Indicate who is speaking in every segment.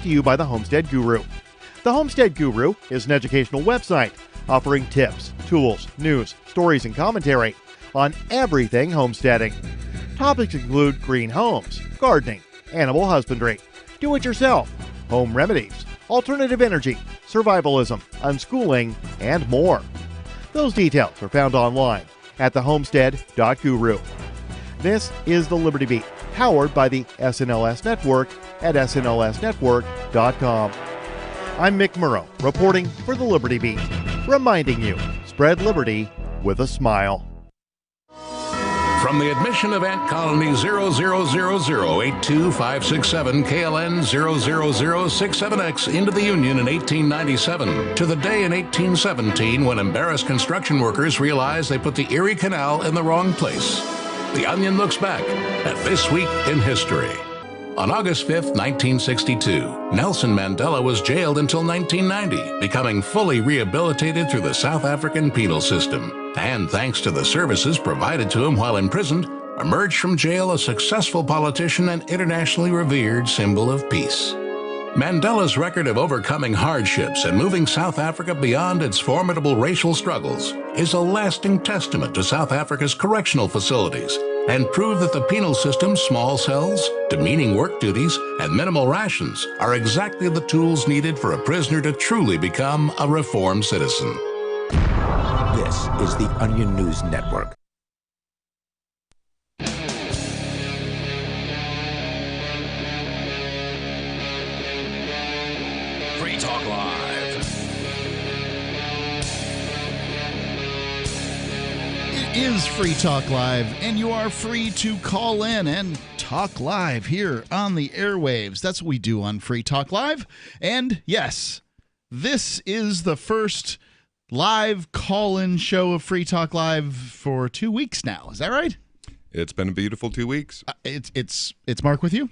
Speaker 1: to you by the Homestead Guru. The Homestead Guru is an educational website offering tips, tools, news, stories, and commentary on everything homesteading. Topics include green homes, gardening, animal husbandry, do-it-yourself, home remedies, alternative energy, survivalism, unschooling, and more. Those details are found online at thehomestead.guru. This is the Liberty Beat, powered by the SNLS Network at snlsnetwork.com. I'm Mick Murrow, reporting for the Liberty Beat, reminding you, spread liberty with a smile.
Speaker 2: From the admission of Ant Colony 000082567 KLN 00067X into the Union in 1897 to the day in 1817 when embarrassed construction workers realized they put the Erie Canal in the wrong place. The Onion looks back at This Week in History. On August 5th, 1962, Nelson Mandela was jailed until 1990, becoming fully rehabilitated through the South African penal system. And thanks to the services provided to him while imprisoned, emerged from jail a successful politician and internationally revered symbol of peace. Mandela's record of overcoming hardships and moving South Africa beyond its formidable racial struggles is a lasting testament to South Africa's correctional facilities and prove that the penal system's small cells, demeaning work duties, and minimal rations are exactly the tools needed for a prisoner to truly become a reformed citizen.
Speaker 3: This is the Onion News Network.
Speaker 4: Free Talk Live.
Speaker 5: It is Free Talk Live, and you are free to call in and talk live here on the airwaves. That's what we do on Free Talk Live. And yes, this is the first live call-in show of Free Talk Live for 2 weeks now. Is that right?
Speaker 6: It's been a beautiful 2 weeks.
Speaker 5: It's Mark with you.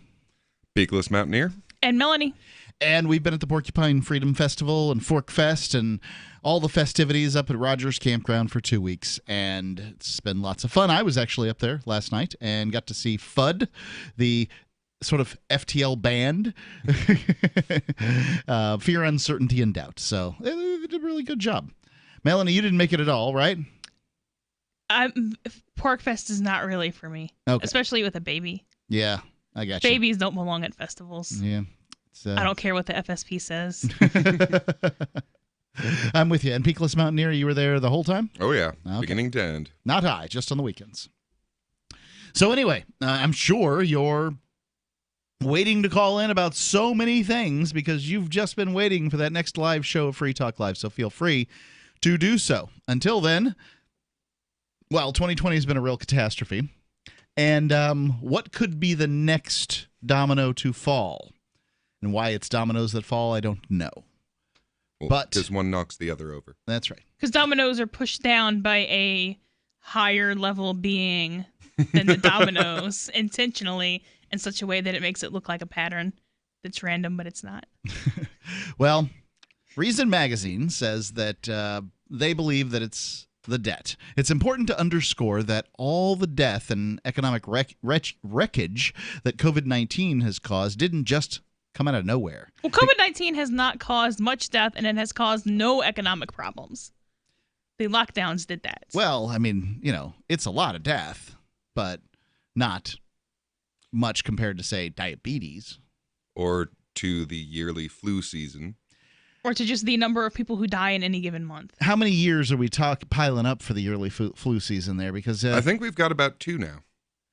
Speaker 6: Peakless Mountaineer.
Speaker 7: And Melanie.
Speaker 5: And we've been at the Porcupine Freedom Festival and Fork Fest and all the festivities up at Rogers Campground for 2 weeks. And it's been lots of fun. I was actually up there last night and got to see FUD, the sort of FTL band, Fear, Uncertainty, and Doubt. So they did a really good job. Melanie, you didn't make it at all, right?
Speaker 7: Pork Fest is not really for me, especially with a baby.
Speaker 5: Yeah, I got you.
Speaker 7: Babies don't belong at festivals.
Speaker 5: Yeah.
Speaker 7: I don't care what the FSP says.
Speaker 5: I'm with you. And Peakless Mountaineer, you were there the whole time?
Speaker 6: Oh, yeah.
Speaker 5: Okay.
Speaker 6: Beginning to end.
Speaker 5: Not high, just on the weekends. So anyway, I'm sure you're waiting to call in about so many things because you've just been waiting for that next live show of Free Talk Live, so feel free to do so. Until then, well, 2020 has been a real catastrophe. And what could be the next domino to fall? And why it's dominoes that fall, I don't know.
Speaker 6: Well,
Speaker 5: but
Speaker 6: because one knocks the other over.
Speaker 5: That's right.
Speaker 7: Because dominoes are pushed down by a higher level being than the dominoes intentionally in such a way that it makes it look like a pattern that's random, but it's not.
Speaker 5: Well, Reason Magazine says that they believe that it's the debt. It's important to underscore that all the death and economic wreckage that COVID-19 has caused didn't just come out of nowhere.
Speaker 7: Well, COVID-19 has not caused much death, and it has caused no economic problems. The lockdowns did that.
Speaker 5: Well, I mean, it's a lot of death, but not much compared to, say, diabetes.
Speaker 6: Or to the yearly flu season.
Speaker 7: Or to just the number of people who die in any given month.
Speaker 5: How many years are we piling up for the yearly flu season there? Because
Speaker 6: I think we've got about 2 now.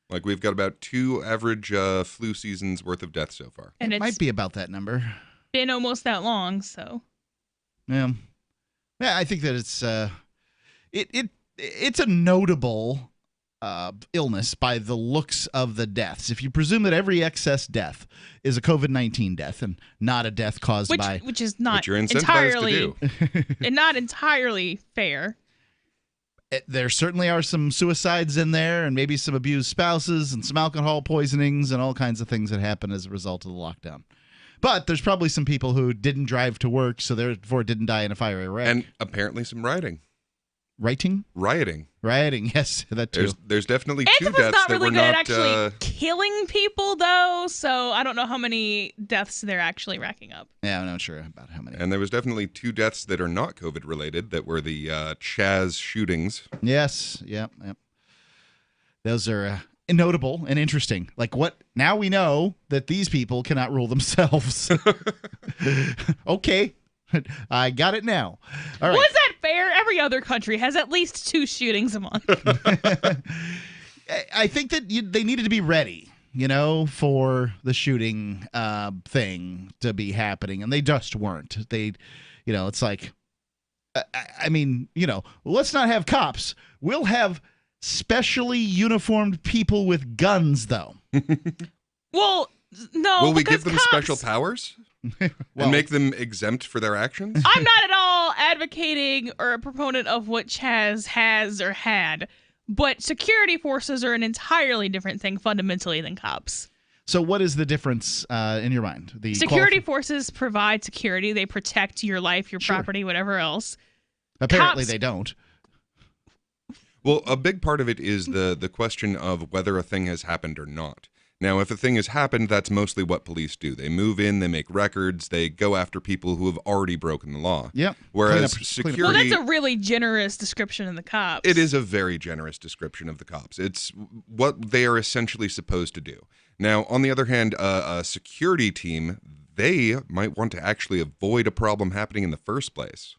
Speaker 6: Like, we've got about 2 average flu seasons worth of deaths so far.
Speaker 7: And
Speaker 5: it might be about that number.
Speaker 7: Been almost that long, so.
Speaker 5: Yeah, I think that it's a notable illness by the looks of the deaths. If you presume that every excess death is a COVID-19 death and not a death caused by...
Speaker 7: Which is not
Speaker 6: you're incentivized
Speaker 7: entirely...
Speaker 6: to do.
Speaker 7: And not entirely fair.
Speaker 5: There certainly are some suicides in there and maybe some abused spouses and some alcohol poisonings and all kinds of things that happen as a result of the lockdown. But there's probably some people who didn't drive to work, so therefore didn't die in a fiery wreck.
Speaker 6: And apparently some rioting.
Speaker 5: Writing?
Speaker 6: Rioting.
Speaker 5: Rioting, yes, that too.
Speaker 6: There's definitely two
Speaker 7: Antifa's
Speaker 6: deaths
Speaker 7: not
Speaker 6: that
Speaker 7: really
Speaker 6: were
Speaker 7: good at
Speaker 6: not.
Speaker 7: actually killing people, though, so I don't know how many deaths they're actually racking up.
Speaker 5: Yeah, I'm not sure about how many.
Speaker 6: And there was definitely two deaths that are not COVID related that were the Chaz shootings.
Speaker 5: Yes, yep. Those are notable and interesting. Like what? Now we know that these people cannot rule themselves. Okay, I got it now. All right.
Speaker 7: Was that fair? Every other country has at least 2 shootings a month.
Speaker 5: I think that they needed to be ready, for the shooting thing to be happening, and they just weren't. It's like, let's not have cops. We'll have specially uniformed people with guns, though.
Speaker 7: Well, no.
Speaker 6: Will we
Speaker 7: because
Speaker 6: give them
Speaker 7: cops,
Speaker 6: special powers and make them exempt for their actions?
Speaker 7: I'm not at all advocating or a proponent of what Chaz has or had, but security forces are an entirely different thing fundamentally than cops.
Speaker 5: So what is the difference in your mind? The
Speaker 7: security forces provide security. They protect your life, your property, whatever else.
Speaker 5: Apparently
Speaker 7: Cops,
Speaker 5: they don't.
Speaker 6: Well, a big part of it is the question of whether a thing has happened or not. Now, if a thing has happened, that's mostly what police do. They move in, they make records, they go after people who have already broken the law.
Speaker 5: Yep.
Speaker 6: Whereas
Speaker 5: Clean up.
Speaker 6: security...
Speaker 7: Well, that's a really generous description of the cops.
Speaker 6: It is a very generous description of the cops. It's what they are essentially supposed to do. Now, on the other hand, a security team, they might want to actually avoid a problem happening in the first place.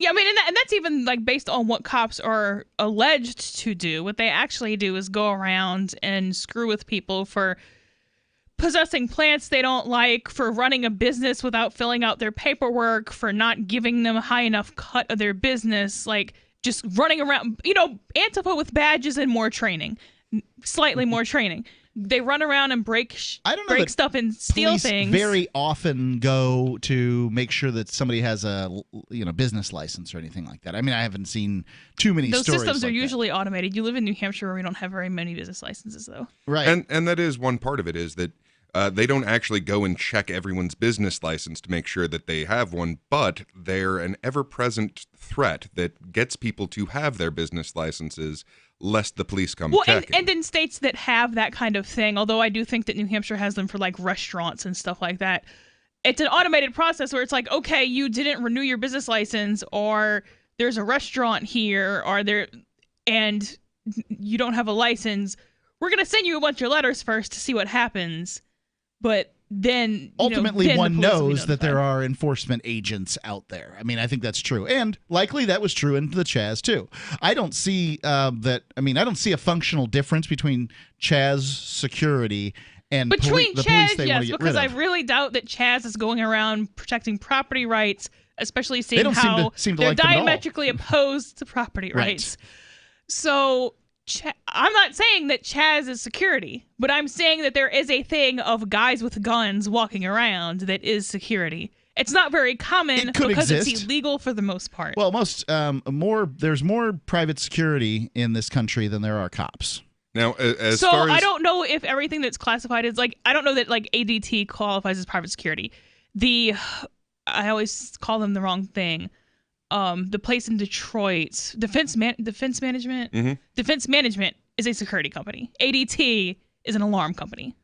Speaker 7: Yeah, I mean, and that's even like based on what cops are alleged to do. What they actually do is go around and screw with people for possessing plants they don't like, for running a business without filling out their paperwork, for not giving them a high enough cut of their business, like just running around, Antifa with badges and more training, slightly more training. They run around and break stuff and steal
Speaker 5: police
Speaker 7: things.
Speaker 5: Very often go to make sure that somebody has a business license or anything like that. I mean, I haven't seen too many
Speaker 7: Those
Speaker 5: stories.
Speaker 7: systems
Speaker 5: like
Speaker 7: are
Speaker 5: that.
Speaker 7: usually automated. You live in New Hampshire where we don't have very many business licenses, though.
Speaker 5: Right.
Speaker 6: And that is one part of it, is that they don't actually go and check everyone's business license to make sure that they have one, but they're an ever-present threat that gets people to have their business licenses lest the police come checking.
Speaker 7: And in states that have that kind of thing, although I do think that New Hampshire has them for like restaurants and stuff like that, it's an automated process where it's like, okay, you didn't renew your business license, or there's a restaurant here, and you don't have a license. We're going to send you a bunch of letters first to see what happens. But then
Speaker 5: ultimately,
Speaker 7: then
Speaker 5: one
Speaker 7: the police will be
Speaker 5: knows that there
Speaker 7: notified.
Speaker 5: are enforcement agents out there. I mean, I think that's true, and likely that was true in the Chaz too. I don't see that. I mean, I don't see a functional difference between Chaz security and
Speaker 7: between
Speaker 5: the
Speaker 7: Chaz,
Speaker 5: police. They want
Speaker 7: yes,
Speaker 5: to get
Speaker 7: because
Speaker 5: rid
Speaker 7: I
Speaker 5: of.
Speaker 7: really doubt that Chaz is going around protecting property rights, especially seeing
Speaker 5: don't
Speaker 7: how
Speaker 5: seem to
Speaker 7: they're
Speaker 5: like them at all.
Speaker 7: diametrically opposed to property
Speaker 5: Right.
Speaker 7: rights. So I'm not saying that Chaz is security, but I'm saying that there is a thing of guys with guns walking around that is security. It's not very common
Speaker 5: It could
Speaker 7: because
Speaker 5: exist.
Speaker 7: it's illegal for the most part.
Speaker 5: Well, there's more private security in this country than there are cops.
Speaker 6: Now, as
Speaker 7: so
Speaker 6: far as
Speaker 7: I don't know if everything that's classified is I don't know that ADT qualifies as private security. I always call them the wrong thing. The place in Detroit, Defense Management.
Speaker 6: Mm-hmm.
Speaker 7: Defense Management is a security company. ADT is an alarm company.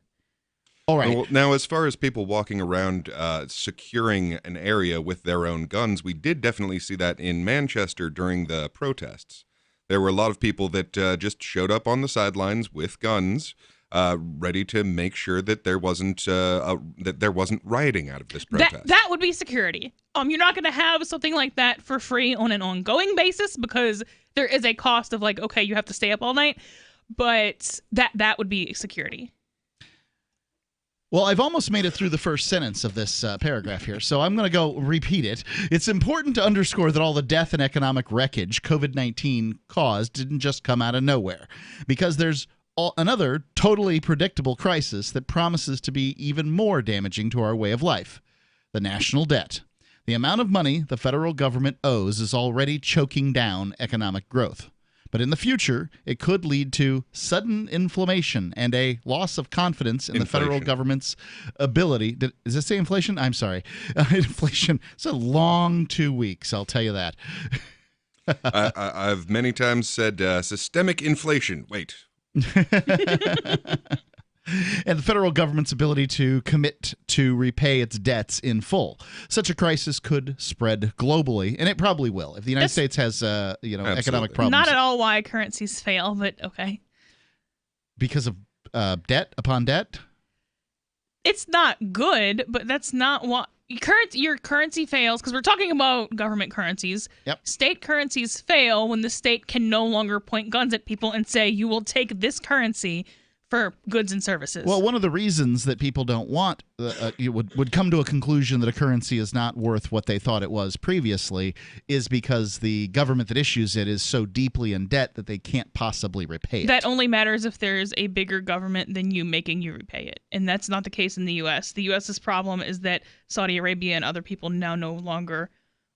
Speaker 5: All right.
Speaker 6: Well, now, as far as people walking around securing an area with their own guns, we did definitely see that in Manchester during the protests. There were a lot of people that just showed up on the sidelines with guns, ready to make sure that there wasn't rioting out of this protest.
Speaker 7: That would be security. You're not going to have something like that for free on an ongoing basis because there is a cost of okay, you have to stay up all night, but that would be security.
Speaker 5: Well, I've almost made it through the first sentence of this paragraph here, so I'm going to go repeat it. It's important to underscore that all the death and economic wreckage COVID-19 caused didn't just come out of nowhere, because there's another totally predictable crisis that promises to be even more damaging to our way of life: the national debt. The amount of money the federal government owes is already choking down economic growth. But in the future, it could lead to sudden inflammation and a loss of confidence in the federal government's ability. Does it say inflation? I'm sorry. Inflation. It's a long 2 weeks, I'll tell you that.
Speaker 6: I've many times said systemic inflation. Wait.
Speaker 5: And the federal government's ability to commit to repay its debts in full. Such a crisis could spread globally, and it probably will. If the United States has, economic problems.
Speaker 7: Not at all why currencies fail, but okay.
Speaker 5: Because of debt upon debt?
Speaker 7: It's not good, but that's not what... Your currency fails, because we're talking about government currencies.
Speaker 5: Yep.
Speaker 7: State currencies fail when the state can no longer point guns at people and say, you will take this currency for goods and services.
Speaker 5: Well, one of the reasons that people don't want would come to a conclusion that a currency is not worth what they thought it was previously is because the government that issues it is so deeply in debt that they can't possibly repay it.
Speaker 7: That only matters if there's a bigger government than you making you repay it. And that's not the case in the U.S. The U.S.'s problem is that Saudi Arabia and other people now no longer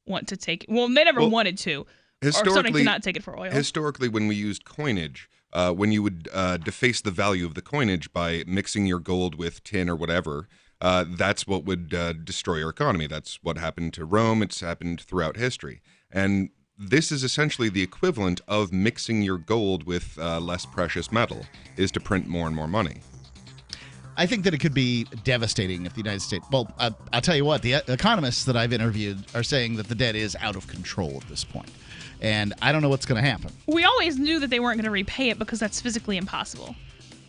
Speaker 7: want to take it. Well, they never wanted to. Or starting to not take it for oil.
Speaker 6: Historically, when we used coinage, when you would deface the value of the coinage by mixing your gold with tin or whatever, that's what would destroy your economy. That's what happened to Rome. It's happened throughout history. And this is essentially the equivalent of mixing your gold with less precious metal, is to print more and more money.
Speaker 5: I think that it could be devastating if the United States... Well, I'll tell you what, the economists that I've interviewed are saying that the debt is out of control at this point. And I don't know what's going to happen.
Speaker 7: We always knew that they weren't going to repay it because that's physically impossible.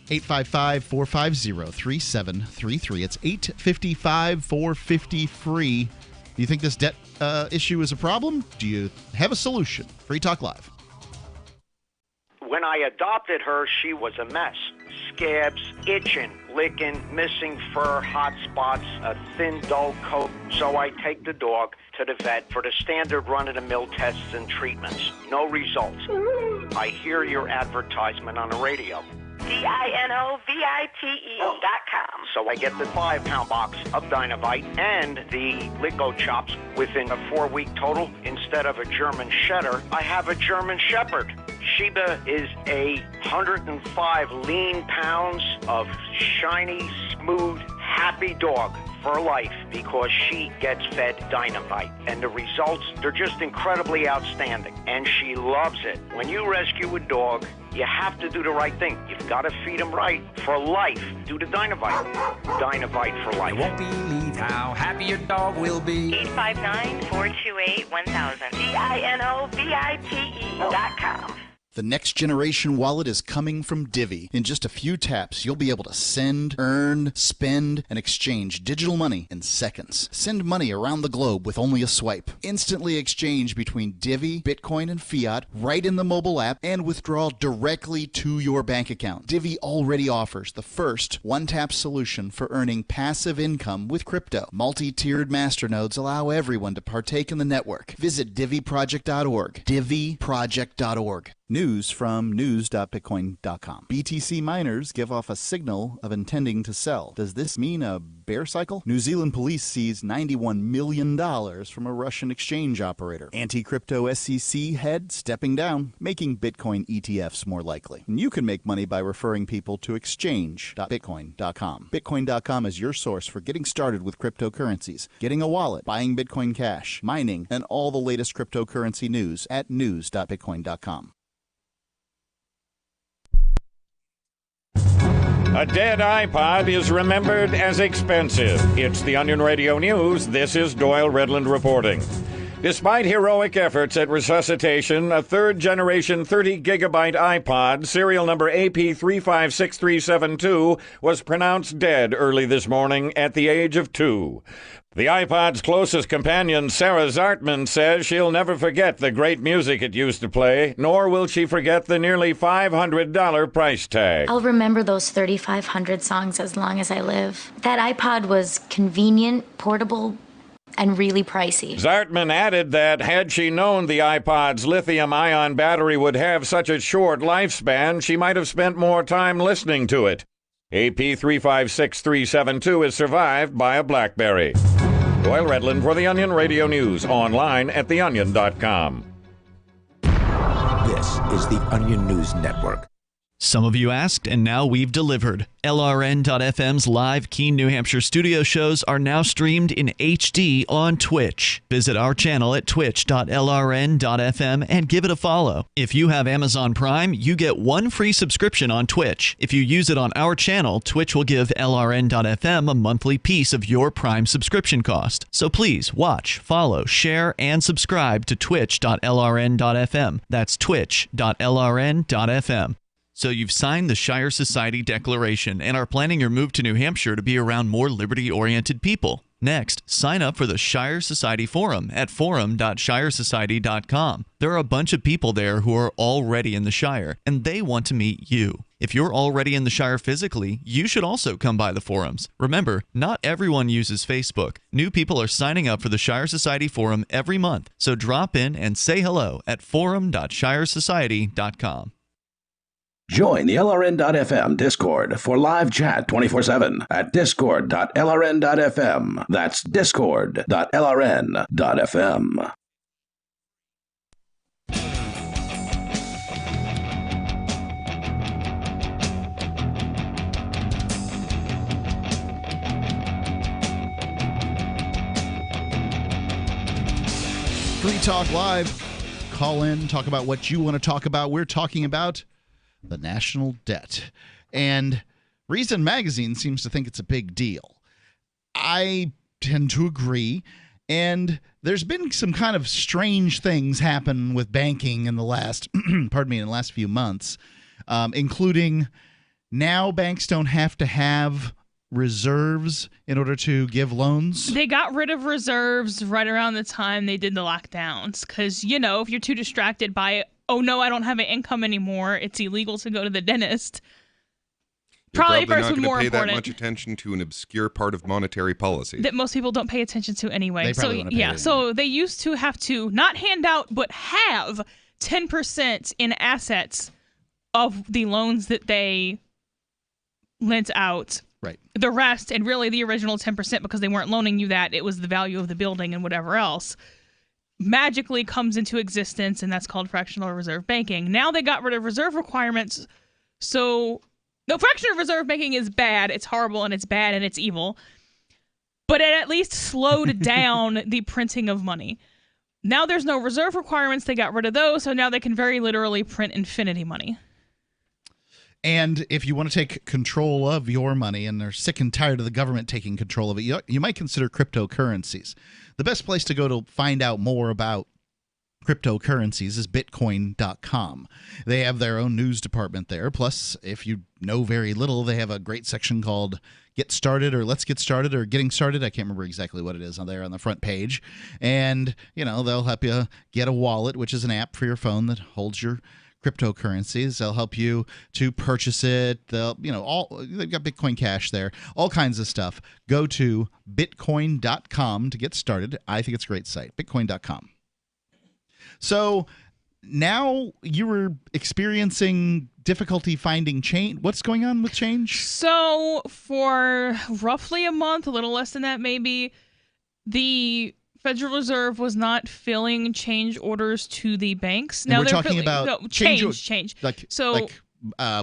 Speaker 5: 855-450-3733. It's 855-450-FREE. Do you think this debt issue is a problem? Do you have a solution? Free Talk Live.
Speaker 8: When I adopted her, she was a mess. Scabs, itching, licking, missing fur, hot spots, a thin, dull coat. So I take the dog to the vet for the standard run-of-the-mill tests and treatments. No results. I hear your advertisement on the radio.
Speaker 9: DINOVITE.com.
Speaker 8: So I get the 5-pound box of Dinovite and the Lico Chops within a 4-week total. Instead of a German Setter, I have a German Shepherd. Sheba is 105 lean pounds of shiny, smooth, happy dog for life because she gets fed Dinovite. And the results, they're just incredibly outstanding. And she loves it. When you rescue a dog, you have to do the right thing. You've got to feed him right for life. Do the Dinovite. Dinovite for life.
Speaker 4: You won't believe how happy your dog will be.
Speaker 9: 859-428-1000. DINOVITE.com.
Speaker 5: The next generation wallet is coming from Divvy. In just a few taps, you'll be able to send, earn, spend, and exchange digital money in seconds. Send money around the globe with only a swipe. Instantly exchange between Divvy, Bitcoin, and fiat right in the mobile app and withdraw directly to your bank account. Divvy already offers the first one-tap solution for earning passive income with crypto. Multi-tiered masternodes allow everyone to partake in the network. Visit DivvyProject.org. DivvyProject.org. News from news.bitcoin.com. BTC miners give off a signal of intending to sell. Does this mean a bear cycle? New Zealand police seized $91 million from a Russian exchange operator. Anti-crypto SEC head stepping down, making Bitcoin ETFs more likely. And you can make money by referring people to exchange.bitcoin.com. Bitcoin.com is your source for getting started with cryptocurrencies, getting a wallet, buying Bitcoin Cash, mining, and all the latest cryptocurrency news at news.bitcoin.com.
Speaker 10: A dead iPod is remembered as expensive. It's the Onion Radio News. This is Doyle Redland reporting. Despite heroic efforts at resuscitation, a third-generation 30-gigabyte iPod, serial number AP356372, was pronounced dead early this morning at the age of 2. The iPod's closest companion, Sarah Sartain, says she'll never forget the great music it used to play, nor will she forget the nearly $500 price tag.
Speaker 11: I'll remember those 3,500 songs as long as I live. That iPod was convenient, portable, and really pricey.
Speaker 10: Sartain added that had she known the iPod's lithium-ion battery would have such a short lifespan, she might have spent more time listening to it. AP356372 is survived by a BlackBerry. Doyle Redland for the Onion Radio News, online at theonion.com.
Speaker 3: This is the Onion News Network.
Speaker 12: Some of you asked, and now we've delivered. LRN.FM's live Keene, New Hampshire studio shows are now streamed in HD on Twitch. Visit our channel at twitch.lrn.fm and give it a follow. If you have Amazon Prime, you get one free subscription on Twitch. If you use it on our channel, Twitch will give LRN.FM a monthly piece of your Prime subscription cost. So please watch, follow, share, and subscribe to twitch.lrn.fm. That's twitch.lrn.fm. So you've signed the Shire Society Declaration and are planning your move to New Hampshire to be around more liberty-oriented people. Next, sign up for the Shire Society Forum at forum.shiresociety.com. There are a bunch of people there who are already in the Shire, and they want to meet you. If you're already in the Shire physically, you should also come by the forums. Remember, not everyone uses Facebook. New people are signing up for the Shire Society Forum every month, so drop in and say hello at forum.shiresociety.com.
Speaker 13: Join the LRN.FM Discord for live chat 24/7 at discord.lrn.fm. That's discord.lrn.fm.
Speaker 5: Free Talk Live. Call in, talk about what you want to talk about. We're talking about the national debt. And Reason Magazine seems to think it's a big deal. I tend to agree. And there's been some kind of strange things happen with banking in the last, in the last few months, including now banks don't have to have reserves in order to give loans.
Speaker 7: They got rid of reserves right around the time they did the lockdowns because, you know, if you're too distracted by, oh, no, I don't have an income anymore, it's illegal to go to the dentist. Probably first was more important.
Speaker 6: Pay that much attention to an obscure part of monetary policy
Speaker 7: that most people don't pay attention to anyway.
Speaker 5: So
Speaker 7: they used to have to not hand out but have 10% in assets of the loans that they lent out.
Speaker 5: Right.
Speaker 7: The rest, and really the original 10%, because they weren't loaning you that, it was the value of the building and whatever else, magically comes into existence, and that's called fractional reserve banking. Now they got rid of reserve requirements, so no, fractional reserve banking is bad, it's horrible, and it's bad, and it's evil, but it at least slowed down the printing of money. Now there's no reserve requirements, they got rid of those, so now they can very literally print infinity money.
Speaker 5: And if you want to take control of your money and are sick and tired of the government taking control of it, you might consider cryptocurrencies. The best place to go to find out more about cryptocurrencies is bitcoin.com. They have their own news department there. Plus, if you know very little, they have a great section called Get Started or Let's Get Started or Getting Started. I can't remember exactly what it is on there on the front page. And, you know, they'll help you get a wallet, which is an app for your phone that holds your cryptocurrencies. They'll help you to purchase it. They've got Bitcoin Cash there, all kinds of stuff. Go to bitcoin.com to get started. I think it's a great site, bitcoin.com. So now you were experiencing difficulty finding change. What's going on with change?
Speaker 7: So for roughly a month, a little less than that maybe, the Federal Reserve was not filling change orders to the banks.
Speaker 5: Now we're talking about
Speaker 7: change,
Speaker 5: like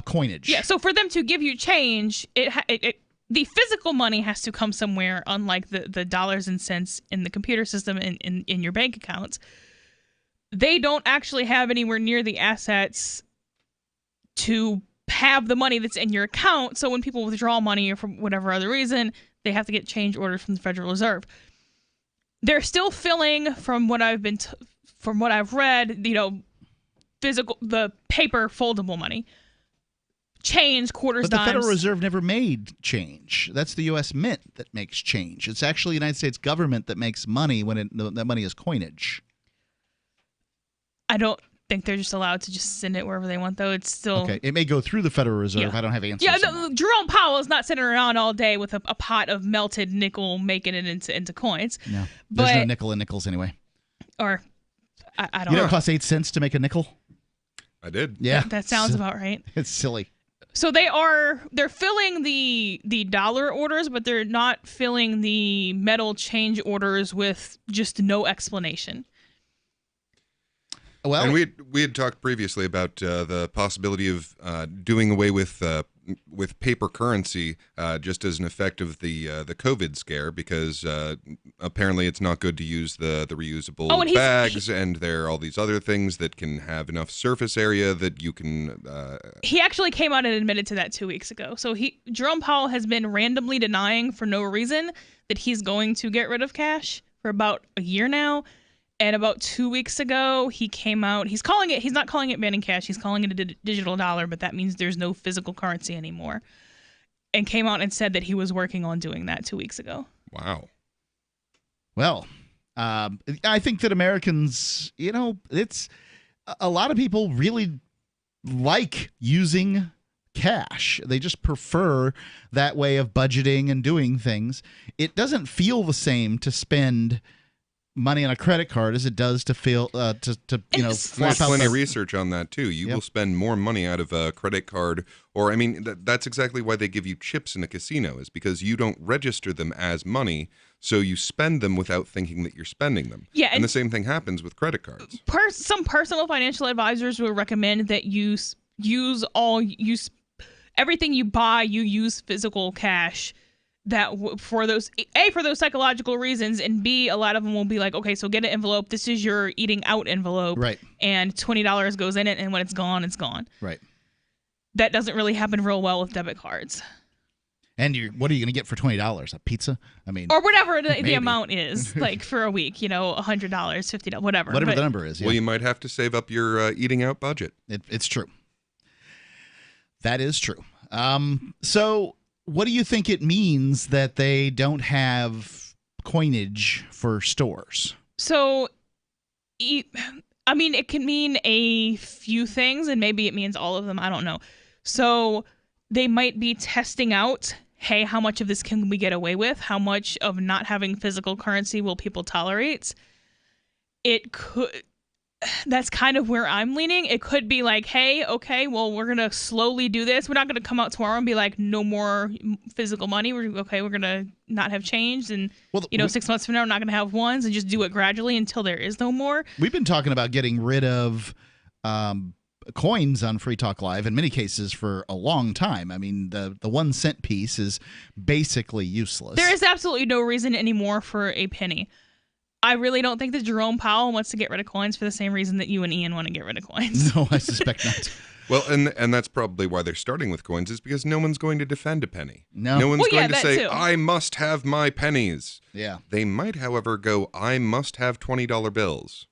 Speaker 5: coinage.
Speaker 7: Yeah. So for them to give you change, the physical money has to come somewhere, unlike the dollars and cents in the computer system in your bank accounts. They don't actually have anywhere near the assets to have the money that's in your account. So when people withdraw money or for whatever other reason, they have to get change orders from the Federal Reserve. They're still filling, from what I've read, physical, the paper foldable money, change, quarters, dimes.
Speaker 5: But the Federal Reserve never made change. That's the U.S. Mint that makes change. It's actually the United States government that makes money when that money is coinage.
Speaker 7: I don't think they're just allowed to just send it wherever they want, though. It's still
Speaker 5: okay. It may go through the Federal Reserve. Yeah. I don't have answers.
Speaker 7: Yeah, Jerome Powell is not sitting around all day with a pot of melted nickel making it into coins.
Speaker 5: No, there's no nickel in nickels anyway.
Speaker 7: Or I don't know.
Speaker 5: You know, it costs 8 cents to make a nickel.
Speaker 6: I did.
Speaker 5: Yeah,
Speaker 7: that sounds about right.
Speaker 5: It's silly.
Speaker 7: So they're filling the dollar orders, but they're not filling the metal change orders with just no explanation.
Speaker 5: Well,
Speaker 6: and we had talked previously about the possibility of doing away with paper currency just as an effect of the COVID scare, because apparently it's not good to use the reusable bags, and there are all these other things that can have enough surface area that you can.
Speaker 7: He actually came out and admitted to that 2 weeks ago. So Jerome Powell has been randomly denying for no reason that he's going to get rid of cash for about a year now. And about 2 weeks ago, he came out. He's not calling it banning cash. He's calling it a digital dollar, but that means there's no physical currency anymore. And came out and said that he was working on doing that 2 weeks ago.
Speaker 6: Wow.
Speaker 5: Well, I think that Americans, it's a lot of people really like using cash. They just prefer that way of budgeting and doing things. It doesn't feel the same to spend money on a credit card as it does to feel
Speaker 6: There's plenty of research on that too. You will spend more money out of a credit card, or that's exactly why they give you chips in a casino, is because you don't register them as money, so you spend them without thinking that you're spending them.
Speaker 7: Yeah,
Speaker 6: and the same thing happens with credit cards.
Speaker 7: Some personal financial advisors will recommend that you use everything you buy. You use physical cash. For those psychological reasons, and B, a lot of them will be like, okay, so get an envelope. This is your eating out envelope,
Speaker 5: right? And
Speaker 7: $20 goes in it, and when it's gone, it's gone.
Speaker 5: Right.
Speaker 7: That doesn't really happen real well with debit cards.
Speaker 5: And what are you going to get for $20? A pizza?
Speaker 7: Or whatever the amount is, like for a week, $100, $50, whatever.
Speaker 5: Whatever the number is. Yeah.
Speaker 6: Well, you might have to save up your eating out budget.
Speaker 5: It's true. That is true. So. What do you think it means that they don't have coinage for stores?
Speaker 7: So, it can mean a few things, and maybe it means all of them. I don't know. So, they might be testing out, hey, how much of this can we get away with? How much of not having physical currency will people tolerate? That's kind of where I'm leaning. It could be like, hey, okay, well, we're going to slowly do this. We're not going to come out tomorrow and be like, no more physical money. We're going to not have change. And, 6 months from now, we're not going to have ones, and just do it gradually until there is no more.
Speaker 5: We've been talking about getting rid of coins on Free Talk Live in many cases for a long time. I mean, the 1 cent piece is basically useless.
Speaker 7: There is absolutely no reason anymore for a penny. I really don't think that Jerome Powell wants to get rid of coins for the same reason that you and Ian want to get rid of coins.
Speaker 5: No, I suspect not.
Speaker 6: Well, and that's probably why they're starting with coins, is because no one's going to defend a penny.
Speaker 5: No
Speaker 6: one's going to say, I must have my pennies.
Speaker 5: Yeah.
Speaker 6: They might, however, go, I must have $20 bills.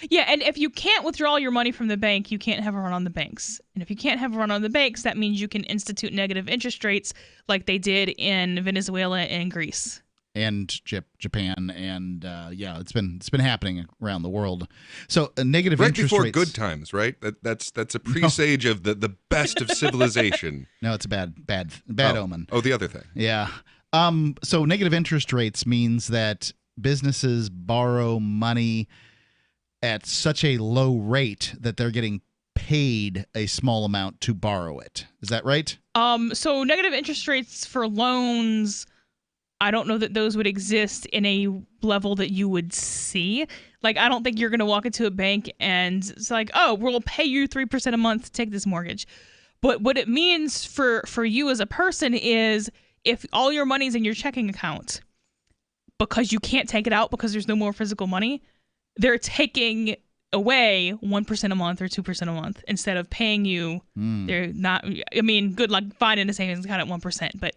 Speaker 7: Yeah, and if you can't withdraw your money from the bank, you can't have a run on the banks. And if you can't have a run on the banks, that means you can institute negative interest rates like they did in Venezuela and Greece.
Speaker 5: And Japan, and it's been happening around the world. So negative interest
Speaker 6: before
Speaker 5: rates.
Speaker 6: Good times, right? That's a presage of the best of civilization.
Speaker 5: No, it's a bad omen.
Speaker 6: Oh, the other thing.
Speaker 5: Yeah. So negative interest rates means that businesses borrow money at such a low rate that they're getting paid a small amount to borrow it. Is that right?
Speaker 7: So negative interest rates for loans, I don't know that those would exist in a level that you would see. Like, I don't think you're going to walk into a bank and it's like, oh, we'll pay you 3% a month to take this mortgage. But what it means for you as a person is if all your money's in your checking account because you can't take it out because there's no more physical money, they're taking away 1% a month or 2% a month instead of paying you. They're not, good luck finding a savings account at 1%, but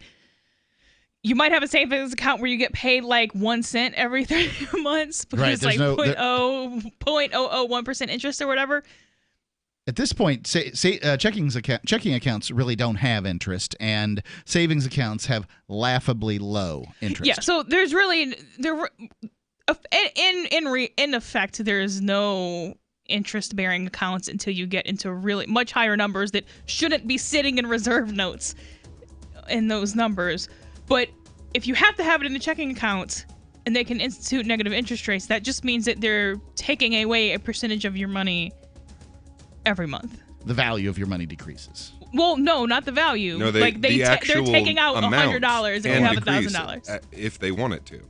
Speaker 7: you might have a savings account where you get paid like 1 cent every 3 months because
Speaker 5: right,
Speaker 7: it's like 0.001% interest or whatever.
Speaker 5: At this point, checking accounts really don't have interest, and savings accounts have laughably low interest.
Speaker 7: Yeah, so there's really in effect there is no interest-bearing accounts until you get into really much higher numbers that shouldn't be sitting in reserve notes in those numbers. But if you have to have it in a checking account and they can institute negative interest rates, that just means that they're taking away a percentage of your money every month.
Speaker 5: The value of your money decreases.
Speaker 7: Well, no, not the value.
Speaker 6: No,
Speaker 7: they're taking out $100 if you have $1,000.
Speaker 6: If they want it to.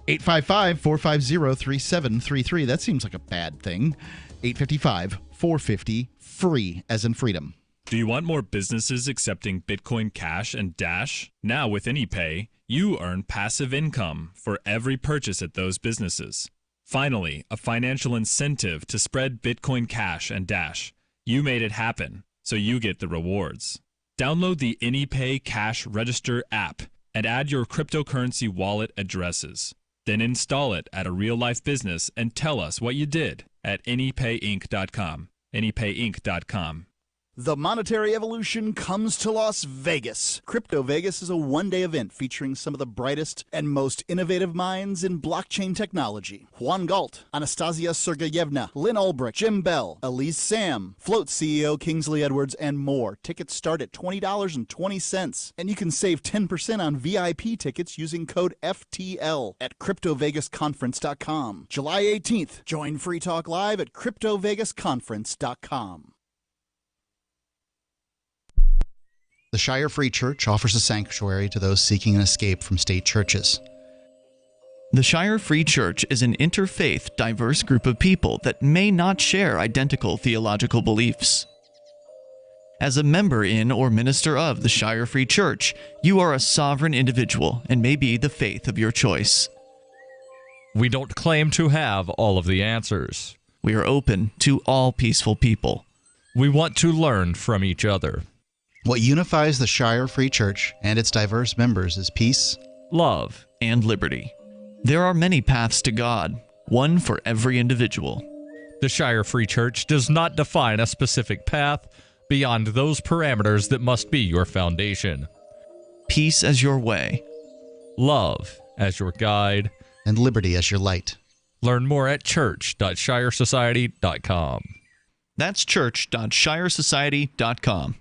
Speaker 5: 855-450-3733. That seems like a bad thing. 855-450-FREE, as in freedom.
Speaker 14: Do you want more businesses accepting Bitcoin Cash and Dash? Now with AnyPay, you earn passive income for every purchase at those businesses. Finally, a financial incentive to spread Bitcoin Cash and Dash. You made it happen, so you get the rewards. Download the AnyPay Cash Register app and add your cryptocurrency wallet addresses. Then install it at a real-life business and tell us what you did at anypayinc.com. anypayinc.com.
Speaker 15: The monetary evolution comes to Las Vegas. Crypto Vegas is a one-day event featuring some of the brightest and most innovative minds in blockchain technology. Juan Galt, Anastasia Sergeyevna, Lynn Ulbrich, Jim Bell, Elise Sam, Float CEO Kingsley Edwards, and more. Tickets start at $20.20, and you can save 10% on VIP tickets using code FTL at CryptoVegasConference.com. July 18th, join Free Talk Live at CryptoVegasConference.com.
Speaker 16: The Shire Free Church offers a sanctuary to those seeking an escape from state churches.
Speaker 12: The Shire Free Church is an interfaith, diverse group of people that may not share identical theological beliefs. As a member in or minister of the Shire Free Church, you are a sovereign individual and may be the faith of your choice.
Speaker 17: We don't claim to have all of the answers.
Speaker 12: We are open to all peaceful people.
Speaker 17: We want to learn from each other.
Speaker 16: What unifies the Shire Free Church and its diverse members is peace,
Speaker 12: love, and liberty. There are many paths to God, one for every individual.
Speaker 17: The Shire Free Church does not define a specific path beyond those parameters that must be your foundation.
Speaker 12: Peace as your way,
Speaker 17: love as your guide,
Speaker 16: and liberty as your light.
Speaker 17: Learn more at church.shiresociety.com.
Speaker 12: That's church.shiresociety.com.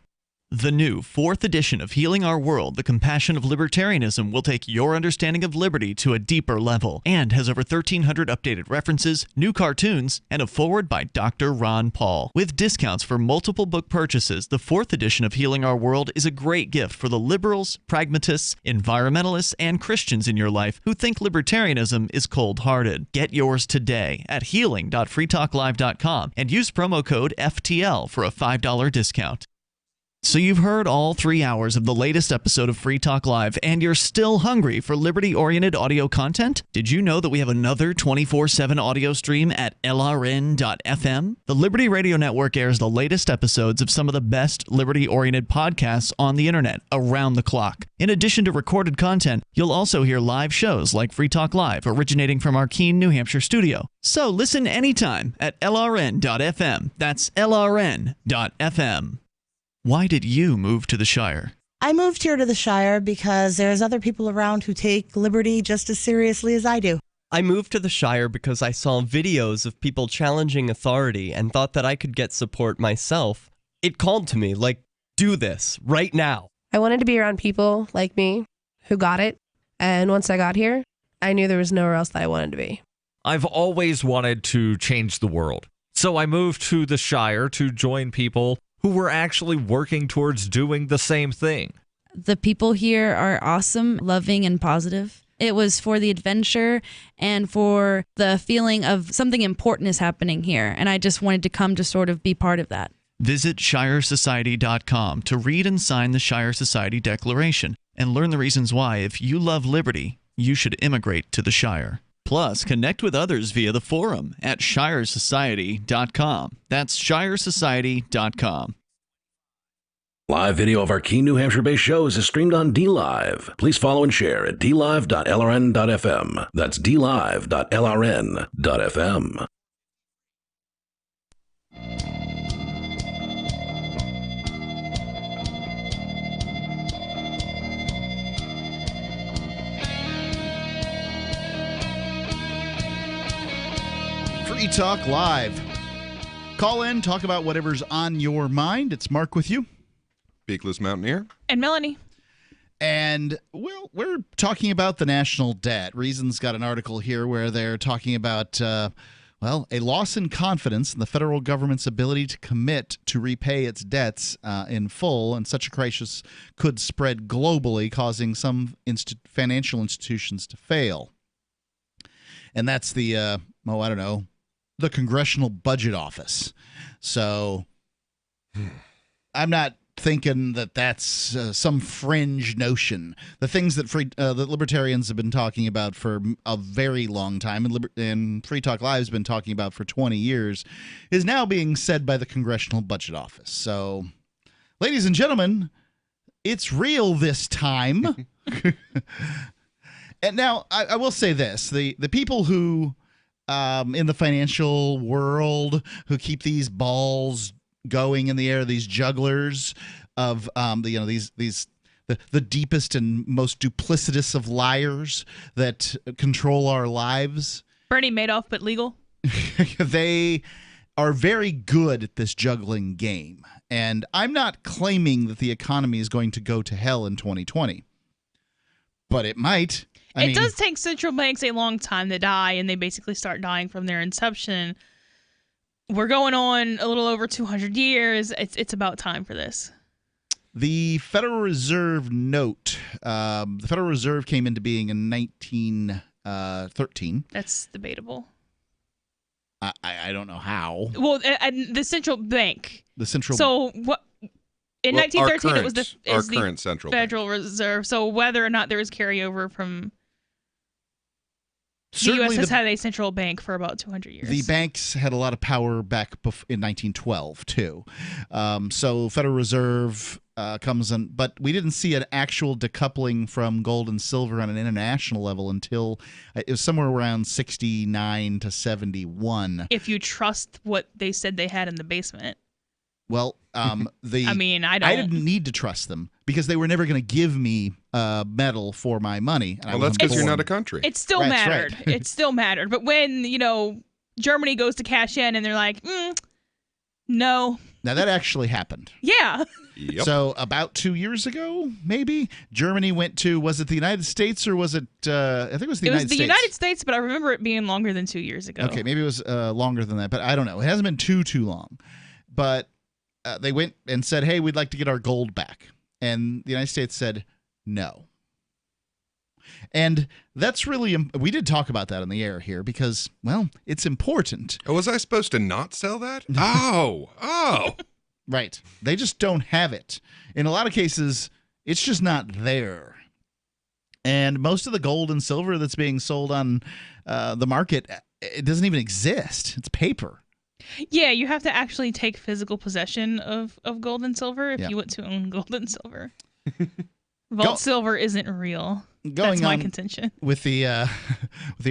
Speaker 12: The new 4th edition of Healing Our World, The Compassion of Libertarianism, will take your understanding of liberty to a deeper level and has over 1,300 updated references, new cartoons, and a foreword by Dr. Ron Paul. With discounts for multiple book purchases, the 4th edition of Healing Our World is a great gift for the liberals, pragmatists, environmentalists, and Christians in your life who think libertarianism is cold-hearted. Get yours today at healing.freetalklive.com and use promo code FTL for a $5 discount. So you've heard all 3 hours of the latest episode of Free Talk Live, and you're still hungry for liberty-oriented audio content? Did you know that we have another 24/7 audio stream at Lriend.fm? The Liberty Radio Network airs the latest episodes of some of the best liberty-oriented podcasts on the internet around the clock. In addition to recorded content, you'll also hear live shows like Free Talk Live, originating from our Keene, New Hampshire studio. So listen anytime at Lrn.fm. That's Lrn.fm. Why did you move to the Shire?
Speaker 18: I moved here to the Shire because there's other people around who take liberty just as seriously as I do.
Speaker 19: I moved to the Shire because I saw videos of people challenging authority and thought that I could get support myself. It called to me, like, do this, right now.
Speaker 20: I wanted to be around people like me who got it, and once I got here, I knew there was nowhere else that I wanted to be.
Speaker 17: I've always wanted to change the world, so I moved to the Shire to join people who were actually working towards doing the same thing.
Speaker 21: The people here are awesome, loving, and positive. It was for the adventure and for the feeling of something important is happening here, and I just wanted to come to sort of be part of that.
Speaker 12: Visit ShireSociety.com to read and sign the Shire Society Declaration and learn the reasons why, if you love liberty, you should immigrate to the Shire. Plus, connect with others via the forum at ShireSociety.com. That's ShireSociety.com.
Speaker 13: Live video of our Keene, New Hampshire-based shows is streamed on DLive. Please follow and share at dlive.lrn.fm. That's dlive.lrn.fm.
Speaker 5: Free Talk Live. Call in, talk about whatever's on your mind. It's Mark with you.
Speaker 6: Peakless Mountaineer.
Speaker 7: And Melanie.
Speaker 5: And, well, we're talking about the national debt. Reason's got an article here where they're talking about, a loss in confidence in the federal government's ability to commit to repay its debts in full, and such a crisis could spread globally, causing some financial institutions to fail. and that's the I don't know, the Congressional Budget Office. So I'm not thinking that that's some fringe notion. The things that that libertarians have been talking about for a very long time, and Free Talk Live has been talking about for 20 years, is now being said by the Congressional Budget Office. So, ladies and gentlemen, it's real this time. And now, I will say this. The people who, in the financial world, who keep these balls going in the air, these jugglers of the deepest and most duplicitous of liars that control our lives.
Speaker 7: Bernie Madoff, but legal.
Speaker 5: They are very good at this juggling game. And I'm not claiming that the economy is going to go to hell in 2020, but it might.
Speaker 7: It does take central banks a long time to die, and they basically start dying from their inception. We're going on a little over 200 years. It's about time for this.
Speaker 5: The Federal Reserve note. The Federal Reserve came into being in 1913.
Speaker 7: That's debatable.
Speaker 5: I don't know how.
Speaker 7: Well, the central bank.
Speaker 5: The central.
Speaker 7: So what? In 1913, it was the
Speaker 6: current central
Speaker 7: Federal Reserve. So whether or not there was carryover from.
Speaker 5: Certainly
Speaker 7: the U.S. has had a central bank for about 200 years.
Speaker 5: The banks had a lot of power back in 1912, too. So Federal Reserve comes in, but we didn't see an actual decoupling from gold and silver on an international level until it was somewhere around 69 to 71.
Speaker 7: If you trust what they said they had in the basement.
Speaker 5: Well, I
Speaker 7: didn't
Speaker 5: need to trust them because they were never going to give me metal for my money.
Speaker 6: Well, that's because you're not a country.
Speaker 7: It still mattered.
Speaker 5: Right.
Speaker 7: It still mattered. But when, Germany goes to cash in and they're like, no.
Speaker 5: Now, that actually happened.
Speaker 7: Yeah.
Speaker 6: Yep.
Speaker 5: So about 2 years ago, maybe, Germany went to, was it the United States or was it, I think it was the United States.
Speaker 7: It was the United States, but I remember it being longer than 2 years ago.
Speaker 5: Okay, maybe it was longer than that, but I don't know. It hasn't been too long. But they went and said, hey, we'd like to get our gold back. And the United States said, no. And that's really, we did talk about that on the air here because, well, it's important.
Speaker 6: Oh, was I supposed to not sell that? Oh.
Speaker 5: Right. They just don't have it. In a lot of cases, it's just not there. And most of the gold and silver that's being sold on the market, it doesn't even exist. It's paper.
Speaker 7: Yeah, you have to actually take physical possession of gold and silver if you want to own gold and silver. Vault silver isn't real. That's my contention.
Speaker 5: With the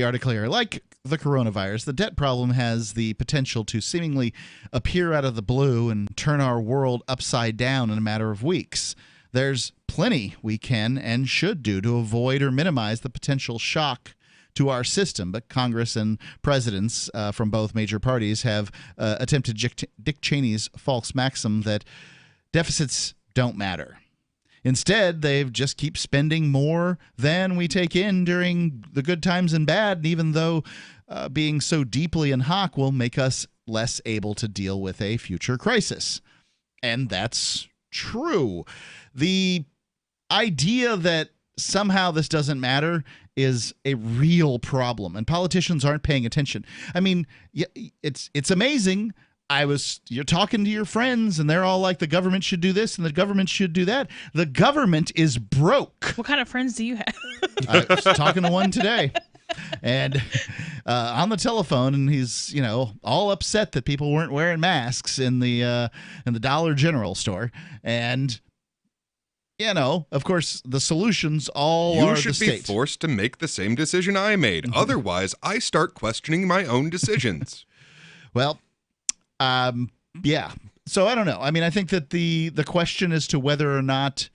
Speaker 5: article here, like the coronavirus, the debt problem has the potential to seemingly appear out of the blue and turn our world upside down in a matter of weeks. There's plenty we can and should do to avoid or minimize the potential shock to our system, but Congress and presidents from both major parties have attempted Dick Cheney's false maxim that deficits don't matter. Instead, they just keep spending more than we take in during the good times and bad, and even though being so deeply in hock will make us less able to deal with a future crisis. And that's true. The idea that somehow this doesn't matter is a real problem, and politicians aren't paying attention. I mean, it's amazing. You're talking to your friends, and they're all like, the government should do this, and the government should do that. The government is broke.
Speaker 7: What kind of friends do you have?
Speaker 5: I was talking to one today, and on the telephone, and he's all upset that people weren't wearing masks in the Dollar General store, and. Of course, the solutions all are the state.
Speaker 6: You should be forced to make the same decision I made. Otherwise, I start questioning my own decisions.
Speaker 5: Well, yeah. So I don't know. I mean, I think that the question as to whether or not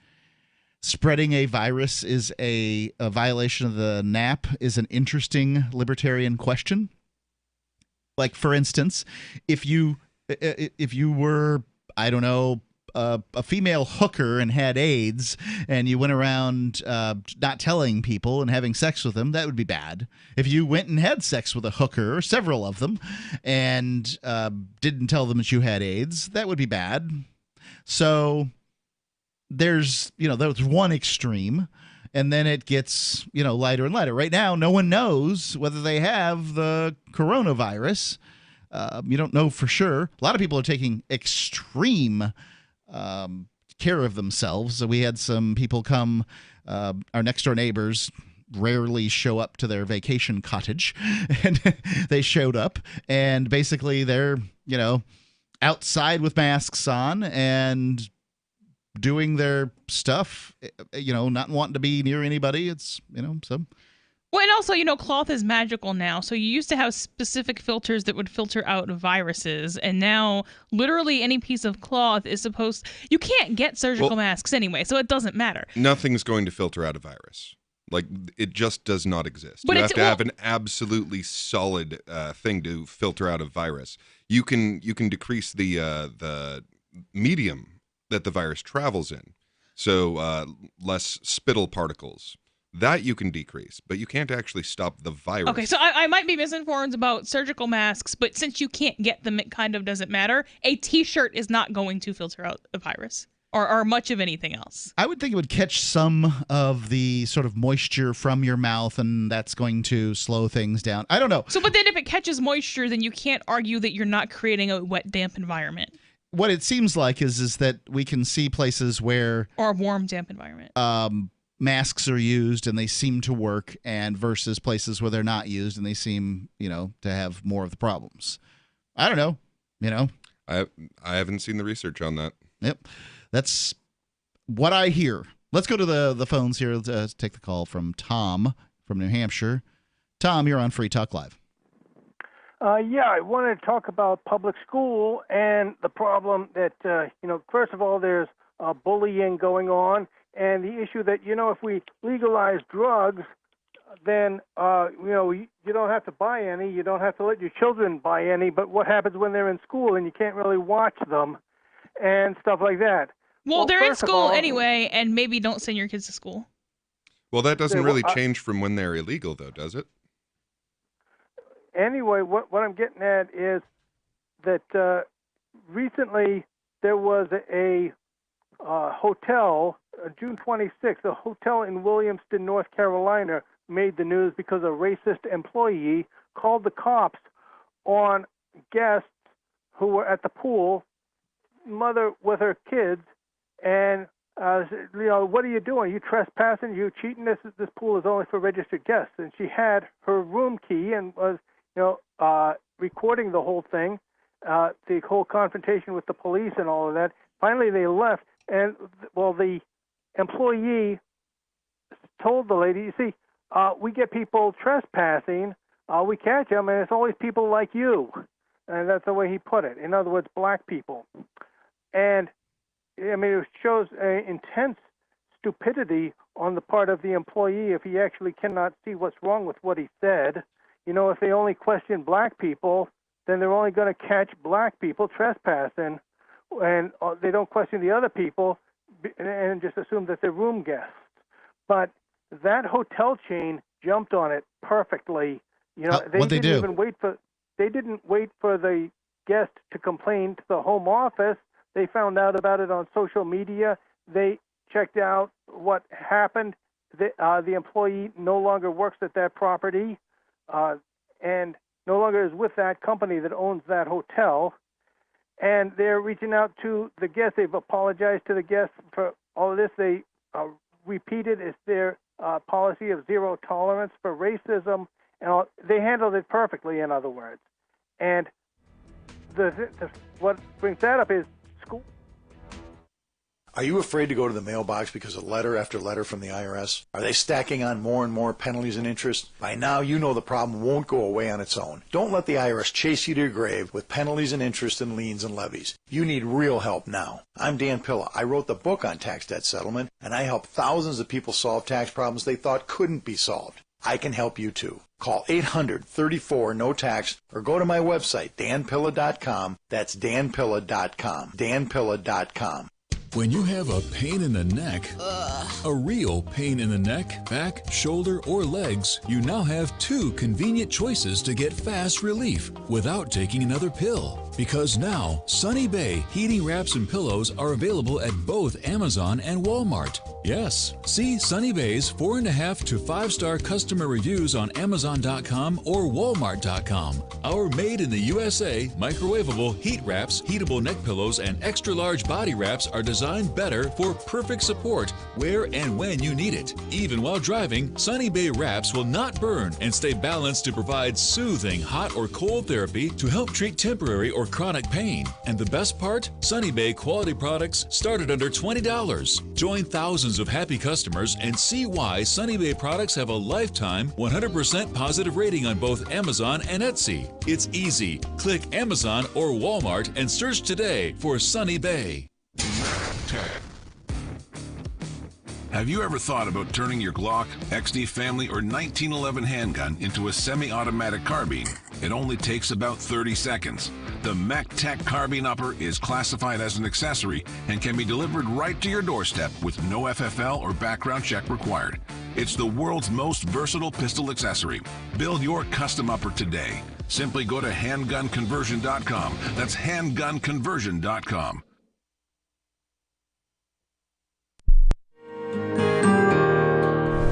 Speaker 5: spreading a virus is a violation of the NAP is an interesting libertarian question. Like, for instance, if you were, I don't know, a female hooker and had AIDS, and you went around not telling people and having sex with them, that would be bad. If you went and had sex with a hooker, or several of them, and didn't tell them that you had AIDS, that would be bad. So there's one extreme, and then it gets, lighter and lighter. Right now, no one knows whether they have the coronavirus. You don't know for sure. A lot of people are taking extreme care of themselves. So we had some people come, our next door neighbors rarely show up to their vacation cottage, and they showed up, and basically they're, outside with masks on and doing their stuff, not wanting to be near anybody. It's, so.
Speaker 7: Well, and also, cloth is magical now. So you used to have specific filters that would filter out viruses. And now literally any piece of cloth is you can't get surgical masks anyway, so it doesn't matter.
Speaker 6: Nothing's going to filter out a virus. Like, it just does not exist. But you have to have an absolutely solid thing to filter out a virus. You can decrease the medium that the virus travels in, so less spittle particles. That you can decrease, but you can't actually stop the virus.
Speaker 7: Okay, so I might be misinformed about surgical masks, but since you can't get them, it kind of doesn't matter. A T-shirt is not going to filter out a virus. Or much of anything else.
Speaker 5: I would think it would catch some of the sort of moisture from your mouth, and that's going to slow things down. I don't know.
Speaker 7: So, but then if it catches moisture, then you can't argue that you're not creating a wet, damp environment.
Speaker 5: What it seems like is that we can see places where...
Speaker 7: Or a warm, damp environment.
Speaker 5: Masks are used, and they seem to work, and versus places where they're not used, and they seem, to have more of the problems. I don't know,
Speaker 6: I haven't seen the research on that.
Speaker 5: Yep. That's what I hear. Let's go to the phones here. Let's take the call from Tom from New Hampshire. Tom, you're on Free Talk Live.
Speaker 1: I wanted to talk about public school and the problem that, first of all, there's bullying going on, and the issue that, if we legalize drugs, then, you don't have to buy any. You don't have to let your children buy any. But what happens when they're in school and you can't really watch them and stuff like that?
Speaker 7: Well, they're in school anyway, and maybe don't send your kids to school.
Speaker 6: Well, that doesn't really change from when they're illegal, though, does it?
Speaker 1: Anyway, what I'm getting at is that recently there was a hotel, June 26th, a hotel in Williamston, North Carolina, made the news because a racist employee called the cops on guests who were at the pool, mother with her kids, and what are you doing? You trespassing? You cheating? This pool is only for registered guests. And she had her room key and was, recording the whole thing, the whole confrontation with the police and all of that. Finally, they left, and the employee told the lady, "You see, we get people trespassing, we catch them, and it's always people like you." And that's the way he put it. In other words, black people. And it shows intense stupidity on the part of the employee if he actually cannot see what's wrong with what he said. If they only question black people, then they're only going to catch black people trespassing, and they don't question the other people and just assume that they're room guests. But that hotel chain jumped on it perfectly. They didn't wait for the guest to complain to the home office. They found out about it on social media. They checked out what happened. The employee no longer works at that property and no longer is with that company that owns that hotel. And they're reaching out to the guests. They've apologized to the guests for all of this. They repeated it's their policy of zero tolerance for racism. And they handled it perfectly, in other words. And what brings that up is school.
Speaker 22: Are you afraid to go to the mailbox because of letter after letter from the IRS? Are they stacking on more and more penalties and interest? By now, you know the problem won't go away on its own. Don't let the IRS chase you to your grave with penalties and interest and liens and levies. You need real help now. I'm Dan Pilla. I wrote the book on tax debt settlement, and I help thousands of people solve tax problems they thought couldn't be solved. I can help you too. Call 800-34-NO-TAX or go to my website, danpilla.com. That's danpilla.com. danpilla.com.
Speaker 23: When you have a pain in the neck, a real pain in the neck, back, shoulder, or legs, you now have two convenient choices to get fast relief without taking another pill. Because now, Sunny Bay heating wraps and pillows are available at both Amazon and Walmart. Yes, see Sunny Bay's 4.5 to 5-star customer reviews on Amazon.com or Walmart.com. Our made in the USA microwavable heat wraps, heatable neck pillows, and extra large body wraps are designed better for perfect support where and when you need it. Even while driving, Sunny Bay wraps will not burn and stay balanced to provide soothing hot or cold therapy to help treat temporary or chronic pain. And the best part? Sunny Bay quality products start at under $20. Join thousands of happy customers and see why Sunny Bay products have a lifetime 100% positive rating on both Amazon and Etsy. It's easy. Click Amazon or Walmart and search today for Sunny Bay.
Speaker 2: Have you ever thought about turning your Glock, XD Family, or 1911 handgun into a semi-automatic carbine? It only takes about 30 seconds. The MacTech Carbine Upper is classified as an accessory and can be delivered right to your doorstep with no FFL or background check required. It's the world's most versatile pistol accessory. Build your custom upper today. Simply go to handgunconversion.com. That's handgunconversion.com.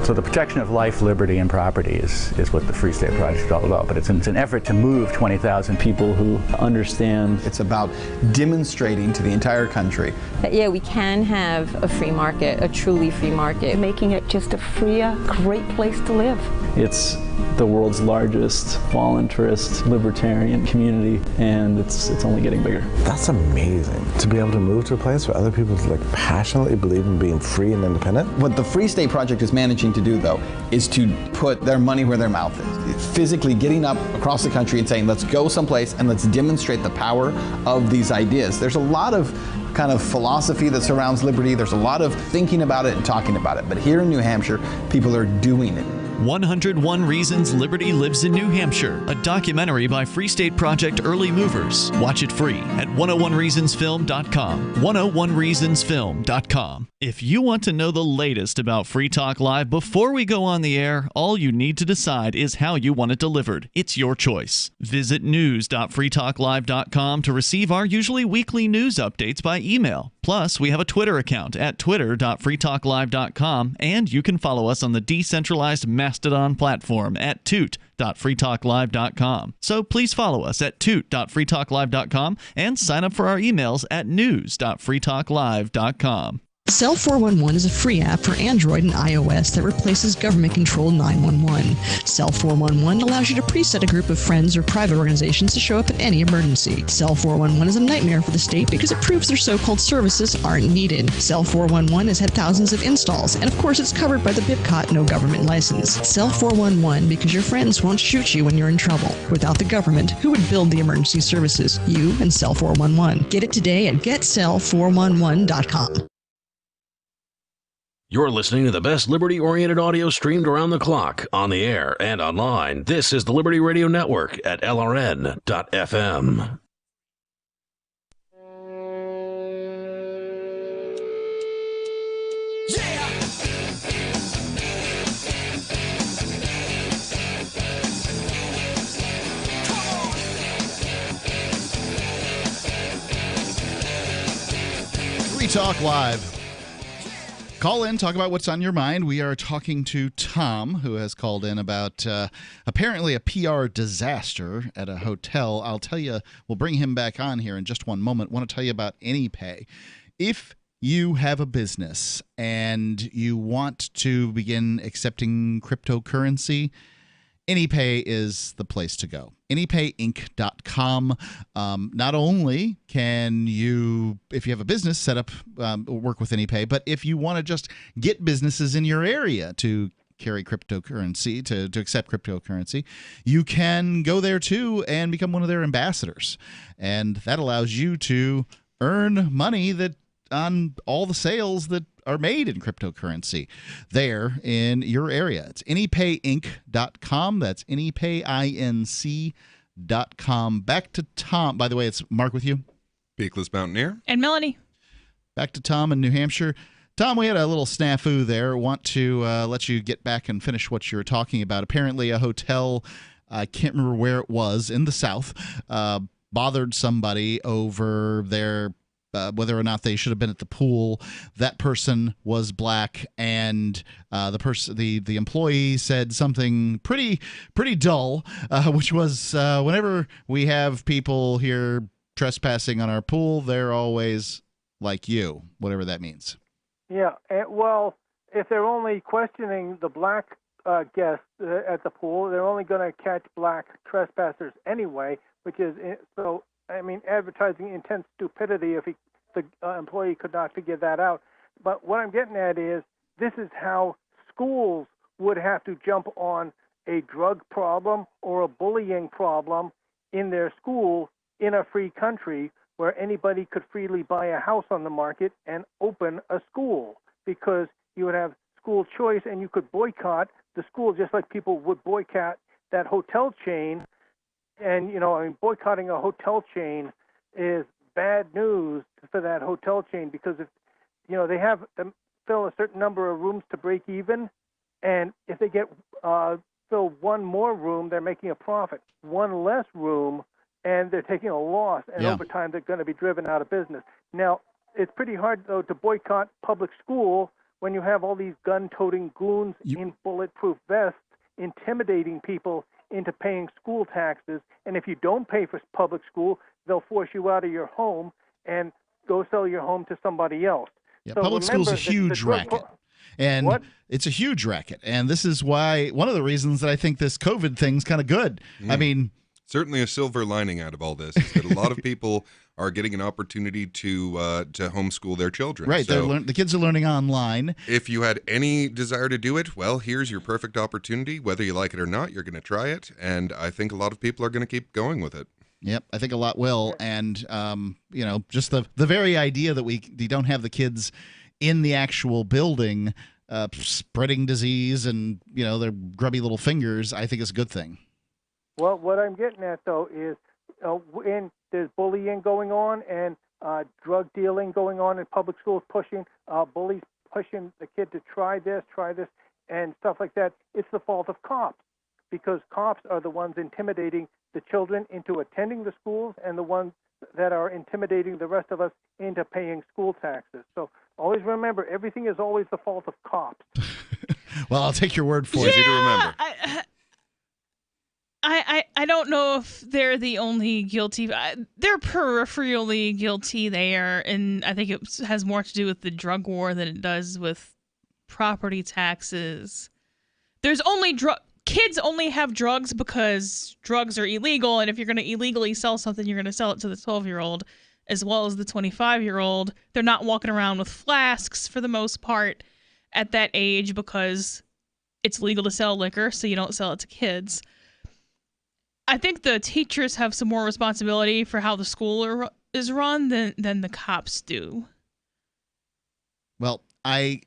Speaker 4: So the protection of life, liberty, and property is what the Free State Project is all about. But it's an effort to move 20,000 people who understand.
Speaker 8: It's about demonstrating to the entire country
Speaker 24: that, yeah, we can have a free market, a truly free market.
Speaker 25: Making it just a freer, great place to live.
Speaker 4: It's the world's largest voluntarist libertarian community, and it's only getting bigger.
Speaker 26: That's amazing, to be able to move to a place where other people passionately believe in being free and independent.
Speaker 8: What the Free State Project is managing to do, though, is to put their money where their mouth is. It's physically getting up across the country and saying, let's go someplace and let's demonstrate the power of these ideas. There's a lot of kind of philosophy that surrounds liberty. There's a lot of thinking about it and talking about it. But here in New Hampshire, people are doing it.
Speaker 12: 101 Reasons Liberty Lives in New Hampshire, a documentary by Free State Project early movers. Watch it free at 101reasonsfilm.com. 101reasonsfilm.com. If you want to know the latest about Free Talk Live before we go on the air, all you need to decide is how you want it delivered. It's your choice. Visit news.freetalklive.com to receive our usually weekly news updates by email. Plus, we have a Twitter account at twitter.freetalklive.com, and you can follow us on the decentralized Mastodon platform at toot.freetalklive.com. So please follow us at toot.freetalklive.com and sign up for our emails at news.freetalklive.com.
Speaker 27: Cell 411 is a free app for Android and iOS that replaces government-controlled 911. Cell 411 allows you to preset a group of friends or private organizations to show up at any emergency. Cell 411 is a nightmare for the state because it proves their so-called services aren't needed. Cell 411 has had thousands of installs, and of course it's covered by the BIPCOT no government license. Cell 411 because your friends won't shoot you when you're in trouble. Without the government, who would build the emergency services? You and Cell 411. Get it today at getcell411.com.
Speaker 13: You're listening to the best liberty-oriented audio streamed around the clock, on the air, and online. This is the Liberty Radio Network at LRN.FM.
Speaker 5: Free Talk Live. Call in, talk about what's on your mind. We are talking to Tom, who has called in about apparently a PR disaster at a hotel. I'll tell you, we'll bring him back on here in just one moment. I want to tell you about AnyPay. If you have a business and you want to begin accepting cryptocurrency, AnyPay is the place to go. AnyPayInc.com. Not only can you, if you have a business, set up, work with AnyPay, but if you want to just get businesses in your area to carry cryptocurrency, to accept cryptocurrency, you can go there too and become one of their ambassadors. And that allows you to earn money that on all the sales that are made in cryptocurrency there in your area. It's AnyPayInc.com. That's AnyPayInc.com. Back to Tom. By the way, it's Mark with you.
Speaker 6: Peakless Mountaineer.
Speaker 7: And Melanie.
Speaker 5: Back to Tom in New Hampshire. Tom, we had a little snafu there. Want to let you get back and finish what you were talking about. Apparently a hotel, I can't remember where it was, in the South, bothered somebody over their whether or not they should have been at the pool. That person was black, and the employee said something pretty dull, which was whenever we have people here trespassing on our pool, they're always like you, whatever that means.
Speaker 1: Yeah, well, if they're only questioning the black guests at the pool, they're only going to catch black trespassers anyway, which is so. I mean, advertising intense stupidity if the employee could not figure that out. But what I'm getting at is this is how schools would have to jump on a drug problem or a bullying problem in their school in a free country where anybody could freely buy a house on the market and open a school, because you would have school choice and you could boycott the school just like people would boycott that hotel chain. And, boycotting a hotel chain is bad news for that hotel chain, because if they have to fill a certain number of rooms to break even, and if they get fill one more room, they're making a profit. One less room, and they're taking a loss, and over time they're going to be driven out of business. Now, it's pretty hard though to boycott public school when you have all these gun-toting goons in bulletproof vests intimidating people into paying school taxes, and if you don't pay for public school, they'll force you out of your home and go sell your home to somebody else.
Speaker 5: Yeah,
Speaker 1: so
Speaker 5: public school's a huge racket. And it's a huge racket. And this is why one of the reasons that I think this COVID thing's kind of good. I mean,
Speaker 6: certainly a silver lining out of all this is that a lot of people are getting an opportunity to homeschool their children.
Speaker 5: Right.
Speaker 6: So
Speaker 5: the kids are learning online.
Speaker 6: If you had any desire to do it, well, here's your perfect opportunity. Whether you like it or not, you're going to try it. And I think a lot of people are going to keep going with it.
Speaker 5: Yep, I think a lot will. And, just the very idea that we don't have the kids in the actual building spreading disease and, their grubby little fingers, I think is a good thing.
Speaker 1: Well, what I'm getting at, though, is when there's bullying going on and drug dealing going on in public schools, bullies pushing the kid to try this, and stuff like that, it's the fault of cops, because cops are the ones intimidating the children into attending the schools and the ones that are intimidating the rest of us into paying school taxes. So always remember, everything is always the fault of cops.
Speaker 5: Well, I'll take your word for
Speaker 6: it. Easy to remember.
Speaker 7: I don't know if they're the only guilty. They're peripherally guilty there, and I think it has more to do with the drug war than it does with property taxes. There's only kids only have drugs because drugs are illegal, and if you're going to illegally sell something, you're going to sell it to the 12-year-old as well as the 25-year-old. They're not walking around with flasks for the most part at that age because it's legal to sell liquor, so you don't sell it to kids. I think the teachers have some more responsibility for how the school is run than the cops do.
Speaker 5: Well, the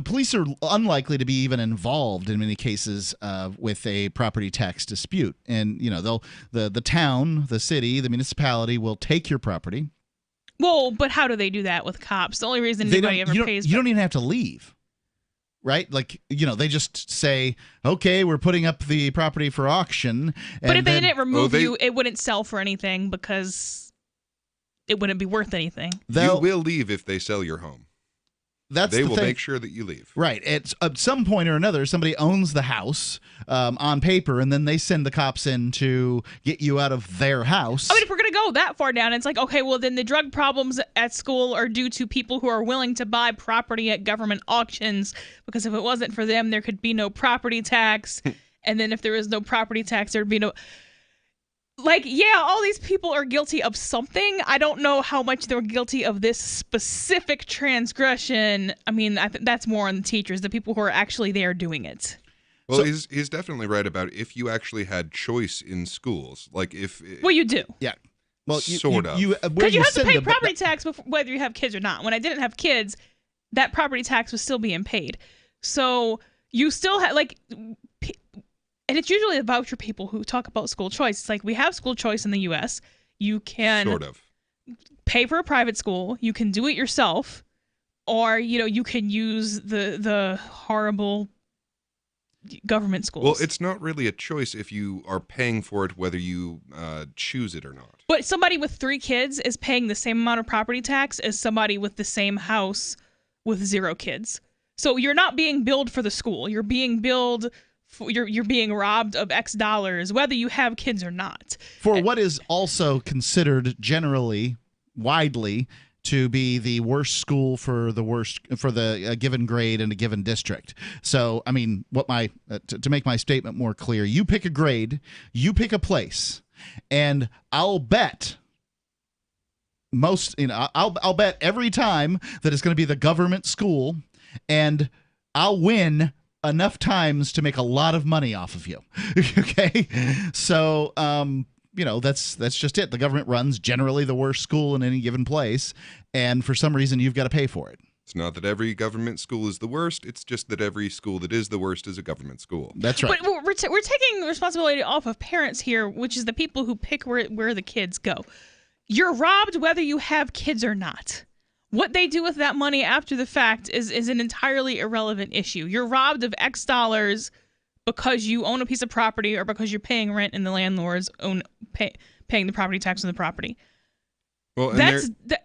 Speaker 5: police are unlikely to be even involved in many cases with a property tax dispute. And, the town, the city, the municipality will take your property.
Speaker 7: Well, but how do they do that with cops? The only reason anybody ever pays...
Speaker 5: You don't even have to leave. Right? Like, they just say, okay, we're putting up the property for auction.
Speaker 7: But if they didn't remove you, it wouldn't sell for anything because it wouldn't be worth anything.
Speaker 6: You will leave if they sell your home. They will make sure that you leave.
Speaker 5: Right. At some point or another, somebody owns the house on paper, and then they send the cops in to get you out of their house.
Speaker 7: I mean, if we're going to go that far down, it's like, okay, well, then the drug problems at school are due to people who are willing to buy property at government auctions, because if it wasn't for them, there could be no property tax. And then if there is no property tax, there'd be no... all these people are guilty of something. I don't know how much they're guilty of this specific transgression. I mean, that's more on the teachers, the people who are actually there doing it.
Speaker 6: Well, he's definitely right about if you actually had choice in schools. Well,
Speaker 7: you do.
Speaker 5: Yeah. Well,
Speaker 6: sort of.
Speaker 7: Because you have to pay property tax whether you have kids or not. When I didn't have kids, that property tax was still being paid. So you still had, and it's usually the voucher people who talk about school choice. It's like, we have school choice in the U.S. You can
Speaker 6: sort of
Speaker 7: pay for a private school. You can do it yourself, or you can use the horrible government schools.
Speaker 6: Well, it's not really a choice if you are paying for it, whether you choose it or not.
Speaker 7: But somebody with 3 kids is paying the same amount of property tax as somebody with the same house with 0 kids. So you're not being billed for the school. You're being billed. You're being robbed of X dollars, whether you have kids or not.
Speaker 5: For what is also considered generally, widely, to be the worst school for the given grade in a given district. So, I mean, to make my statement more clear, you pick a grade, you pick a place, and I'll bet I'll bet every time that it's going to be the government school, and I'll win enough times to make a lot of money off of you. Okay? So, that's just it. The government runs generally the worst school in any given place, and for some reason you've got to pay for it.
Speaker 6: It's not that every government school is the worst. It's just that every school that is the worst is a government school.
Speaker 5: That's right.
Speaker 7: But we're taking responsibility off of parents here, which is the people who pick where the kids go. You're robbed whether you have kids or not. What they do with that money after the fact is an entirely irrelevant issue. You're robbed of X dollars because you own a piece of property or because you're paying rent and the landlords paying the property tax on the property.
Speaker 6: Well,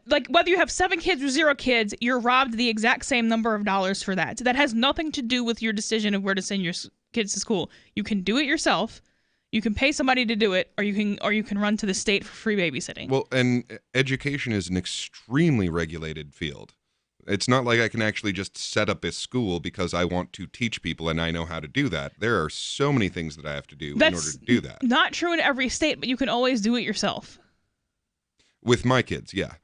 Speaker 7: like whether you have 7 kids or 0 kids, you're robbed the exact same number of dollars for that. That has nothing to do with your decision of where to send your kids to school. You can do it yourself. You can pay somebody to do it, or you can run to the state for free babysitting.
Speaker 6: Well, and education is an extremely regulated field. It's not like I can actually just set up a school because I want to teach people and I know how to do that. There are so many things that I have to do in order to do that.
Speaker 7: Not true in every state, but you can always do it yourself.
Speaker 6: With my kids, yeah.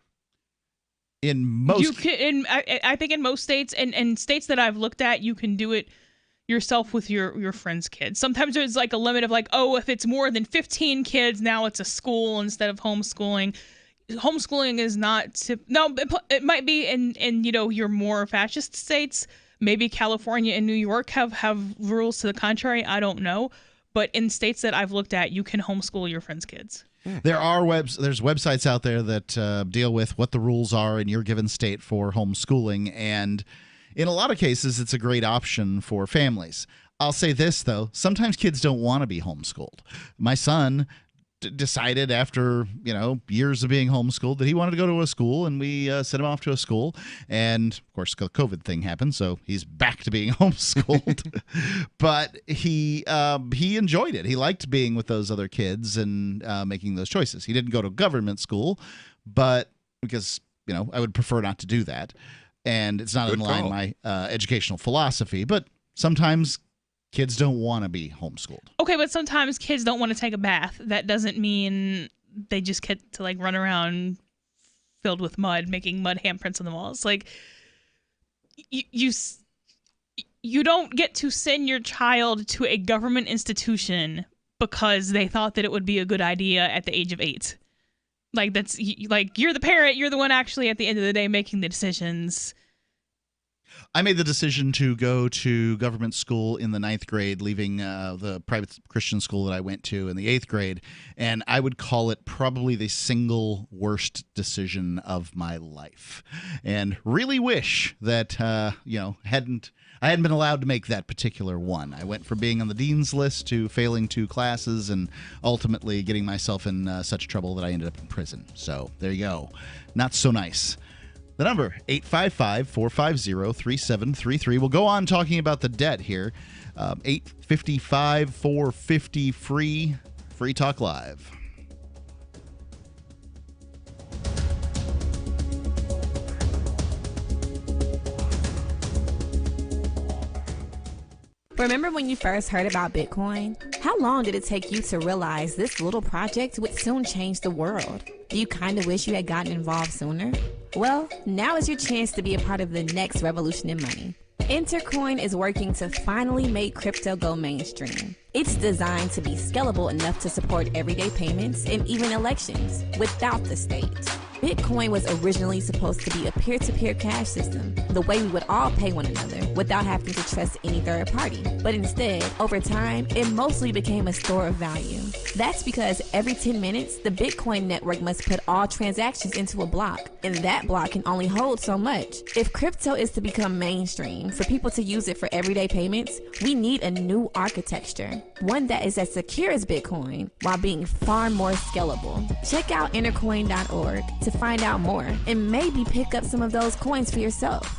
Speaker 5: In most,
Speaker 7: I think in most states and states that I've looked at, you can do it yourself with your friends' kids. Sometimes there's like a limit of like, oh, if it's more than 15 kids, now it's a school instead of homeschooling. Homeschooling is not it might be in your more fascist states. Maybe California and New York have rules to the contrary. I don't know, but in states that I've looked at, you can homeschool your friends' kids.
Speaker 5: There's websites out there that deal with what the rules are in your given state for homeschooling, and in a lot of cases, it's a great option for families. I'll say this, though. Sometimes kids don't want to be homeschooled. My son decided after, years of being homeschooled that he wanted to go to a school, and we sent him off to a school. And, of course, the COVID thing happened, so he's back to being homeschooled. But he enjoyed it. He liked being with those other kids and making those choices. He didn't go to government school, but because, I would prefer not to do that. And it's not in line with my educational philosophy, but sometimes kids don't want to be homeschooled.
Speaker 7: Okay, but sometimes kids don't want to take a bath. That doesn't mean they just get to run around filled with mud, making mud handprints on the walls. Like you don't get to send your child to a government institution because they thought that it would be a good idea at the age of 8. Like that's like you're the parent, you're the one actually at the end of the day making the decisions.
Speaker 5: I made the decision to go to government school in the 9th grade, leaving the private Christian school that I went to in the 8th grade, and I would call it probably the single worst decision of my life, and really wish that I hadn't been allowed to make that particular one. I went from being on the dean's list to failing 2 classes and ultimately getting myself in such trouble that I ended up in prison. So there you go. Not so nice. The number, 855-450-3733. We'll go on talking about the debt here. 855-450 Free Talk Live.
Speaker 3: Remember when you first heard about Bitcoin? How long did it take you to realize this little project would soon change the world? Do you kind of wish you had gotten involved sooner? Well, now is your chance to be a part of the next revolution in money. Intercoin is working to finally make crypto go mainstream. It's designed to be scalable enough to support everyday payments and even elections without the state. Bitcoin was originally supposed to be a peer-to-peer cash system, the way we would all pay one another without having to trust any third party. But instead, over time, it mostly became a store of value. That's because every 10 minutes, the Bitcoin network must put all transactions into a block, and that block can only hold so much. If crypto is to become mainstream, for people to use it for everyday payments, we need a new architecture, one that is as secure as Bitcoin while being far more scalable. Check out intercoin.org to find out more and maybe pick up some of those coins for yourself.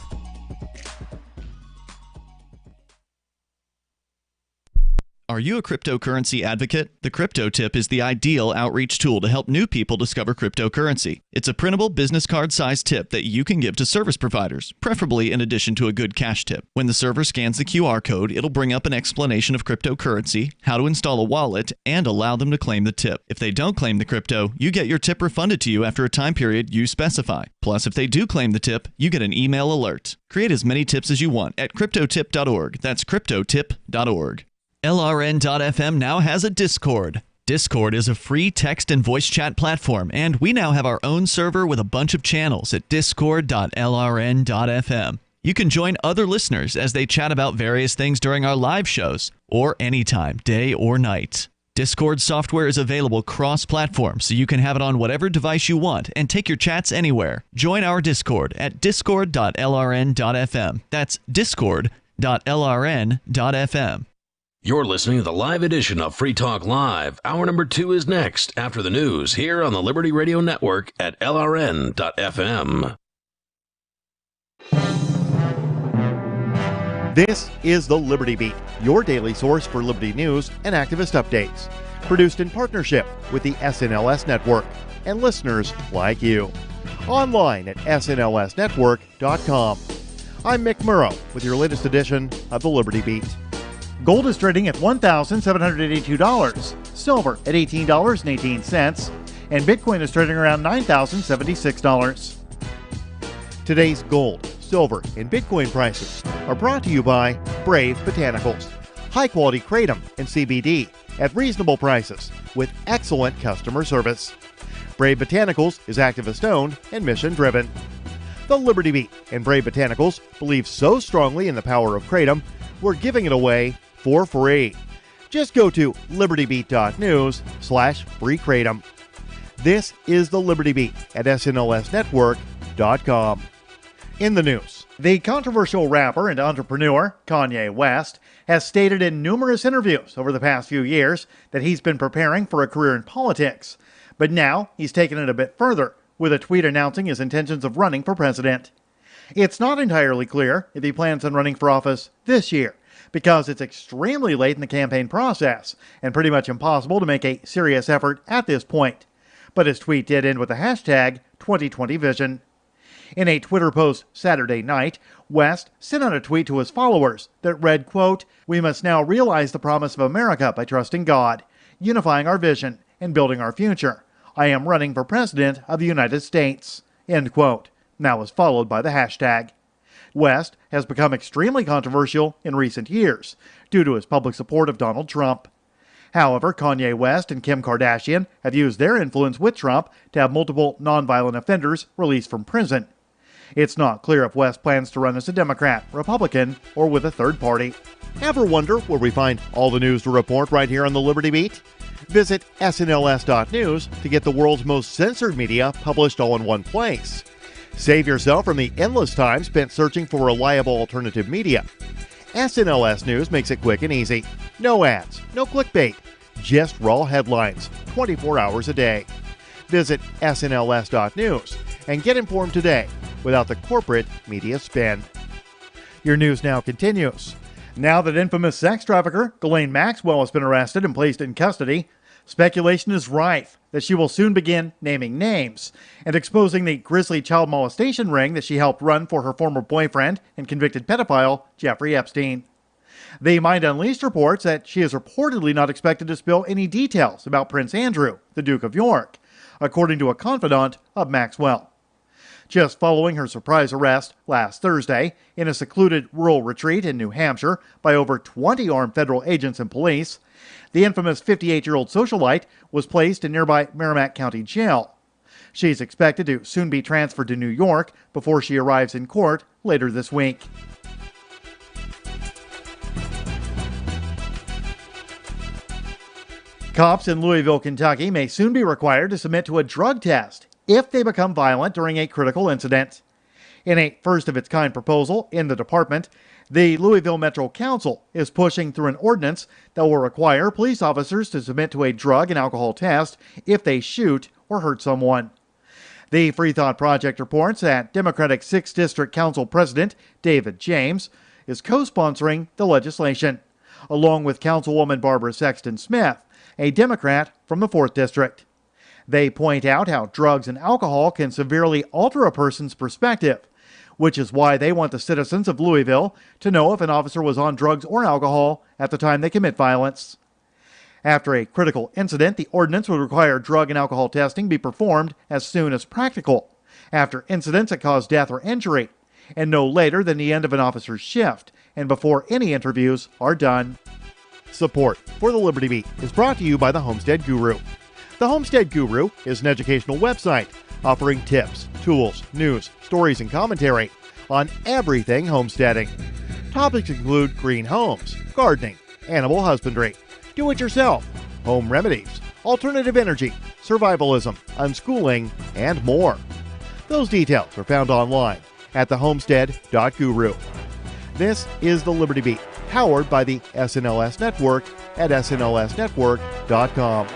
Speaker 12: Are you a cryptocurrency advocate? The Crypto Tip is the ideal outreach tool to help new people discover cryptocurrency. It's a printable business card-sized tip that you can give to service providers, preferably in addition to a good cash tip. When the server scans the QR code, it'll bring up an explanation of cryptocurrency, how to install a wallet, and allow them to claim the tip. If they don't claim the crypto, you get your tip refunded to you after a time period you specify. Plus, if they do claim the tip, you get an email alert. Create as many tips as you want at cryptotip.org. That's cryptotip.org. LRN.FM now has a Discord. Discord is a free text and voice chat platform, and we now have our own server with a bunch of channels at discord.lrn.fm. You can join other listeners as they chat about various things during our live shows, or anytime, day or night. Discord software is available cross-platform, so you can have it on whatever device you want and take your chats anywhere. Join our Discord at discord.lrn.fm. That's discord.lrn.fm.
Speaker 13: You're listening to the live edition of Free Talk Live. Hour number 2 is next after the news here on the Liberty Radio Network at LRN.FM.
Speaker 9: This is the Liberty Beat, your daily source for Liberty news and activist updates. Produced in partnership with the SNLS Network and listeners like you. Online at snlsnetwork.com. I'm Mick Murrow with your latest edition of the Liberty Beat. Gold is trading at $1,782, silver at $18.18, and Bitcoin is trading around $9,076. Today's gold, silver, and Bitcoin prices are brought to you by Brave Botanicals, high-quality kratom and CBD at reasonable prices with excellent customer service. Brave Botanicals is activist-owned and mission-driven. The Liberty Beat and Brave Botanicals believe so strongly in the power of kratom, we're giving it away for free. Just go to libertybeat.news/freekratom. This is the Liberty Beat at snlsnetwork.com. In the news, the controversial rapper and entrepreneur Kanye West has stated in numerous interviews over the past few years that he's been preparing for a career in politics. But now he's taken it a bit further with a tweet announcing his intentions of running for president. It's not entirely clear if he plans on running for office this year, because it's extremely late in the campaign process and pretty much impossible to make a serious effort at this point. But his tweet did end with the hashtag 2020vision. In a Twitter post Saturday night, West sent out a tweet to his followers that read, quote, "We must now realize the promise of America by trusting God, unifying our vision, and building our future. I am running for president of the United States," end quote. That was followed by the hashtag. West has become extremely controversial in recent years due to his public support of Donald Trump. However, Kanye West and Kim Kardashian have used their influence with Trump to have multiple nonviolent offenders released from prison. It's not clear if West plans to run as a Democrat, Republican, or with a third party. Ever wonder where we find all the news to report right here on the Liberty Beat? Visit snls.news to get the world's most censored media published all in one place. Save yourself from the endless time spent searching for reliable alternative media. SNLS News makes it quick and easy. No ads, no clickbait, just raw headlines, 24 hours a day. Visit snls.news and get informed today without the corporate media spin. Your news now continues. Now that infamous sex trafficker Ghislaine Maxwell has been arrested and placed in custody, speculation is rife that she will soon begin naming names and exposing the grisly child molestation ring that she helped run for her former boyfriend and convicted pedophile Jeffrey Epstein. The Mind Unleashed reports that she is reportedly not expected to spill any details about Prince Andrew, the Duke of York, according to a confidant of Maxwell. Just following her surprise arrest last Thursday in a secluded rural retreat in New Hampshire by over 20 armed federal agents and police, the infamous 58-year-old socialite was placed in nearby Merrimack County Jail. She's expected to soon be transferred to New York before she arrives in court later this week. Cops in Louisville, Kentucky may soon be required to submit to a drug test if they become violent during a critical incident. In a first-of-its-kind proposal in the department, the Louisville Metro Council is pushing through an ordinance that will require police officers to submit to a drug and alcohol test if they shoot or hurt someone. The Free Thought Project reports that Democratic 6th District Council President David James is co-sponsoring the legislation, along with Councilwoman Barbara Sexton Smith, a Democrat from the 4th District. They point out how drugs and alcohol can severely alter a person's perspective, which is why they want the citizens of Louisville to know if an officer was on drugs or alcohol at the time they commit violence. After a critical incident, the ordinance would require drug and alcohol testing be performed as soon as practical, after incidents that cause death or injury, and no later than the end of an officer's shift, and before any interviews are done. Support for the Liberty Beat is brought to you by the Homestead Guru. The Homestead Guru is an educational website offering tips, tools, news, stories, and commentary on everything homesteading. Topics include green homes, gardening, animal husbandry, do-it-yourself, home remedies, alternative energy, survivalism, unschooling, and more. Those details are found online at thehomestead.guru. This is the Liberty Beat, powered by the SNLS Network at snlsnetwork.com.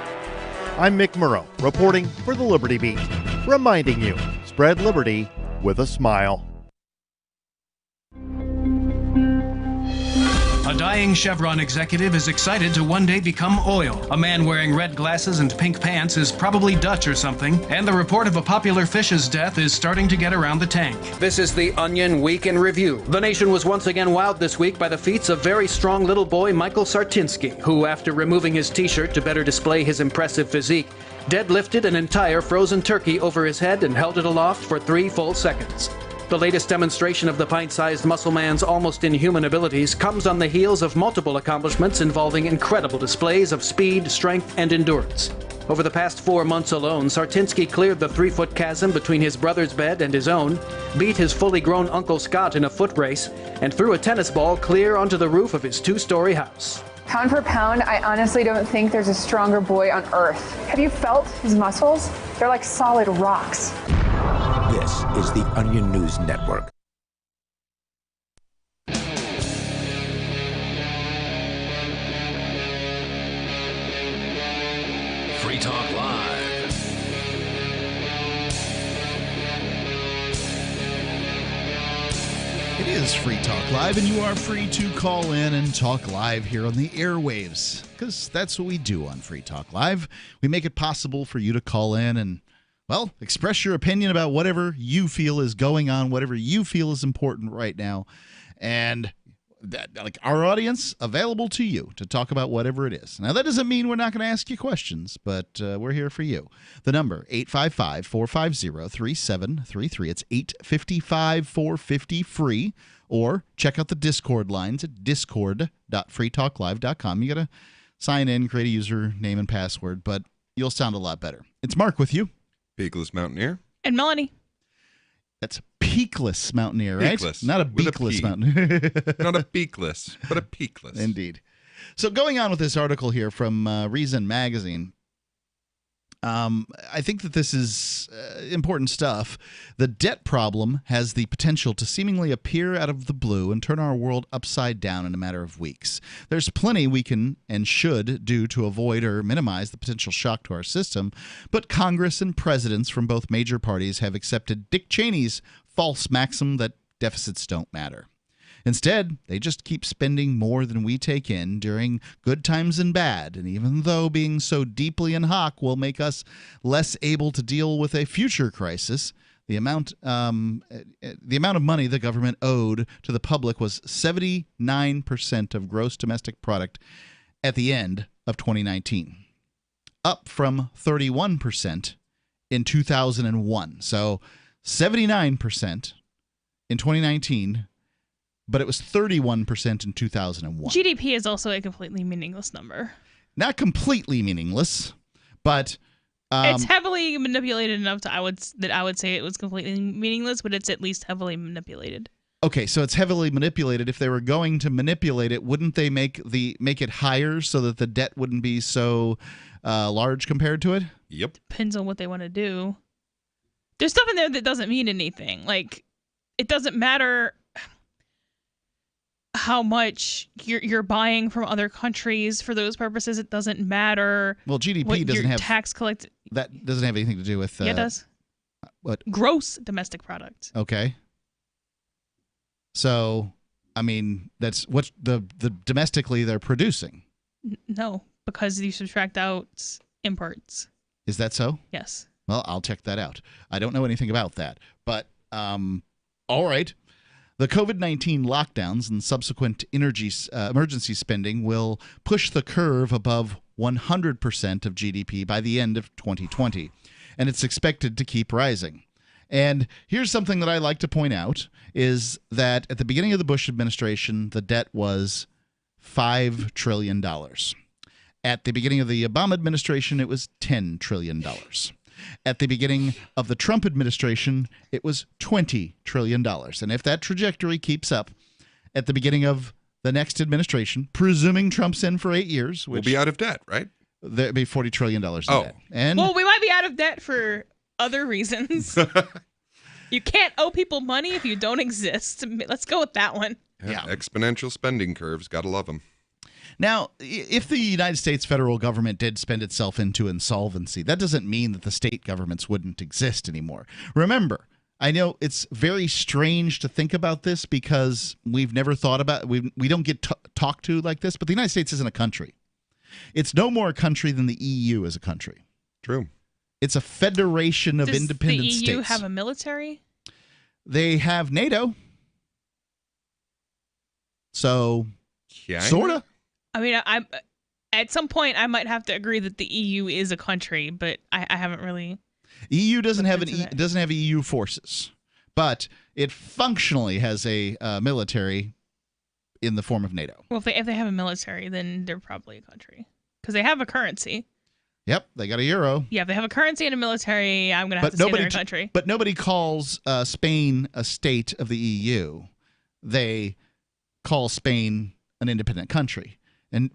Speaker 9: I'm Mick Murrow, reporting for the Liberty Beat, reminding you, spread liberty with a smile.
Speaker 10: A dying Chevron executive is excited to one day become oil. A man wearing red glasses and pink pants is probably Dutch or something, and the report of a popular fish's death is starting to get around the tank.
Speaker 11: This is the Onion Week in Review. The nation was once again wowed this week by the feats of very strong little boy Michael Sartinsky, who, after removing his t-shirt to better display his impressive physique, deadlifted an entire frozen turkey over his head and held it aloft for 3 full seconds. The latest demonstration of the pint-sized muscle man's almost inhuman abilities comes on the heels of multiple accomplishments involving incredible displays of speed, strength, and endurance. Over the past 4 months alone, Sartinsky cleared the 3-foot chasm between his brother's bed and his own, beat his fully grown Uncle Scott in a foot race, and threw a tennis ball clear onto the roof of his 2-story house.
Speaker 14: Pound for pound, I honestly don't think there's a stronger boy on earth. Have you felt his muscles? They're like solid rocks.
Speaker 15: This is the Onion News Network.
Speaker 13: Free Talk Live.
Speaker 5: It is Free Talk Live, and you are free to call in and talk live here on the airwaves, because that's what we do on Free Talk Live. We make it possible for you to call in and, well, express your opinion about whatever you feel is going on, whatever you feel is important right now, and that, like, our audience, available to you to talk about whatever it is. Now, that doesn't mean we're not going to ask you questions, but we're here for you. The number, 855-450-3733. It's 855-450-FREE, or check out the Discord lines at discord.freetalklive.com. You got to sign in, create a username and password, but you'll sound a lot better. It's Mark with you.
Speaker 6: Peakless Mountaineer.
Speaker 7: And Melanie.
Speaker 5: That's Peakless Mountaineer, right?
Speaker 6: Peakless.
Speaker 5: Not a
Speaker 6: With a
Speaker 5: beakless
Speaker 6: P.
Speaker 5: Mountaineer.
Speaker 6: Not a beakless, but a peakless.
Speaker 5: Indeed. So going on with this article here from Reason Magazine, I think that this is important stuff. The debt problem has the potential to seemingly appear out of the blue and turn our world upside down in a matter of weeks. There's plenty we can and should do to avoid or minimize the potential shock to our system, but Congress and presidents from both major parties have accepted Dick Cheney's false maxim that deficits don't matter. Instead, they just keep spending more than we take in during good times and bad, and even though being so deeply in hock will make us less able to deal with a future crisis, the amount of money the government owed to the public was 79% of gross domestic product at the end of 2019, up from 31% in 2001. So 79% in 2019, but it was 31% in 2001.
Speaker 7: GDP is also a completely meaningless number.
Speaker 5: Not completely meaningless, but
Speaker 7: It's heavily manipulated enough that I would say it was completely meaningless, but it's at least heavily manipulated.
Speaker 5: Okay, so it's heavily manipulated. If they were going to manipulate it, wouldn't they make it higher so that the debt wouldn't be so large compared to it?
Speaker 6: Yep.
Speaker 7: Depends on what they want to do. There's stuff in there that doesn't mean anything. Like, it doesn't matter how much you're buying from other countries for those purposes. It doesn't matter.
Speaker 5: Well, GDP
Speaker 7: what
Speaker 5: doesn't
Speaker 7: your
Speaker 5: have
Speaker 7: tax collect.
Speaker 5: That doesn't have anything to do with.
Speaker 7: Yeah, it does.
Speaker 5: What?
Speaker 7: Gross domestic product.
Speaker 5: Okay. So, I mean, that's what the domestically they're producing.
Speaker 7: No, because you subtract out imports.
Speaker 5: Is that so?
Speaker 7: Yes.
Speaker 5: Well, I'll check that out. I don't know anything about that. But, all right. The COVID-19 lockdowns and subsequent emergency spending will push the curve above 100% of GDP by the end of 2020, and it's expected to keep rising. And here's something that I like to point out is that at the beginning of the Bush administration, the debt was $5 trillion. At the beginning of the Obama administration, it was $10 trillion. At the beginning of the Trump administration, it was $20 trillion. And if that trajectory keeps up, at the beginning of the next administration, presuming Trump's in for 8 years,
Speaker 6: we'll be out of debt, right?
Speaker 5: There'll be $40 trillion in debt. And
Speaker 7: well, we might be out of debt for other reasons. You can't owe people money if you don't exist. Let's go with that one.
Speaker 6: Yeah. Exponential spending curves. Gotta love them.
Speaker 5: Now, if the United States federal government did spend itself into insolvency, that doesn't mean that the state governments wouldn't exist anymore. Remember, I know it's very strange to think about this because we've never thought about we don't get talked to like this, but the United States isn't a country. It's no more a country than the EU is a country.
Speaker 6: True.
Speaker 5: It's a federation of independent states.
Speaker 7: Does the EU have a military?
Speaker 5: They have NATO. So, sort of.
Speaker 7: I mean, I at some point I might have to agree that the EU is a country, but I haven't really.
Speaker 5: EU doesn't have doesn't have EU forces, but it functionally has a military in the form of NATO.
Speaker 7: Well, if they have a military, then they're probably a country because they have a currency.
Speaker 5: Yep, they got a euro.
Speaker 7: Yeah, if they have a currency and a military, I'm going to have to say they're a country.
Speaker 5: But nobody calls Spain a state of the EU. They call Spain an independent country.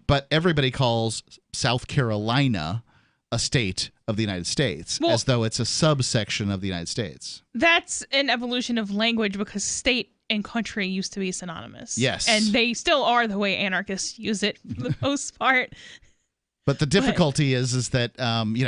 Speaker 5: But everybody calls South Carolina a state of the United States, as though it's a subsection of the United States.
Speaker 7: That's an evolution of language because state and country used to be synonymous.
Speaker 5: Yes.
Speaker 7: And they still are the way anarchists use it for the most part.
Speaker 5: But the difficulty is that,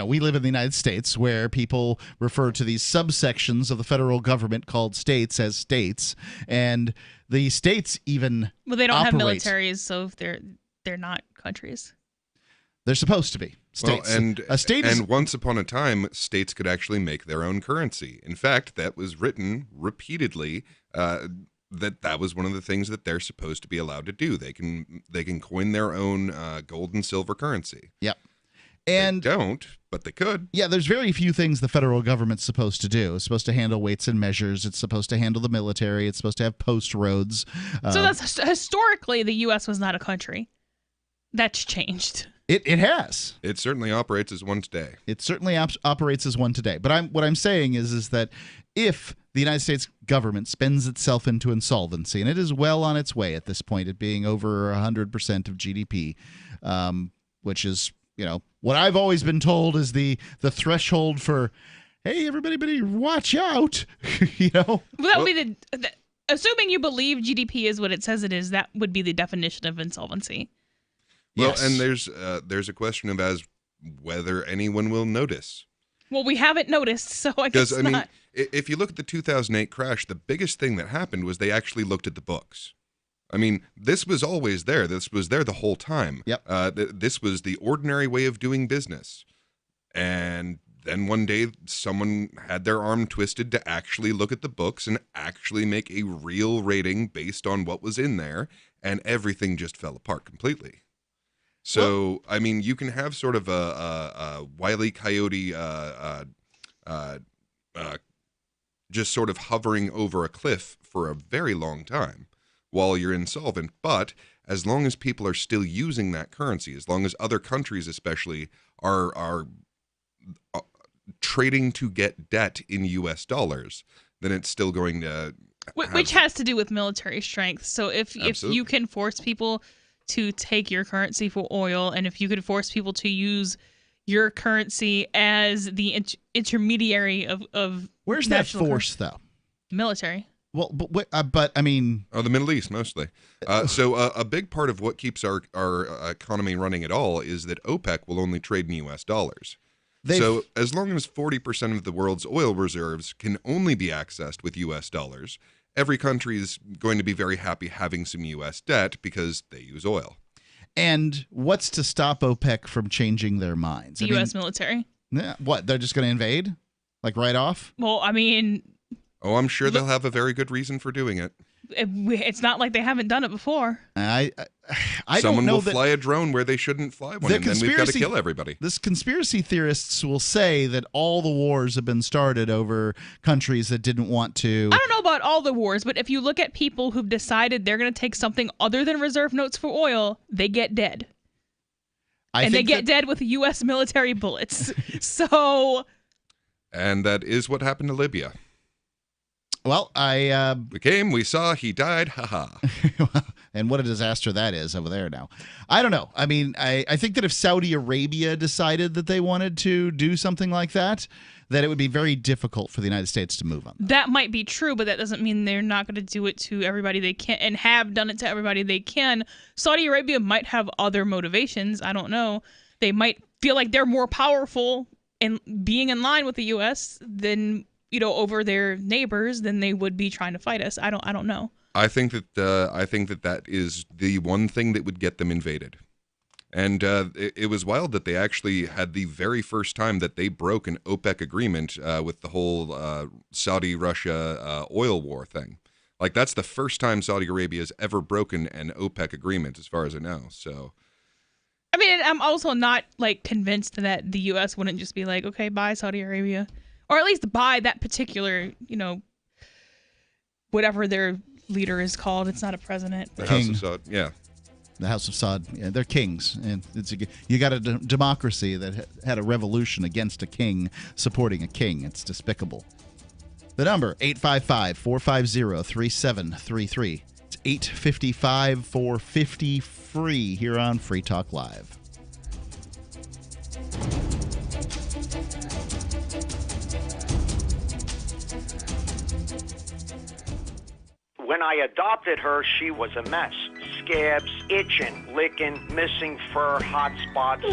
Speaker 5: we live in the United States where people refer to these subsections of the federal government called states as states. And the states even
Speaker 7: Well, they don't
Speaker 5: operate.
Speaker 7: have militaries, so if they're not countries.
Speaker 5: They're supposed to be states.
Speaker 6: Well, and
Speaker 5: a state
Speaker 6: and once upon a time, states could actually make their own currency. In fact, that was written repeatedly that was one of the things that they're supposed to be allowed to do. They can coin their own gold and silver currency.
Speaker 5: Yep. And
Speaker 6: they don't, but they could.
Speaker 5: Yeah, there's very few things the federal government's supposed to do. It's supposed to handle weights and measures. It's supposed to handle the military. It's supposed to have post roads.
Speaker 7: So that's historically the U.S. was not a country. That's changed.
Speaker 5: It has.
Speaker 6: It certainly operates as one today.
Speaker 5: It certainly operates as one today. But what I'm saying is that if the United States government spends itself into insolvency, and it is well on its way at this point at being over 100% of GDP, which is, what I've always been told is the threshold for, hey, everybody watch out,
Speaker 7: Well, that would be assuming you believe GDP is what it says it is, that would be the definition of insolvency.
Speaker 6: Well,
Speaker 5: yes.
Speaker 6: And there's a question of as whether anyone will notice.
Speaker 7: Well, we haven't noticed, so I guess not.
Speaker 6: Mean, if you look at the 2008 crash, the biggest thing that happened was they actually looked at the books. I mean, this was always there. This was there the whole time.
Speaker 5: Yep.
Speaker 6: This was the ordinary way of doing business. And then one day, someone had their arm twisted to actually look at the books and actually make a real rating based on what was in there, and everything just fell apart completely. So, I mean, you can have sort of a Wile E. Coyote just sort of hovering over a cliff for a very long time while you're insolvent. But as long as people are still using that currency, as long as other countries especially are trading to get debt in U.S. dollars, then it's still going to
Speaker 7: which has to do with military strength. So if you can force people to take your currency for oil, and if you could force people to use your currency as the intermediary of
Speaker 5: where's that force though?
Speaker 7: Military.
Speaker 5: Well, but I mean,
Speaker 6: the Middle East mostly. So a big part of what keeps our economy running at all is that OPEC will only trade in U.S. dollars. So as long as 40% of the world's oil reserves can only be accessed with U.S. dollars, every country is going to be very happy having some U.S. debt because they use oil.
Speaker 5: And what's to stop OPEC from changing their minds?
Speaker 7: The U.S. military.
Speaker 5: Yeah, what? They're just going to invade? Like right off?
Speaker 7: Well, I mean...
Speaker 6: Oh, I'm sure they'll have a very good reason for doing it.
Speaker 7: It's not like they haven't done it before.
Speaker 5: I
Speaker 6: Someone
Speaker 5: don't know
Speaker 6: will fly a drone where they shouldn't fly one, and then we've got to kill everybody.
Speaker 5: This conspiracy theorists will say that all the wars have been started over countries that didn't want to.
Speaker 7: I don't know about all the wars, but if you look at people who've decided they're going to take something other than reserve notes for oil, they get dead. And they get dead with U.S. military bullets. So.
Speaker 6: And that is what happened to Libya.
Speaker 5: Well,
Speaker 6: we came, we saw, he died, haha.
Speaker 5: And what a disaster that is over there now. I don't know. I mean, I think that if Saudi Arabia decided that they wanted to do something like that it would be very difficult for the United States to move on.
Speaker 7: That might be true, but that doesn't mean they're not going to do it to everybody they can and have done it to everybody they can. Saudi Arabia might have other motivations. I don't know. They might feel like they're more powerful in being in line with the U.S. than over their neighbors than they would be trying to fight us. I don't know.
Speaker 6: I think that is the one thing that would get them invaded. And it was wild that they actually had the very first time that they broke an OPEC agreement with the whole Saudi-Russia oil war thing. Like, that's the first time Saudi Arabia has ever broken an OPEC agreement, as far as I know. So,
Speaker 7: I mean, I'm also not convinced that the U.S. wouldn't just be like, okay, bye, Saudi Arabia. Or at least by that particular, whatever their leader is called. It's not a president.
Speaker 6: The House of Saud, yeah.
Speaker 5: The House of Saud, yeah, they're kings. And you got a democracy that had a revolution against a king supporting a king. It's despicable. The number, 855-450-3733. It's 855-450-FREE here on Free Talk Live.
Speaker 16: When I adopted her, she was a mess. Scabs, itching, licking, missing fur, hot spots.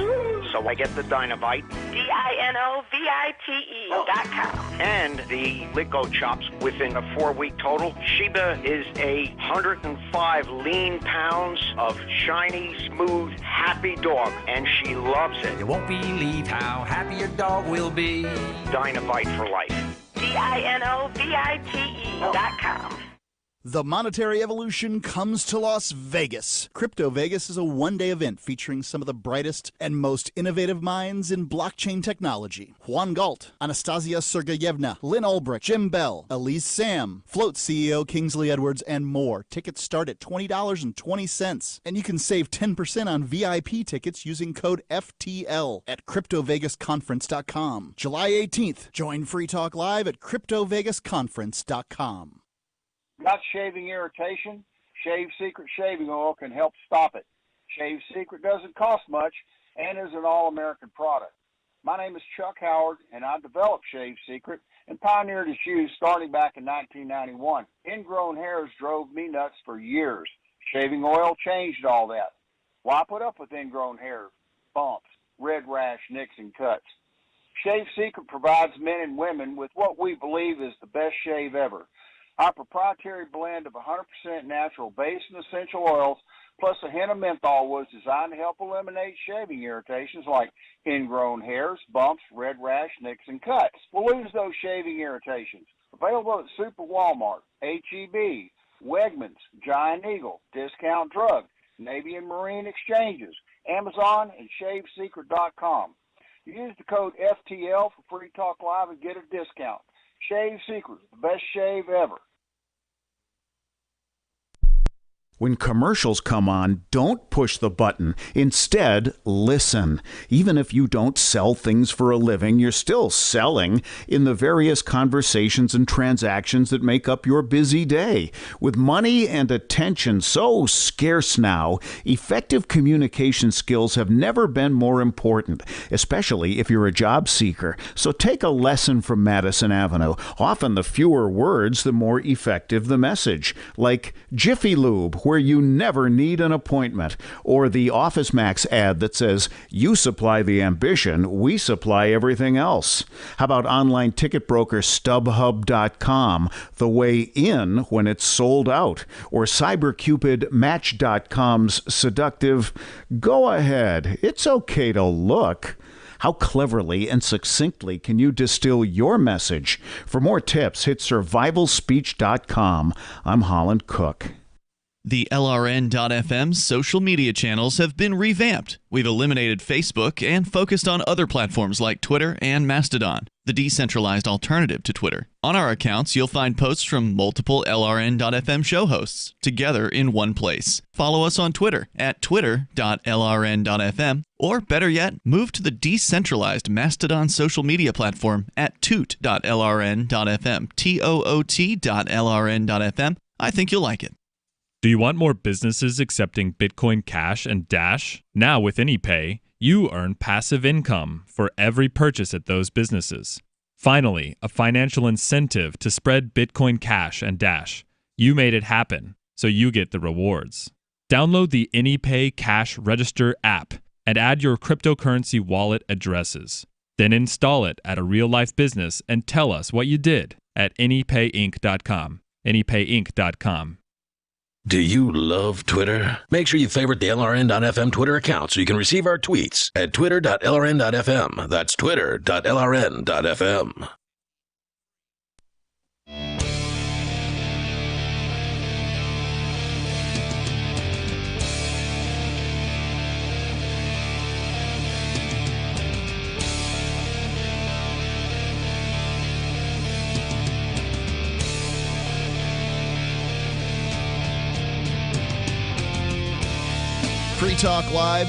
Speaker 16: So I get the Dinovite. DINOVITE.com. And the Lico Chops. Within a 4-week total, Sheba is 105 lean pounds of shiny, smooth, happy dog. And she loves it.
Speaker 17: You won't believe how happy your dog will be.
Speaker 16: Dinovite for life.
Speaker 17: DINOVITE.com.
Speaker 18: The Monetary Evolution comes to Las Vegas. Crypto Vegas is a one-day event featuring some of the brightest and most innovative minds in blockchain technology. Juan Galt, Anastasia Sergeyevna, Lynn Ulbricht, Jim Bell, Elise Sam, Float CEO Kingsley Edwards, and more. Tickets start at $20.20, and you can save 10% on VIP tickets using code FTL at CryptoVegasConference.com. July 18th, join Free Talk Live at CryptoVegasConference.com.
Speaker 19: Got shaving irritation? Shave Secret shaving oil can help stop it. Shave Secret doesn't cost much and is an all-American product. My name is Chuck Howard, and I developed Shave Secret and pioneered its use starting back in 1991. Ingrown hairs drove me nuts for years. Shaving oil changed all that. Why put up with ingrown hairs, bumps, red rash, nicks, and cuts? Shave Secret provides men and women with what we believe is the best shave ever. Our proprietary blend of 100% natural base and essential oils, plus a hint of menthol, was designed to help eliminate shaving irritations like ingrown hairs, bumps, red rash, nicks, and cuts. We'll lose those shaving irritations. Available at Super Walmart, H-E-B, Wegmans, Giant Eagle, Discount Drug, Navy and Marine Exchanges, Amazon, and ShaveSecret.com. Use the code FTL for Free Talk Live and get a discount. Shave Secret, the best shave ever.
Speaker 2: When commercials come on, don't push the button. Instead, listen. Even if you don't sell things for a living, you're still selling in the various conversations and transactions that make up your busy day. With money and attention so scarce now, effective communication skills have never been more important, especially if you're a job seeker. So take a lesson from Madison Avenue. Often the fewer words, the more effective the message. Like Jiffy Lube, where you never need an appointment, or the Office Max ad that says, you supply the ambition, we supply everything else. How about online ticket broker StubHub.com, the way in when it's sold out, or CyberCupid Match.com's seductive, go ahead, it's okay to look. How cleverly and succinctly can you distill your message? For more tips, hit survivalspeech.com. I'm Holland Cook.
Speaker 12: The LRN.FM social media channels have been revamped. We've eliminated Facebook and focused on other platforms like Twitter and Mastodon, the decentralized alternative to Twitter. On our accounts, you'll find posts from multiple LRN.FM show hosts together in one place. Follow us on Twitter at twitter.lrn.fm, or better yet, move to the decentralized Mastodon social media platform at toot.lrn.fm, toot.lrn.fm. I think you'll like it.
Speaker 20: Do you want more businesses accepting Bitcoin Cash and Dash? Now with AnyPay, you earn passive income for every purchase at those businesses. Finally, a financial incentive to spread Bitcoin Cash and Dash. You made it happen, so you get the rewards. Download the AnyPay Cash Register app and add your cryptocurrency wallet addresses. Then install it at a real-life business and tell us what you did at anypayinc.com. anypayinc.com.
Speaker 13: Do you love Twitter? Make sure you favorite the LRN.FM Twitter account so you can receive our tweets at twitter.lrn.fm. That's twitter.lrn.fm.
Speaker 5: Free Talk Live.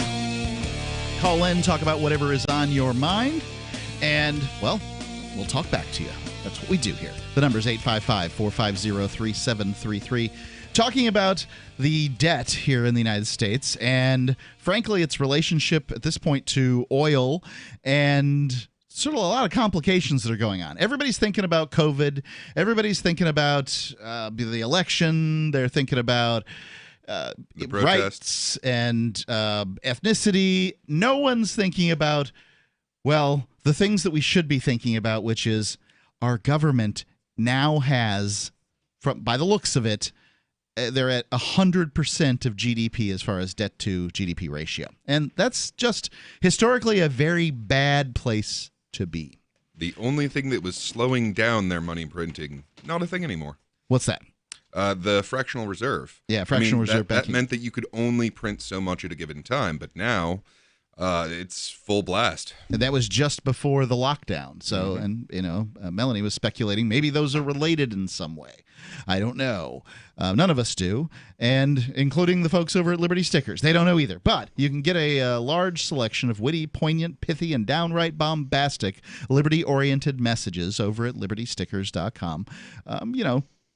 Speaker 5: Call in, talk about whatever is on your mind, and, well, we'll talk back to you. That's what we do here. The number is 855-450-3733. Talking about the debt here in the United States and, frankly, its relationship at this point to oil and sort of a lot of complications that are going on. Everybody's thinking about COVID. Everybody's thinking about the election. They're thinking about rights and ethnicity. No one's thinking about, well, the things that we should be thinking about, which is our government now has, by the looks of it, they're at 100% of GDP as far as debt to GDP ratio. And that's just historically a very bad place to be.
Speaker 6: The only thing that was slowing down their money printing, not a thing anymore.
Speaker 5: What's that?
Speaker 6: The fractional reserve.
Speaker 5: Yeah, fractional reserve
Speaker 6: that meant that you could only print so much at a given time, but now it's full blast.
Speaker 5: And that was just before the lockdown. So, and Melanie was speculating maybe those are related in some way. I don't know. None of us do, and including the folks over at Liberty Stickers. They don't know either. But you can get a large selection of witty, poignant, pithy, and downright bombastic liberty-oriented messages over at libertystickers.com.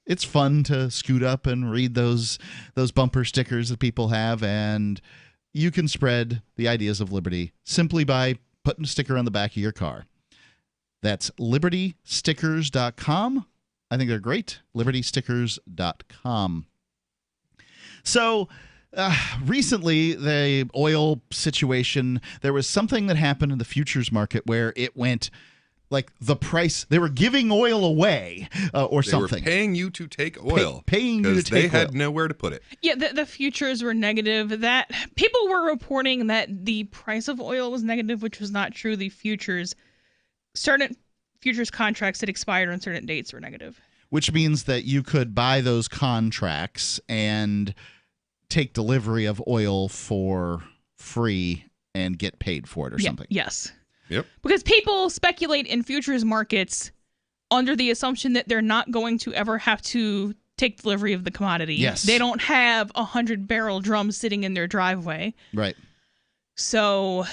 Speaker 5: It's fun to scoot up and read those bumper stickers that people have, and you can spread the ideas of liberty simply by putting a sticker on the back of your car. That's libertystickers.com. I think they're great. libertystickers.com. So recently, the oil situation, there was something that happened in the futures market where it went like the price, they were giving oil away or something.
Speaker 6: They were paying you to take oil.
Speaker 5: Paying you to take oil.
Speaker 6: Because they had nowhere to put it.
Speaker 7: Yeah, the futures were negative. That people were reporting that the price of oil was negative, which was not true. The certain futures contracts that expired on certain dates were negative.
Speaker 5: Which means that you could buy those contracts and take delivery of oil for free and get paid for it or something.
Speaker 7: Yes.
Speaker 6: Yep.
Speaker 7: Because people speculate in futures markets under the assumption that they're not going to ever have to take delivery of the commodity.
Speaker 5: Yes.
Speaker 7: They don't have 100-barrel drums sitting in their driveway.
Speaker 5: Right.
Speaker 7: So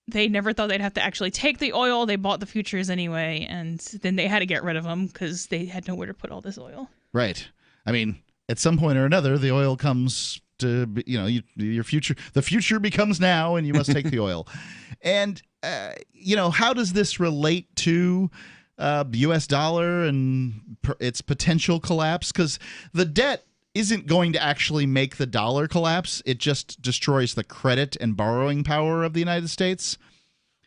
Speaker 7: they never thought they'd have to actually take the oil. They bought the futures anyway, and then they had to get rid of them because they had nowhere to put all this oil.
Speaker 5: Right. I mean, at some point or another, the oil comes to, your future. The future becomes now, and you must take the oil. And, how does this relate to U.S. dollar and its potential collapse? Because the debt isn't going to actually make the dollar collapse. It just destroys the credit and borrowing power of the United States.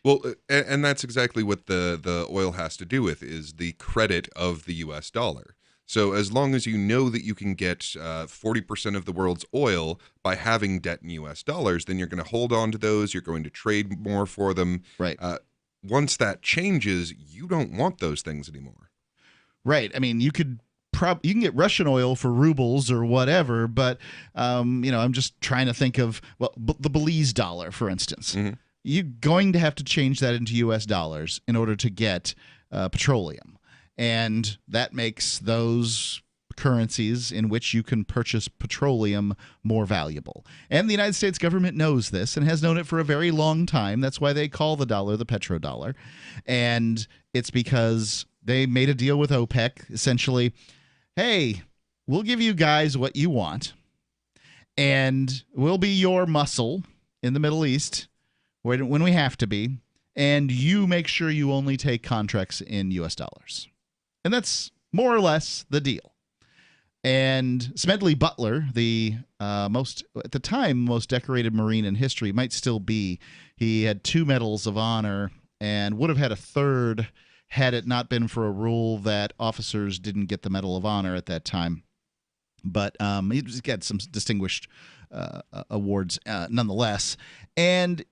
Speaker 6: Well, and that's exactly what the oil has to do with, is the credit of the U.S. dollar. So as long as you know that you can get 40% of the world's oil by having debt in U.S. dollars, then you're going to hold on to those. You're going to trade more for them.
Speaker 5: Right.
Speaker 6: Once that changes, you don't want those things anymore.
Speaker 5: Right. I mean, you can get Russian oil for rubles or whatever, but I'm just trying to think of the Belize dollar, for instance. Mm-hmm. You're going to have to change that into U.S. dollars in order to get petroleum. And that makes those currencies in which you can purchase petroleum more valuable. And the United States government knows this and has known it for a very long time. That's why they call the dollar the petrodollar. And it's because they made a deal with OPEC, essentially, hey, we'll give you guys what you want, and we'll be your muscle in the Middle East when we have to be, and you make sure you only take contracts in U.S. dollars. And that's more or less the deal. And Smedley Butler, the most decorated Marine in history, might still be. He had 2 Medals of Honor and would have had a 3rd had it not been for a rule that officers didn't get the Medal of Honor at that time. But he got some distinguished awards nonetheless. And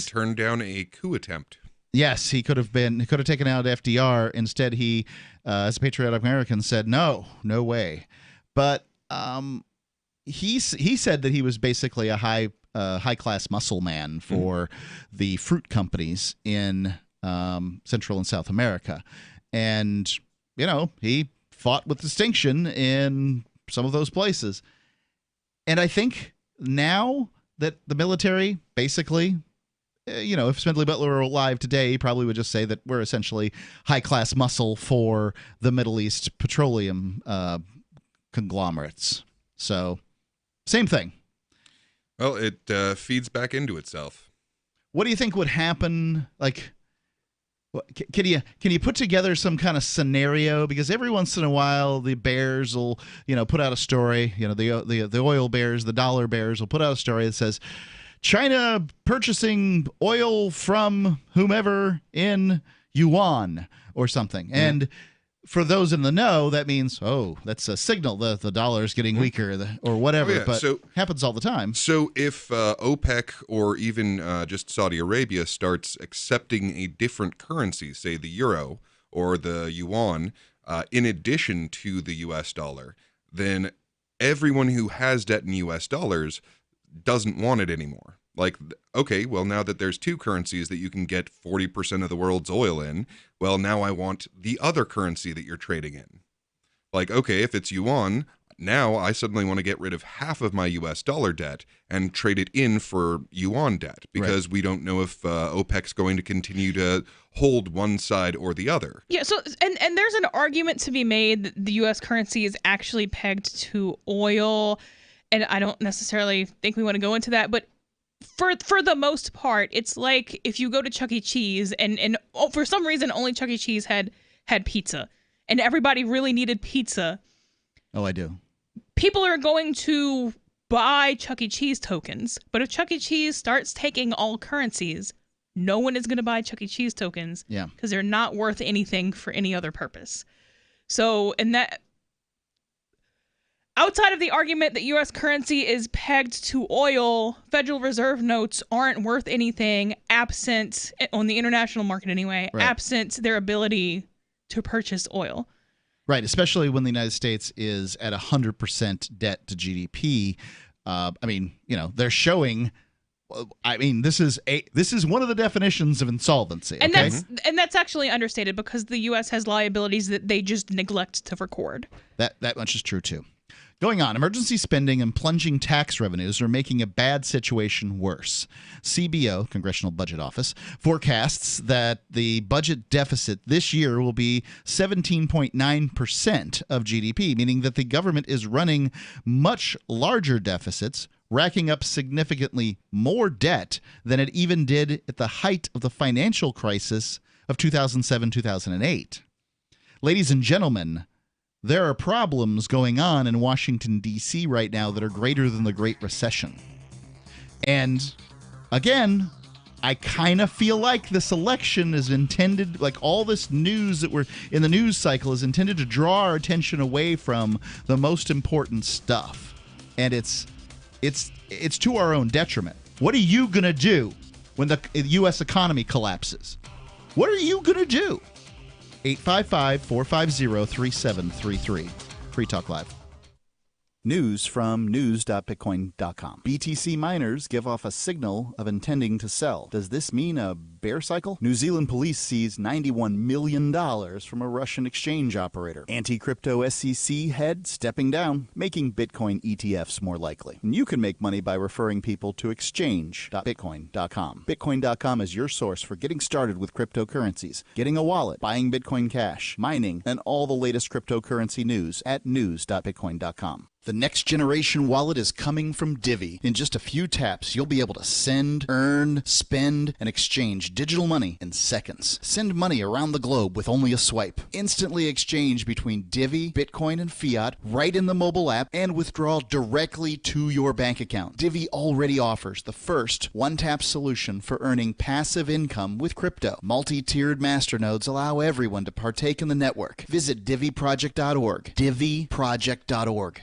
Speaker 6: turned down a coup attempt.
Speaker 5: Yes, he could have taken out FDR. Instead, he, as a patriotic American, said, no way. But he said that he was basically a high-class muscle man for the fruit companies in Central and South America. And, he fought with distinction in some of those places. And I think now that the military basically, if Smedley Butler were alive today, he probably would just say that we're essentially high-class muscle for the Middle East petroleum conglomerates. So, same thing.
Speaker 6: Well, it feeds back into itself.
Speaker 5: What do you think would happen? Like, can you put together some kind of scenario? Because every once in a while, the bears will, put out a story. The oil bears, the dollar bears will put out a story that says, China purchasing oil from whomever in yuan or something. And for those in the know, that means, that's a signal that the dollar is getting weaker or whatever.
Speaker 6: Oh, yeah.
Speaker 5: But happens all the time.
Speaker 6: So if OPEC or even just Saudi Arabia starts accepting a different currency, say the euro or the yuan, in addition to the U.S. dollar, then everyone who has debt in U.S. dollars doesn't want it anymore. Like, okay, well, now that there's 2 currencies that you can get 40% of the world's oil in, well, now I want the other currency that you're trading in. Like, okay, if it's yuan, now I suddenly want to get rid of half of my U.S. dollar debt and trade it in for yuan debt, because we don't know if OPEC's going to continue to hold one side or the other.
Speaker 7: Yeah, so and there's an argument to be made that the U.S. currency is actually pegged to oil, and I don't necessarily think we want to go into that, but for the most part, it's like if you go to Chuck E. Cheese and for some reason only Chuck E. Cheese had pizza, and everybody really needed pizza.
Speaker 5: Oh, I do.
Speaker 7: People are going to buy Chuck E. Cheese tokens, but if Chuck E. Cheese starts taking all currencies, no one is going to buy Chuck E. Cheese tokens because they're not worth anything for any other purpose. So, and that, outside of the argument that U.S. currency is pegged to oil, Federal Reserve notes aren't worth anything absent, on the international market anyway, absent their ability to purchase oil.
Speaker 5: Right, especially when the United States is at 100% debt to GDP. They're showing I mean, this is one of the definitions of insolvency.
Speaker 7: And
Speaker 5: okay?
Speaker 7: that's actually understated because the U.S. has liabilities that they just neglect to record.
Speaker 5: That much is true too. Going on, emergency spending and plunging tax revenues are making a bad situation worse. CBO, Congressional Budget Office, forecasts that the budget deficit this year will be 17.9% of GDP, meaning that the government is running much larger deficits, racking up significantly more debt than it even did at the height of the financial crisis of 2007-2008. Ladies and gentlemen, there are problems going on in Washington, D.C. right now that are greater than the Great Recession. And again, I kind of feel like this election is intended, like all this news that we're in the news cycle is intended to draw our attention away from the most important stuff. And it's to our own detriment. What are you going to do when the U.S. economy collapses? What are you going to do? 855-450-3733. Free Talk Live.
Speaker 18: News from news.bitcoin.com. BTC miners give off a signal of intending to sell. Does this mean a bear cycle? New Zealand police seize $91 million from a Russian exchange operator. Anti-crypto SEC head stepping down, making Bitcoin ETFs more likely. And you can make money by referring people to exchange.bitcoin.com. Bitcoin.com is your source for getting started with cryptocurrencies, getting a wallet, buying Bitcoin Cash, mining, and all the latest cryptocurrency news at news.bitcoin.com. The next generation wallet is coming from Divi. In just a few taps, you'll be able to send, earn, spend, and exchange digital money in seconds. Send money around the globe with only a swipe. Instantly exchange between Divi, Bitcoin, and fiat right in the mobile app and withdraw directly to your bank account. Divi already offers the first one-tap solution for earning passive income with crypto. Multi-tiered masternodes allow everyone to partake in the network. Visit diviproject.org. diviproject.org.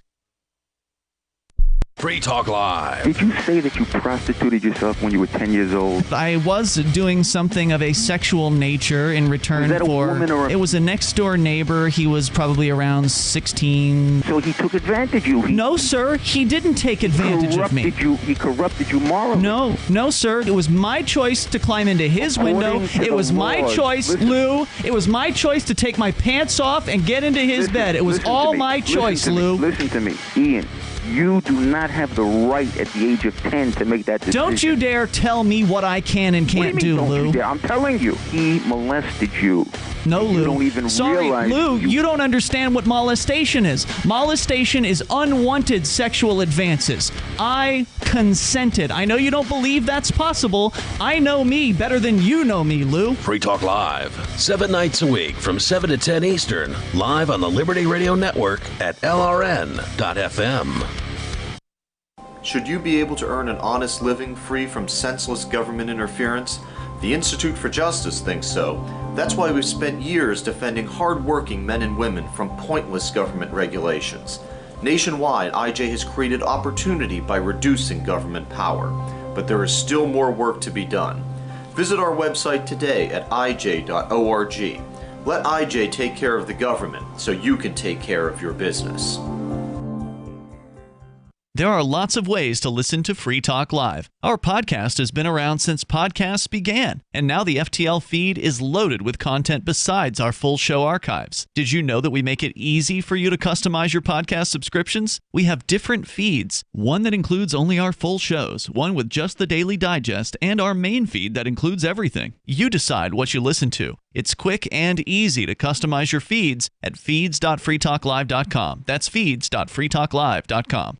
Speaker 13: Free Talk Live.
Speaker 4: Did you say that you prostituted yourself when you were 10 years old?
Speaker 21: I was doing something of a sexual nature in return
Speaker 4: Was that a
Speaker 21: for...
Speaker 4: woman or a...
Speaker 21: It was a next-door neighbor. He was probably around 16.
Speaker 4: So he took advantage of you?
Speaker 21: No, sir. He didn't take advantage of me.
Speaker 4: He corrupted you morally?
Speaker 21: No, sir. It was my choice to climb into his window. It was my choice, Lou. It was my choice to take my pants off and get into his bed. It was all my choice, Lou.
Speaker 4: Listen to me, Ian. You do not have the right at the age of 10 to make that decision.
Speaker 21: Don't you dare tell me what I can and can't do, Lou.
Speaker 4: I'm telling you, he molested you.
Speaker 21: No, Lou.
Speaker 4: You don't even realize.
Speaker 21: Lou, you don't understand what molestation is. Molestation is unwanted sexual advances. I consented. I know you don't believe that's possible. I know me better than you know me, Lou.
Speaker 13: Free Talk Live, 7 nights a week from 7 to 10 Eastern, live on the Liberty Radio Network at LRN.FM.
Speaker 22: Should you be able to earn an honest living free from senseless government interference? The Institute for Justice thinks so. That's why we've spent years defending hard-working men and women from pointless government regulations. Nationwide, IJ has created opportunity by reducing government power, but there is still more work to be done. Visit our website today at ij.org. Let IJ take care of the government so you can take care of your business.
Speaker 12: There are lots of ways to listen to Free Talk Live. Our podcast has been around since podcasts began, and now the FTL feed is loaded with content besides our full show archives. Did you know that we make it easy for you to customize your podcast subscriptions? We have different feeds, one that includes only our full shows, one with just the Daily Digest, and our main feed that includes everything. You decide what you listen to. It's quick and easy to customize your feeds at feeds.freetalklive.com. That's feeds.freetalklive.com.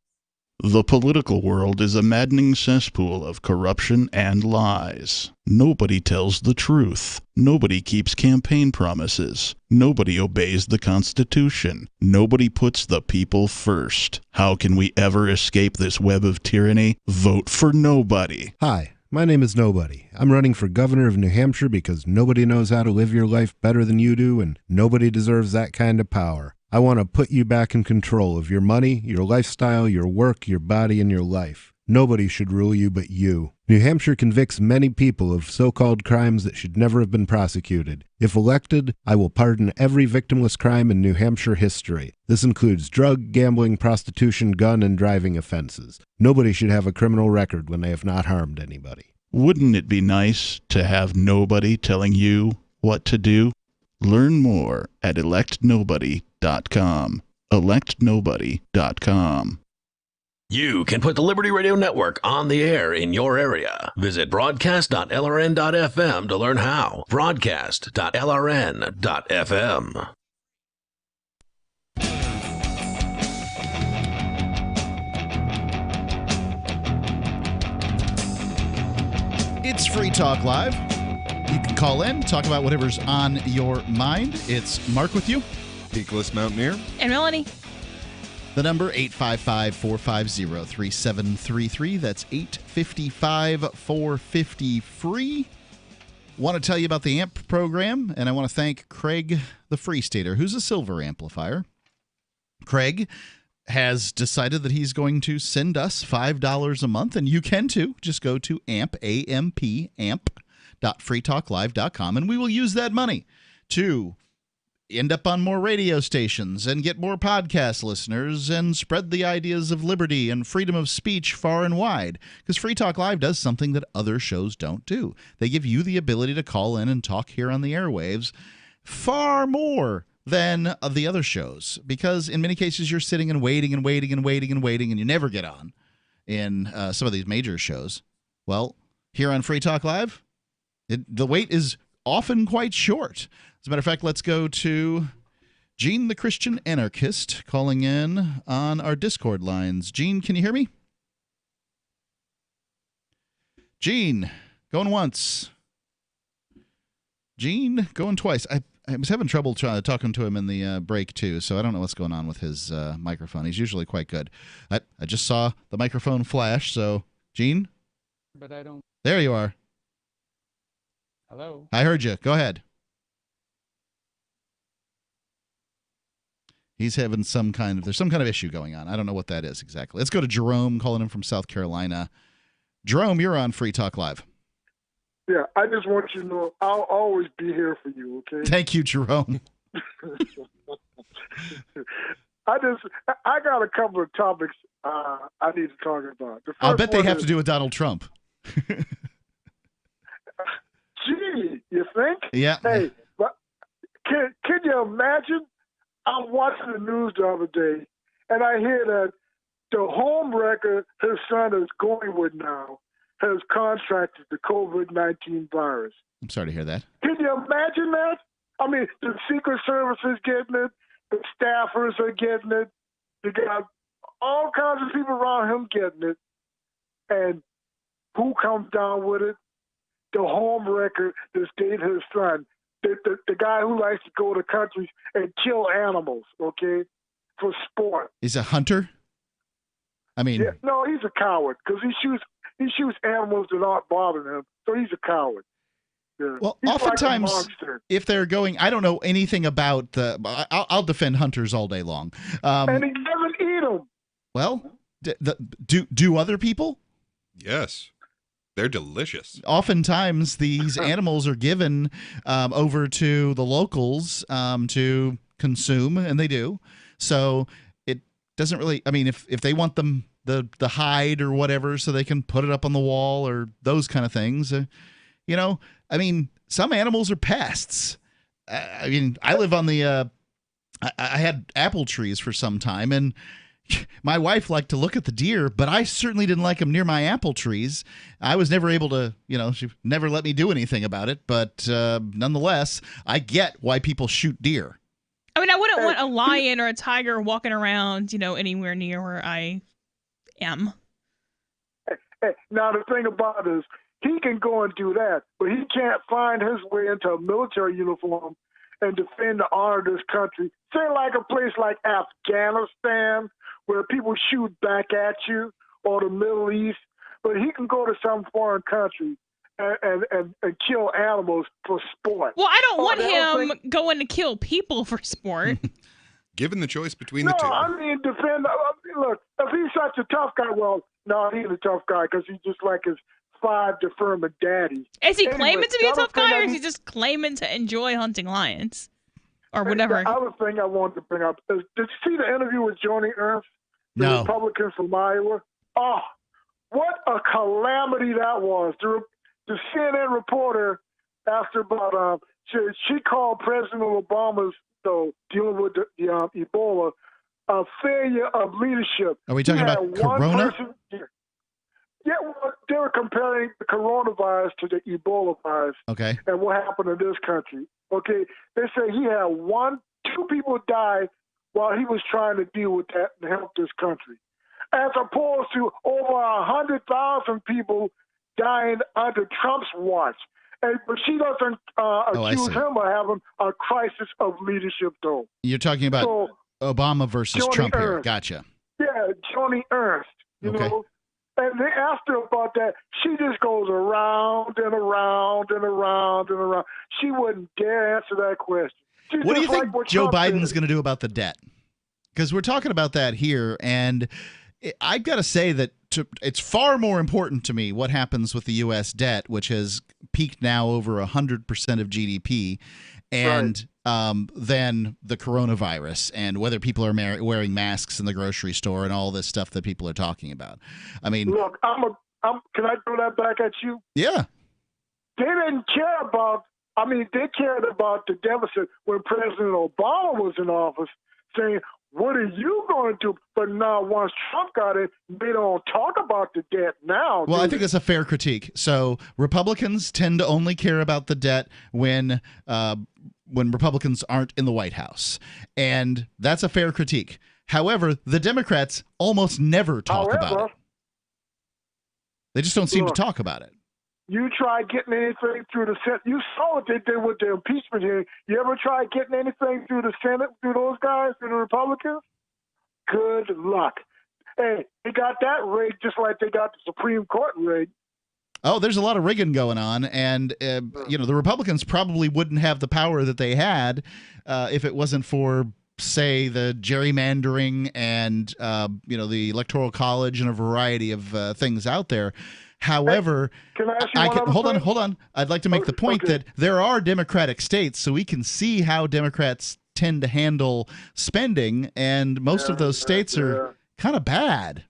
Speaker 2: The political world is a maddening cesspool of corruption and lies. Nobody tells the truth. Nobody keeps campaign promises. Nobody obeys the Constitution. Nobody puts the people first. How can we ever escape this web of tyranny? Vote for nobody.
Speaker 23: Hi, my name is Nobody. I'm running for governor of New Hampshire because nobody knows how to live your life better than you do, and nobody deserves that kind of power. I want to put you back in control of your money, your lifestyle, your work, your body, and your life. Nobody should rule you but you. New Hampshire convicts many people of so-called crimes that should never have been prosecuted. If elected, I will pardon every victimless crime in New Hampshire history. This includes drug, gambling, prostitution, gun, and driving offenses. Nobody should have a criminal record when they have not harmed anybody.
Speaker 2: Wouldn't it be nice to have nobody telling you what to do? Learn more at electnobody.com. electnobody.com.
Speaker 13: You can put the Liberty Radio Network on the air in your area. Visit broadcast.lrn.fm to learn how. Broadcast.lrn.fm.
Speaker 5: It's Free Talk Live. You can call in, talk about whatever's on your mind. It's Mark with you.
Speaker 6: Peakless Mountaineer.
Speaker 7: And Melanie.
Speaker 5: The number, 855-450-3733. That's 855-450-FREE. Want to tell you about the AMP program, and I want to thank Craig the Free Stater, who's a silver amplifier. Craig has decided that he's going to send us $5 a month, and you can too. Just go to amp.freetalklive.com, and we will use that money to end up on more radio stations and get more podcast listeners and spread the ideas of liberty and freedom of speech far and wide. Because Free Talk Live does something that other shows don't do. They give you the ability to call in and talk here on the airwaves far more than the other shows. Because in many cases, you're sitting and waiting and waiting and waiting and waiting, and you never get on in some of these major shows. Well, here on Free Talk Live, the wait is often quite short. As a matter of fact, let's go to Gene the Christian Anarchist calling in on our Discord lines. Gene, can you hear me? Gene, going once. Gene, going twice. I was having trouble talking to him in the break, too, so I don't know what's going on with his microphone. He's usually quite good. I just saw the microphone flash, so, Gene?
Speaker 1: But I don't.
Speaker 5: There you are.
Speaker 1: Hello?
Speaker 5: I heard you. Go ahead. He's having there's some kind of issue going on. I don't know what that is exactly. Let's go to Jerome calling in from South Carolina. Jerome, you're on Free Talk Live.
Speaker 1: Yeah, I just want you to know I'll always be here for you, okay?
Speaker 5: Thank you, Jerome.
Speaker 1: I got a couple of topics I need to talk about.
Speaker 5: I'll bet they have to do with Donald Trump.
Speaker 1: Gee, you think?
Speaker 5: Yeah.
Speaker 1: Hey, but can you imagine? I'm watching the news the other day, and I hear that the home wrecker his son is going with now has contracted the COVID-19 virus.
Speaker 5: I'm sorry to hear that.
Speaker 1: Can you imagine that? I mean, the Secret Service is getting it. The staffers are getting it. You got all kinds of people around him getting it. And who comes down with it? The home wrecker that's dating his son. The guy who likes to go to countries and kill animals, okay, for sport.
Speaker 5: Is a hunter? I mean,
Speaker 1: yeah, no, he's a coward because he shoots animals that aren't bothering him, so he's a coward. Yeah.
Speaker 5: Well,
Speaker 1: he's
Speaker 5: oftentimes,
Speaker 1: like a monster.
Speaker 5: if they're going, I don't know anything about the. I'll defend hunters all day long.
Speaker 1: And he doesn't eat them.
Speaker 5: Well, do other people?
Speaker 6: Yes. They're delicious.
Speaker 5: Oftentimes, these animals are given over to the locals to consume, and they do. So it doesn't really. I mean, if they want them the hide or whatever, so they can put it up on the wall or those kind of things. I mean, some animals are pests. I mean, I live on the. I had apple trees for some time, and my wife liked to look at the deer, but I certainly didn't like them near my apple trees. I was never able to, she never let me do anything about it. But nonetheless, I get why people shoot deer.
Speaker 7: I mean, I wouldn't want a lion or a tiger walking around, anywhere near where I am.
Speaker 1: Now, the thing about it is, he can go and do that, but he can't find his way into a military uniform and defend the honor of this country. Say like a place like Afghanistan, where people shoot back at you, or the Middle East, but he can go to some foreign country and kill animals for sport.
Speaker 7: Well, I don't want him going to kill people for sport.
Speaker 6: Given the choice between the two.
Speaker 1: No, I mean, defend. Look, if he's such a tough guy, well, No, he's a tough guy because he's just like his 5 deferment daddy.
Speaker 7: Is he claiming to be a tough guy, or is he just claiming to enjoy hunting lions? Or whatever.
Speaker 1: The other thing I wanted to bring up is, did you see the interview with Joni Ernst, the
Speaker 5: No.
Speaker 1: Republican from Iowa? Oh, what a calamity that was. The CNN reporter asked her about, she called President Obama's, dealing with the Ebola, a failure of leadership.
Speaker 5: Are we talking about Corona?
Speaker 1: Yeah, well, they were comparing the coronavirus to the Ebola virus.
Speaker 5: Okay.
Speaker 1: And what happened in this country. Okay, they say he had 2 people die while he was trying to deal with that and help this country, as opposed to over 100,000 people dying under Trump's watch. But she doesn't accuse him of having a crisis of leadership, though.
Speaker 5: You're talking about Obama versus
Speaker 1: Joni
Speaker 5: Trump here.
Speaker 1: Ernst.
Speaker 5: Gotcha.
Speaker 1: Yeah, Joni Ernst, you know. And they asked her about that. She just goes around and around and around and around. She wouldn't dare answer that question. She's
Speaker 5: What do you
Speaker 1: just
Speaker 5: think
Speaker 1: like
Speaker 5: Joe
Speaker 1: Trump
Speaker 5: Biden's
Speaker 1: did.
Speaker 5: going to do about the debt? Because we're talking about that here, and I've got to say that it's far more important to me what happens with the U.S. debt, which has peaked now over 100% of GDP, and than the coronavirus and whether people are wearing masks in the grocery store and all this stuff that people are talking about. I mean,
Speaker 1: Look, can I throw that back at you?
Speaker 5: Yeah.
Speaker 1: They didn't care about. I mean, they cared about the deficit when President Obama was in office, saying, "What are you going to do?" But now, once Trump got in, they don't talk about the debt now.
Speaker 5: Well, I think that's a fair critique. So Republicans tend to only care about the debt when Republicans aren't in the White House, and that's a fair critique. However, the Democrats almost never talk about it. They just don't seem to talk about it.
Speaker 1: You try getting anything through the Senate. You saw what they did with the impeachment hearing. You ever try getting anything through the Senate, through those guys, through the Republicans? Good luck. Hey, they got that rigged just like they got the Supreme Court rigged.
Speaker 5: Oh, there's a lot of rigging going on, and the Republicans probably wouldn't have the power that they had if it wasn't for, say, the gerrymandering and the Electoral College and a variety of things out there. However,
Speaker 1: can I ask you
Speaker 5: hold on. I'd like to make the point that there are Democratic states, so we can see how Democrats tend to handle spending, and most of those states are kind of bad.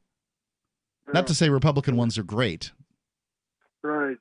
Speaker 5: Not to say Republican ones are great.
Speaker 1: Right.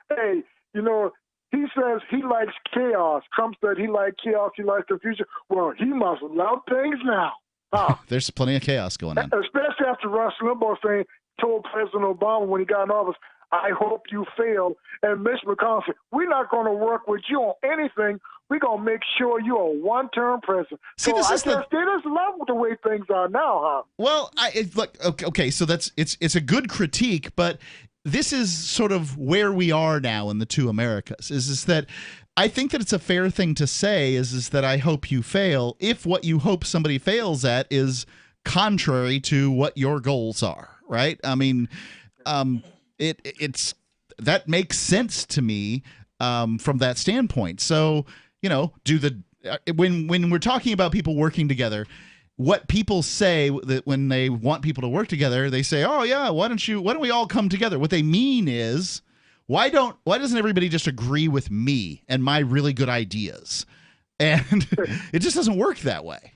Speaker 1: Hey, he says he likes chaos. Trump said he likes chaos. He likes confusion. Well, he must love things now.
Speaker 5: There's plenty of chaos going on.
Speaker 1: Especially after Rush Limbaugh told President Obama when he got in office, "I hope you fail." And Mitch McConnell said, "We're not going to work with you on anything. We're going to make sure you're a one-term president."
Speaker 5: See,
Speaker 1: so
Speaker 5: this
Speaker 1: I
Speaker 5: is
Speaker 1: guess they just love the way things are now, huh?
Speaker 5: Well, look, okay, so it's a good critique, but this is sort of where we are now in the two Americas. Is that I think that it's a fair thing to say is that I hope you fail if what you hope somebody fails at is contrary to what your goals are. Right? I mean, it's that makes sense to me from that standpoint. So, when we're talking about people working together, what people say that when they want people to work together, they say, "Oh yeah, why don't we all come together?" What they mean is, why doesn't everybody just agree with me and my really good ideas? And it just doesn't work that way.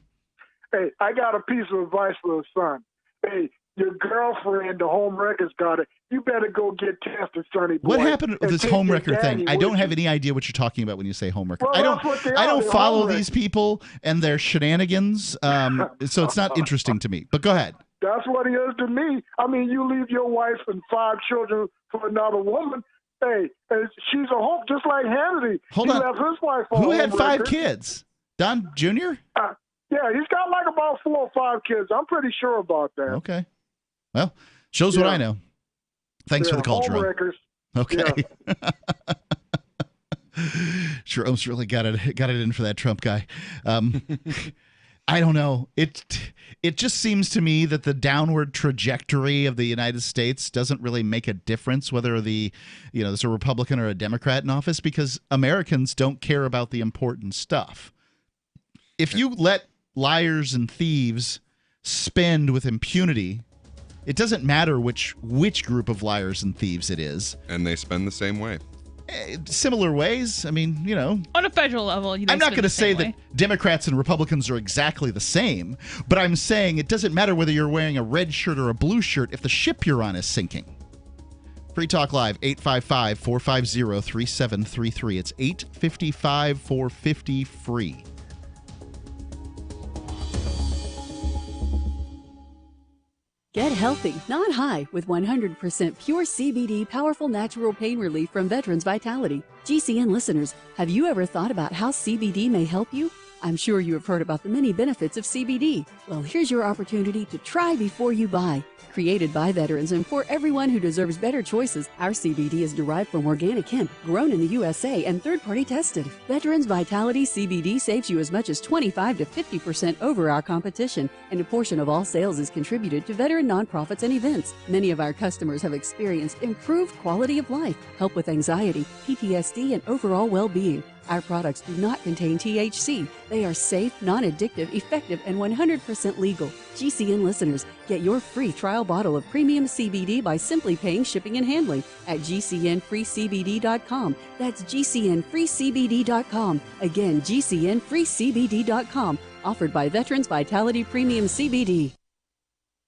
Speaker 1: Hey, I got a piece of advice for the son. Hey, your girlfriend, the homewrecker's got it. You better go get tested, sonny boy.
Speaker 5: What happened with this homewrecker thing? I don't have any idea what you're talking about when you say homewrecker. Well, I don't follow these people and their shenanigans, so it's not interesting to me. But go ahead.
Speaker 1: That's what he is to me. I mean, you leave your wife and 5 children for another woman. Hey, she's a home, just like Hannity.
Speaker 5: Hold on.
Speaker 1: Left his wife for
Speaker 5: Who had 5 kids? Don Jr.?
Speaker 1: Yeah, he's got like about 4 or 5 kids. I'm pretty sure about that.
Speaker 5: Okay. Well, shows what I know. Thanks for the call, Jerome. Okay. Yeah. Jerome's really got it in for that Trump guy. I don't know. It just seems to me that the downward trajectory of the United States doesn't really make a difference whether there's a Republican or a Democrat in office, because Americans don't care about the important stuff. If you let liars and thieves spend with impunity, It doesn't matter which group of liars and thieves it is.
Speaker 6: And they spend the same way.
Speaker 5: Similar ways. I mean,
Speaker 7: on a federal level.
Speaker 5: I'm not going to say that Democrats and Republicans are exactly the same, but I'm saying it doesn't matter whether you're wearing a red shirt or a blue shirt if the ship you're on is sinking. Free Talk Live, 855-450-3733. It's 855-450-FREE.
Speaker 3: Get healthy, not high, with 100% pure CBD powerful natural pain relief from Veterans Vitality. GCN listeners, have you ever thought about how CBD may help you? I'm sure you have heard about the many benefits of CBD. Well, here's your opportunity to try before you buy. Created by veterans and for everyone who deserves better choices, our CBD is derived from organic hemp, grown in the USA and third-party tested. Veterans Vitality CBD saves you as much as 25 to 50% over our competition, and a portion of all sales is contributed to veteran nonprofits and events. Many of our customers have experienced improved quality of life, help with anxiety, PTSD, and overall well-being. Our products do not contain THC. They are safe, non-addictive, effective, and 100% legal. GCN listeners, get your free trial bottle of premium CBD by simply paying shipping and handling at GCNFreeCBD.com. That's GCNFreeCBD.com. Again, GCNFreeCBD.com. Offered by Veterans Vitality Premium CBD.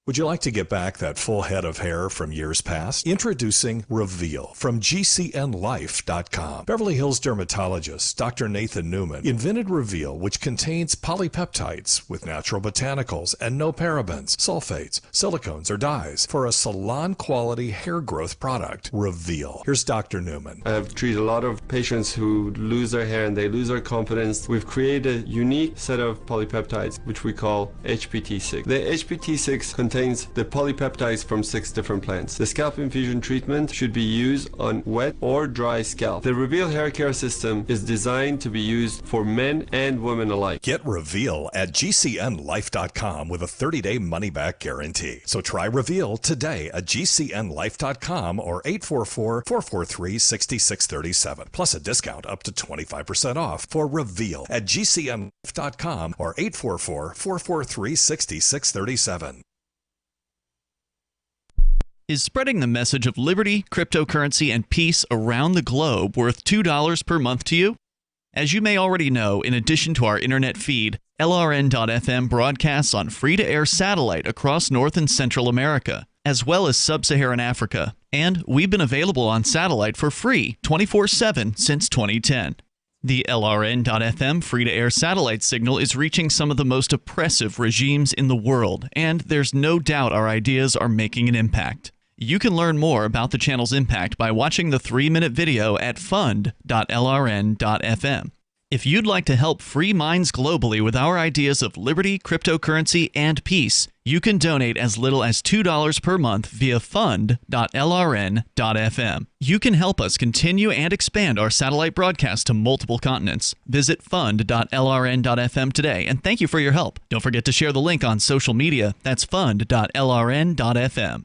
Speaker 8: Would you like to get back that full head of hair from years past? Introducing Reveal from GCNLife.com. Beverly Hills dermatologist Dr. Nathan Newman invented Reveal, which contains polypeptides with natural botanicals and no parabens, sulfates, silicones, or dyes for a salon-quality hair growth product. Reveal. Here's Dr. Newman.
Speaker 9: I have treated a lot of patients who lose their hair and they lose their confidence. We've created a unique set of polypeptides, which we call HPT6. The HPT6 contains the polypeptides from 6 different plants. The scalp infusion treatment should be used on wet or dry scalp. The Reveal hair care system is designed to be used for men and women alike.
Speaker 8: Get Reveal at GCNLife.com with a 30-day money-back guarantee. So try Reveal today at GCNLife.com or 844-443-6637. Plus a discount up to 25% off for Reveal at GCNLife.com or 844-443-6637.
Speaker 12: Is spreading the message of liberty, cryptocurrency, and peace around the globe worth $2 per month to you? As you may already know, in addition to our internet feed, LRN.FM broadcasts on free-to-air satellite across North and Central America, as well as Sub-Saharan Africa. And we've been available on satellite for free 24/7 since 2010. The LRN.FM free-to-air satellite signal is reaching some of the most oppressive regimes in the world, and there's no doubt our ideas are making an impact. You can learn more about the channel's impact by watching the 3-minute video at fund.lrn.fm. If you'd like to help free minds globally with our ideas of liberty, cryptocurrency, and peace, you can donate as little as $2 per month via fund.lrn.fm. You can help us continue and expand our satellite broadcast to multiple continents. Visit fund.lrn.fm today, and thank you for your help. Don't forget to share the link on social media. That's fund.lrn.fm.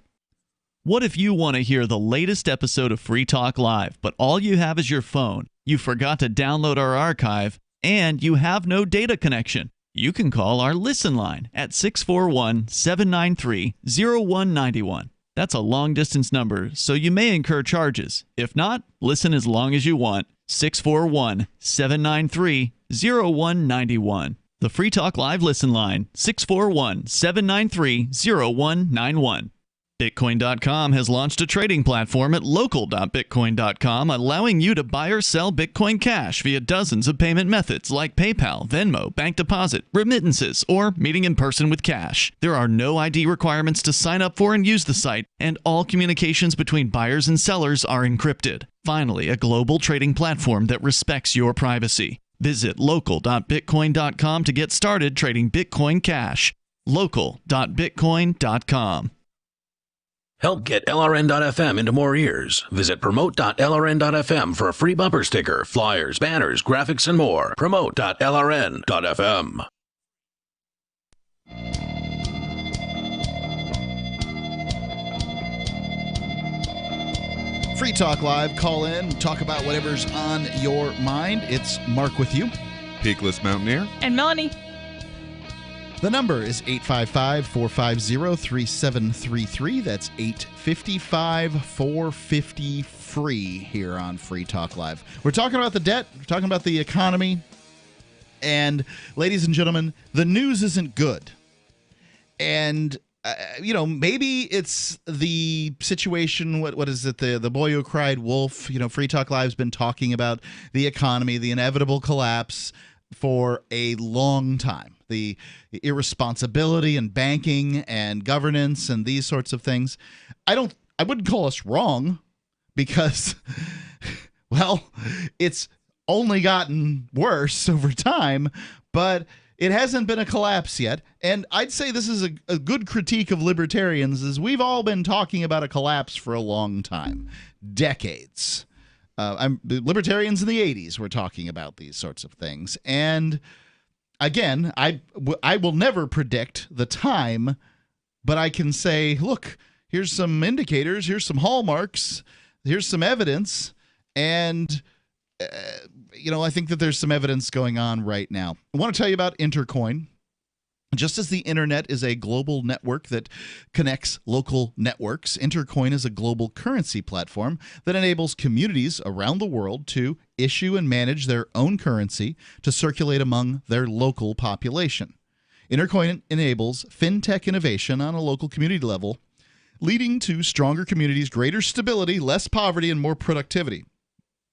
Speaker 12: What if you want to hear the latest episode of Free Talk Live, but all you have is your phone, you forgot to download our archive, and you have no data connection? You can call our Listen line at 641-793-0191. That's a long-distance number, so you may incur charges. If not, listen as long as you want. 641-793-0191. The Free Talk Live Listen line, 641-793-0191. Bitcoin.com has launched a trading platform at local.bitcoin.com, allowing you to buy or sell Bitcoin Cash via dozens of payment methods like PayPal, Venmo, bank deposit, remittances, or meeting in person with cash. There are no ID requirements to sign up for and use the site, and all communications between buyers and sellers are encrypted. Finally, a global trading platform that respects your privacy. Visit local.bitcoin.com to get started trading Bitcoin Cash. local.bitcoin.com.
Speaker 13: Help get LRN.FM into more ears. Visit promote.lrn.fm for a free bumper sticker, flyers, banners, graphics, and more. Promote.lrn.fm.
Speaker 5: Free Talk Live. Call in, talk about whatever's on your mind. It's Mark with you.
Speaker 6: Peakless Mountaineer.
Speaker 7: And Melanie.
Speaker 5: The number is 855-450-3733. That's 855-450-FREE here on Free Talk Live. We're talking about the debt. We're talking about the economy. And, ladies and gentlemen, the news isn't good. And, maybe it's the situation, what is it, the boy who cried wolf. Free Talk Live's been talking about the economy, the inevitable collapse for a long time. The irresponsibility in banking and governance and these sorts of things. I wouldn't call us wrong because, well, it's only gotten worse over time, but it hasn't been a collapse yet. And I'd say this is a good critique of libertarians, is we've all been talking about a collapse for a long time, decades. Libertarians in the 80s were talking about these sorts of things. And again, I will never predict the time, but I can say, look, here's some indicators, here's some hallmarks, here's some evidence, and I think that there's some evidence going on right now. I want to tell you about Intercoin. Just as the internet is a global network that connects local networks, Intercoin is a global currency platform that enables communities around the world to issue and manage their own currency to circulate among their local population. Intercoin enables fintech innovation on a local community level, leading to stronger communities, greater stability, less poverty, and more productivity.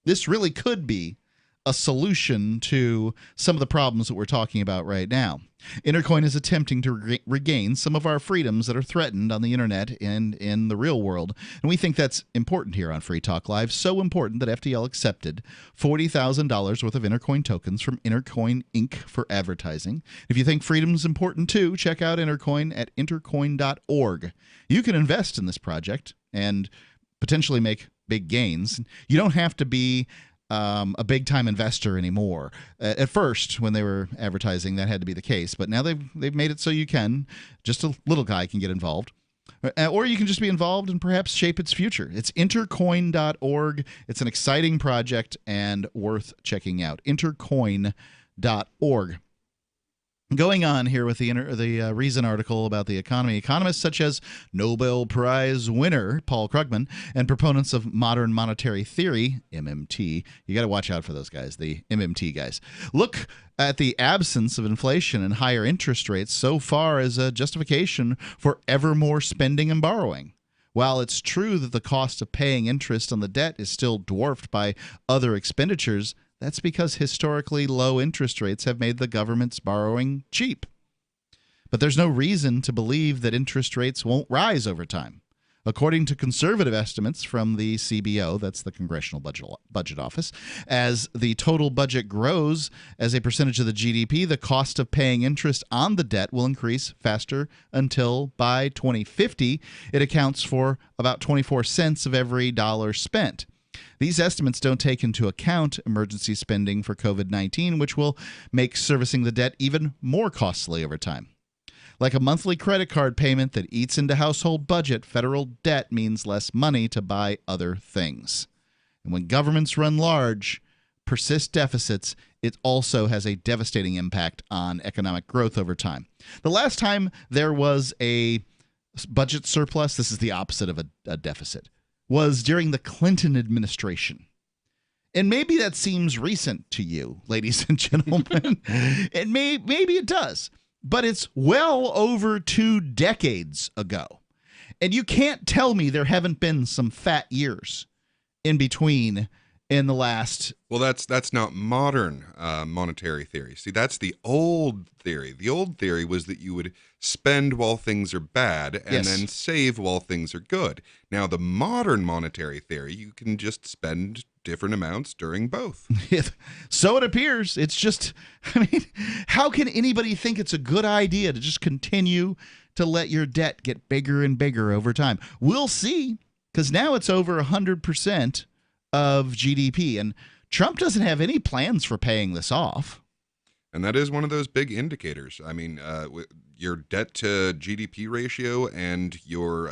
Speaker 5: This really could be a solution to some of the problems that we're talking about right now. Intercoin is attempting to regain some of our freedoms that are threatened on the internet and in the real world. And we think that's important here on Free Talk Live. So important that FTL accepted $40,000 worth of Intercoin tokens from Intercoin Inc. for advertising. If you think freedom's important too, check out Intercoin at intercoin.org. You can invest in this project and potentially make big gains. You don't have to be a big-time investor anymore. At first, when they were advertising, that had to be the case, but now they've made it so you can. Just a little guy can get involved. Or you can just be involved and perhaps shape its future. It's intercoin.org. It's an exciting project and worth checking out. Intercoin.org. Going on here with the Reason article about the economy, economists such as Nobel Prize winner Paul Krugman and proponents of modern monetary theory, MMT, you got to watch out for those guys, the MMT guys, look at the absence of inflation and higher interest rates so far as a justification for ever more spending and borrowing. While it's true that the cost of paying interest on the debt is still dwarfed by other expenditures, that's because historically low interest rates have made the government's borrowing cheap. But there's no reason to believe that interest rates won't rise over time. According to conservative estimates from the CBO, that's the Congressional Budget Office, as the total budget grows as a percentage of the GDP, the cost of paying interest on the debt will increase faster until by 2050, it accounts for about 24 cents of every dollar spent. These estimates don't take into account emergency spending for COVID-19, which will make servicing the debt even more costly over time. Like a monthly credit card payment that eats into household budget, federal debt means less money to buy other things. And when governments run large, persist deficits, it also has a devastating impact on economic growth over time. The last time there was a budget surplus, this is the opposite of a deficit, was during the Clinton administration. And maybe that seems recent to you, ladies and gentlemen. And maybe it does. But it's well over 2 decades ago. And you can't tell me there haven't been some fat years in between in the last...
Speaker 6: Well, that's not modern monetary theory. See, that's the old theory. The old theory was that you would spend while things are bad and then save while things are good. Now, the modern monetary theory, you can just spend different amounts during both.
Speaker 5: So it appears. It's just, how can anybody think it's a good idea to just continue to let your debt get bigger and bigger over time? We'll see, because now it's over 100% of GDP, and Trump doesn't have any plans for paying this off.
Speaker 6: And that is one of those big indicators. I mean, your debt to GDP ratio and your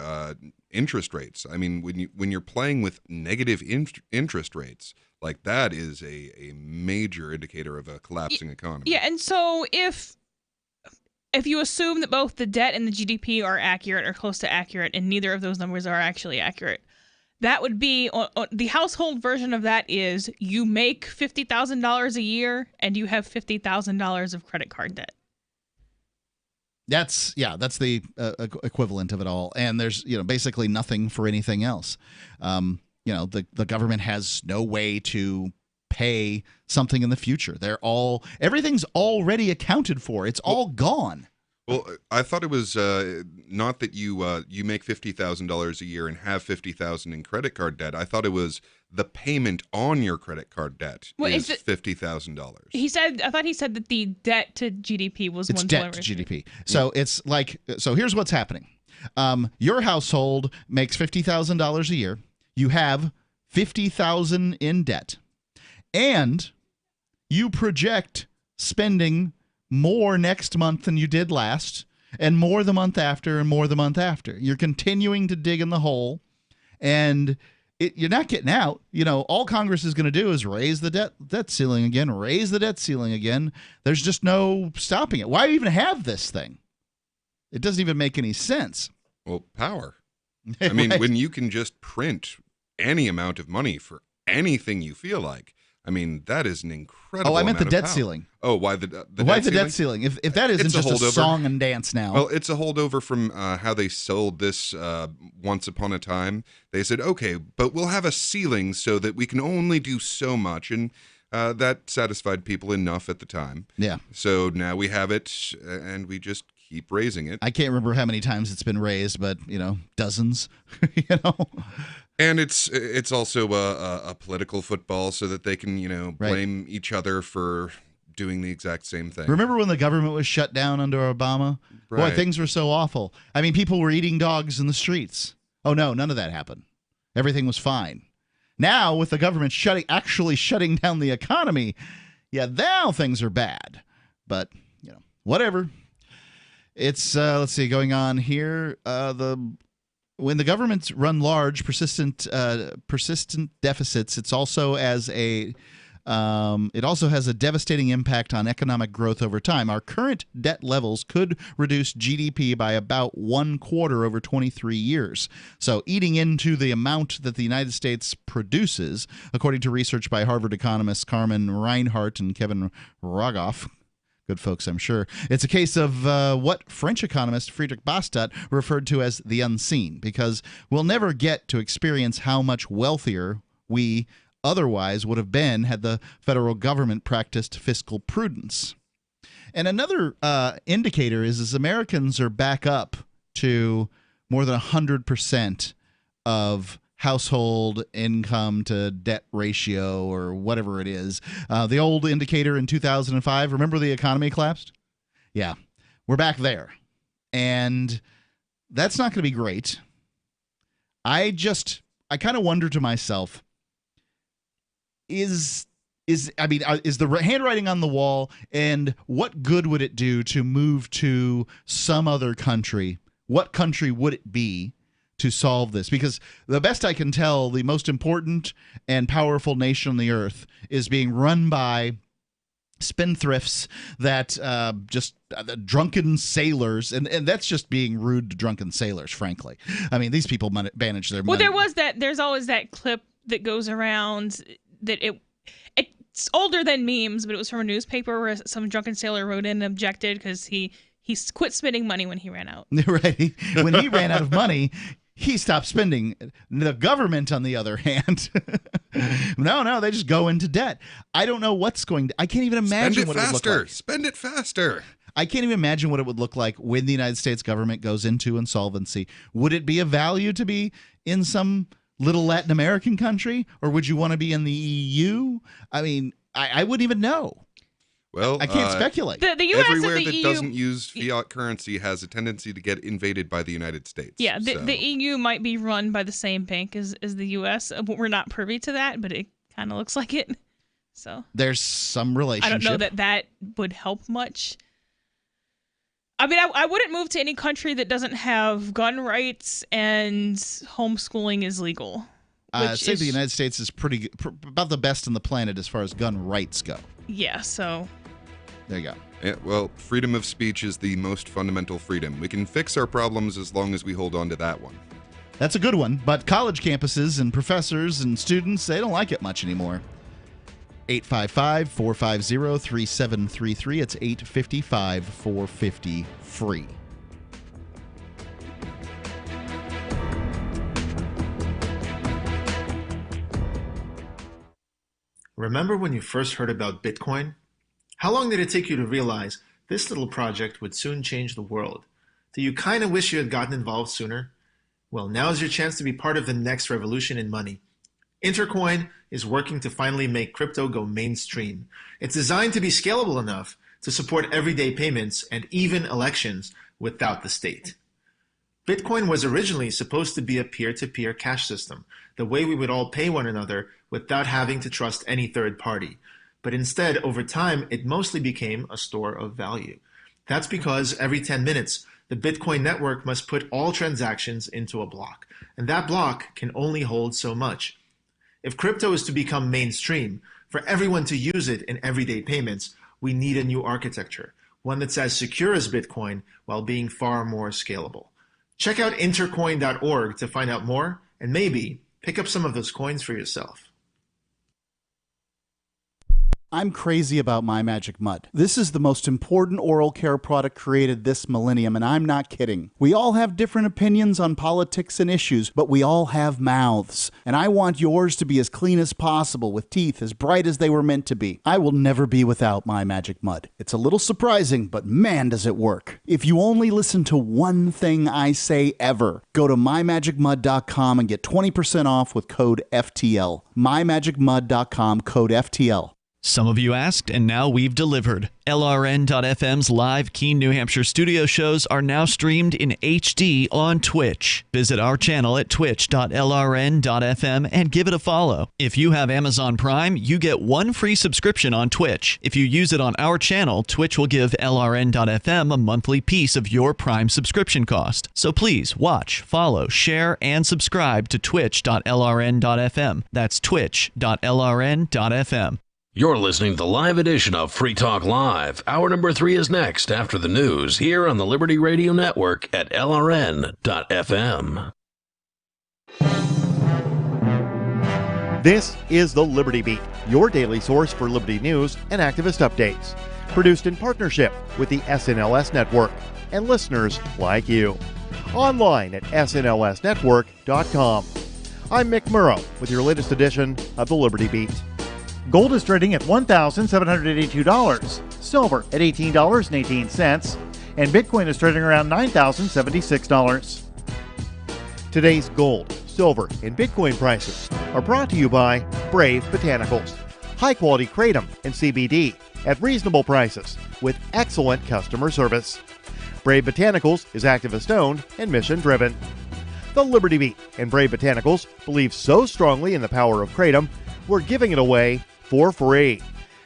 Speaker 6: interest rates. I mean, when you're playing with negative interest rates, like that is a major indicator of a collapsing economy.
Speaker 7: Yeah, and so if if you assume that both the debt and the GDP are accurate or close to accurate, and neither of those numbers are actually accurate, that would be the household version of that is you make $50,000 a year and you have $50,000 of credit card debt.
Speaker 10: That's the equivalent of it all. And there's, basically nothing for anything else. The government has no way to pay something in the future. Everything's already accounted for. It's all gone.
Speaker 6: Well, I thought it was not that you make $50,000 a year and have $50,000 in credit card debt. I thought it was the payment on your credit card debt is $50,000.
Speaker 7: I thought he said that the debt to GDP was
Speaker 10: it's debt to GDP. So it's like, here's what's happening. Your household makes $50,000 a year. You have $50,000 in debt, and you project spending more next month than you did last, and more the month after, and more the month after. You're continuing to dig in the hole, and you're not getting out. All Congress is going to do is raise the debt ceiling again, raise the debt ceiling again. There's just no stopping it. Why even have this thing? It doesn't even make any sense.
Speaker 6: Well, power. I mean, when you can just print any amount of money for anything you feel like, I mean, that is an incredible.
Speaker 10: Oh, I meant the debt
Speaker 6: power.
Speaker 10: ceiling.
Speaker 6: Oh, why the
Speaker 10: debt ceiling? If that isn't just a song and dance now.
Speaker 6: Well, it's a holdover from how they sold this once upon a time. They said, okay, but we'll have a ceiling so that we can only do so much, and that satisfied people enough at the time.
Speaker 10: Yeah.
Speaker 6: So now we have it, and we just keep raising it.
Speaker 10: I can't remember how many times it's been raised, but dozens.
Speaker 6: And it's also a political football so that they can, blame each other for doing the exact same thing.
Speaker 10: Remember when the government was shut down under Obama?
Speaker 6: Right.
Speaker 10: Boy, things were so awful. I mean, people were eating dogs in the streets. Oh, no, none of that happened. Everything was fine. Now, with the government actually shutting down the economy, now things are bad. But, whatever. It's, let's see, going on here, when the governments run large, persistent deficits, it also has a devastating impact on economic growth over time. Our current debt levels could reduce GDP by about 1/4 over 23 years. So eating into the amount that the United States produces, according to research by Harvard economists Carmen Reinhart and Kevin Rogoff. Good folks, I'm sure. It's a case of what French economist Friedrich Bastiat referred to as the unseen, because we'll never get to experience how much wealthier we otherwise would have been had the federal government practiced fiscal prudence. And another indicator is Americans are back up to more than 100% of household income to debt ratio or whatever it is. The old indicator in 2005, remember the economy collapsed? Yeah, we're back there. And that's not going to be great. I kind of wonder to myself, is the handwriting on the wall, and what good would it do to move to some other country? What country would it be to solve this? Because the best I can tell, the most important and powerful nation on the earth is being run by spendthrifts that drunken sailors, and that's just being rude to drunken sailors, frankly. I mean, these people manage their money.
Speaker 7: Well, there's always that clip that goes around that it's older than memes, but it was from a newspaper where some drunken sailor wrote in and objected because he quit spending money when he ran out.
Speaker 10: Right. When he ran out of money, he stopped spending. The government, on the other hand, no, they just go into debt. I don't know what's going to. I can't even imagine what it would look like.
Speaker 6: Spend it faster.
Speaker 10: I can't even imagine what it would look like when the United States government goes into insolvency. Would it be of value to be in some little Latin American country, or would you want to be in the EU? I mean, I wouldn't even know.
Speaker 6: Well,
Speaker 10: I can't speculate.
Speaker 7: The US
Speaker 6: everywhere
Speaker 7: and the
Speaker 6: that
Speaker 7: EU
Speaker 6: doesn't use fiat currency has a tendency to get invaded by the United States.
Speaker 7: Yeah, the EU might be run by the same bank as the US. We're not privy to that, but it kind of looks like it. So
Speaker 10: there's some relationship.
Speaker 7: I don't know that would help much. I mean, I wouldn't move to any country that doesn't have gun rights and homeschooling is legal.
Speaker 10: I'd say the United States is about the best on the planet as far as gun rights go.
Speaker 7: Yeah, so
Speaker 5: There you go.
Speaker 6: Yeah, well, freedom of speech is the most fundamental freedom. We can fix our problems as long as we hold on to that one.
Speaker 5: That's a good one, but college campuses and professors and students, they don't like it much anymore. 855-450-3733. It's 855-450-FREE.
Speaker 11: Remember when you first heard about Bitcoin? How long did it take you to realize this little project would soon change the world? Do you kind of wish you had gotten involved sooner? Well, now's your chance to be part of the next revolution in money. Intercoin is working to finally make crypto go mainstream. It's designed to be scalable enough to support everyday payments and even elections without the state. Bitcoin was originally supposed to be a peer-to-peer cash system, the way we would all pay one another without having to trust any third party. But instead, over time, it mostly became a store of value. That's because every 10 minutes, the Bitcoin network must put all transactions into a block, and that block can only hold so much. If crypto is to become mainstream, for everyone to use it in everyday payments, we need a new architecture, one that's as secure as Bitcoin while being far more scalable. Check out intercoin.org to find out more, and maybe pick up some of those coins for yourself.
Speaker 18: I'm crazy about My Magic Mud. This is the most important oral care product created this millennium, and I'm not kidding. We all have different opinions on politics and issues, but we all have mouths. And I want yours to be as clean as possible, with teeth as bright as they were meant to be. I will never be without My Magic Mud. It's a little surprising, but man, does it work. If you only listen to one thing I say ever, go to mymagicmud.com and get 20% off with code FTL. mymagicmud.com, code FTL.
Speaker 12: Some of you asked, and now we've delivered. LRN.FM's live Keene, New Hampshire studio shows are now streamed in HD on Twitch. Visit our channel at twitch.lrn.fm and give it a follow. If you have Amazon Prime, you get one free subscription on Twitch. If you use it on our channel, Twitch will give LRN.FM a monthly piece of your Prime subscription cost. So please watch, follow, share, and subscribe to twitch.lrn.fm. That's twitch.lrn.fm.
Speaker 13: You're listening to the live edition of Free Talk Live. Hour number 3 is next after the news here on the Liberty Radio Network at LRN.FM.
Speaker 14: This is the Liberty Beat, your daily source for Liberty news and activist updates. Produced in partnership with the SNLS Network and listeners like you. Online at snlsnetwork.com. I'm Mick Murrow with your latest edition of the Liberty Beat. Gold is trading at $1,782, silver at $18.18, and Bitcoin is trading around $9,076. Today's gold, silver, and Bitcoin prices are brought to you by Brave Botanicals, high-quality kratom and CBD at reasonable prices with excellent customer service. Brave Botanicals is activist-owned and mission-driven. The Liberty Beat and Brave Botanicals believe so strongly in the power of kratom, we're giving it away for free.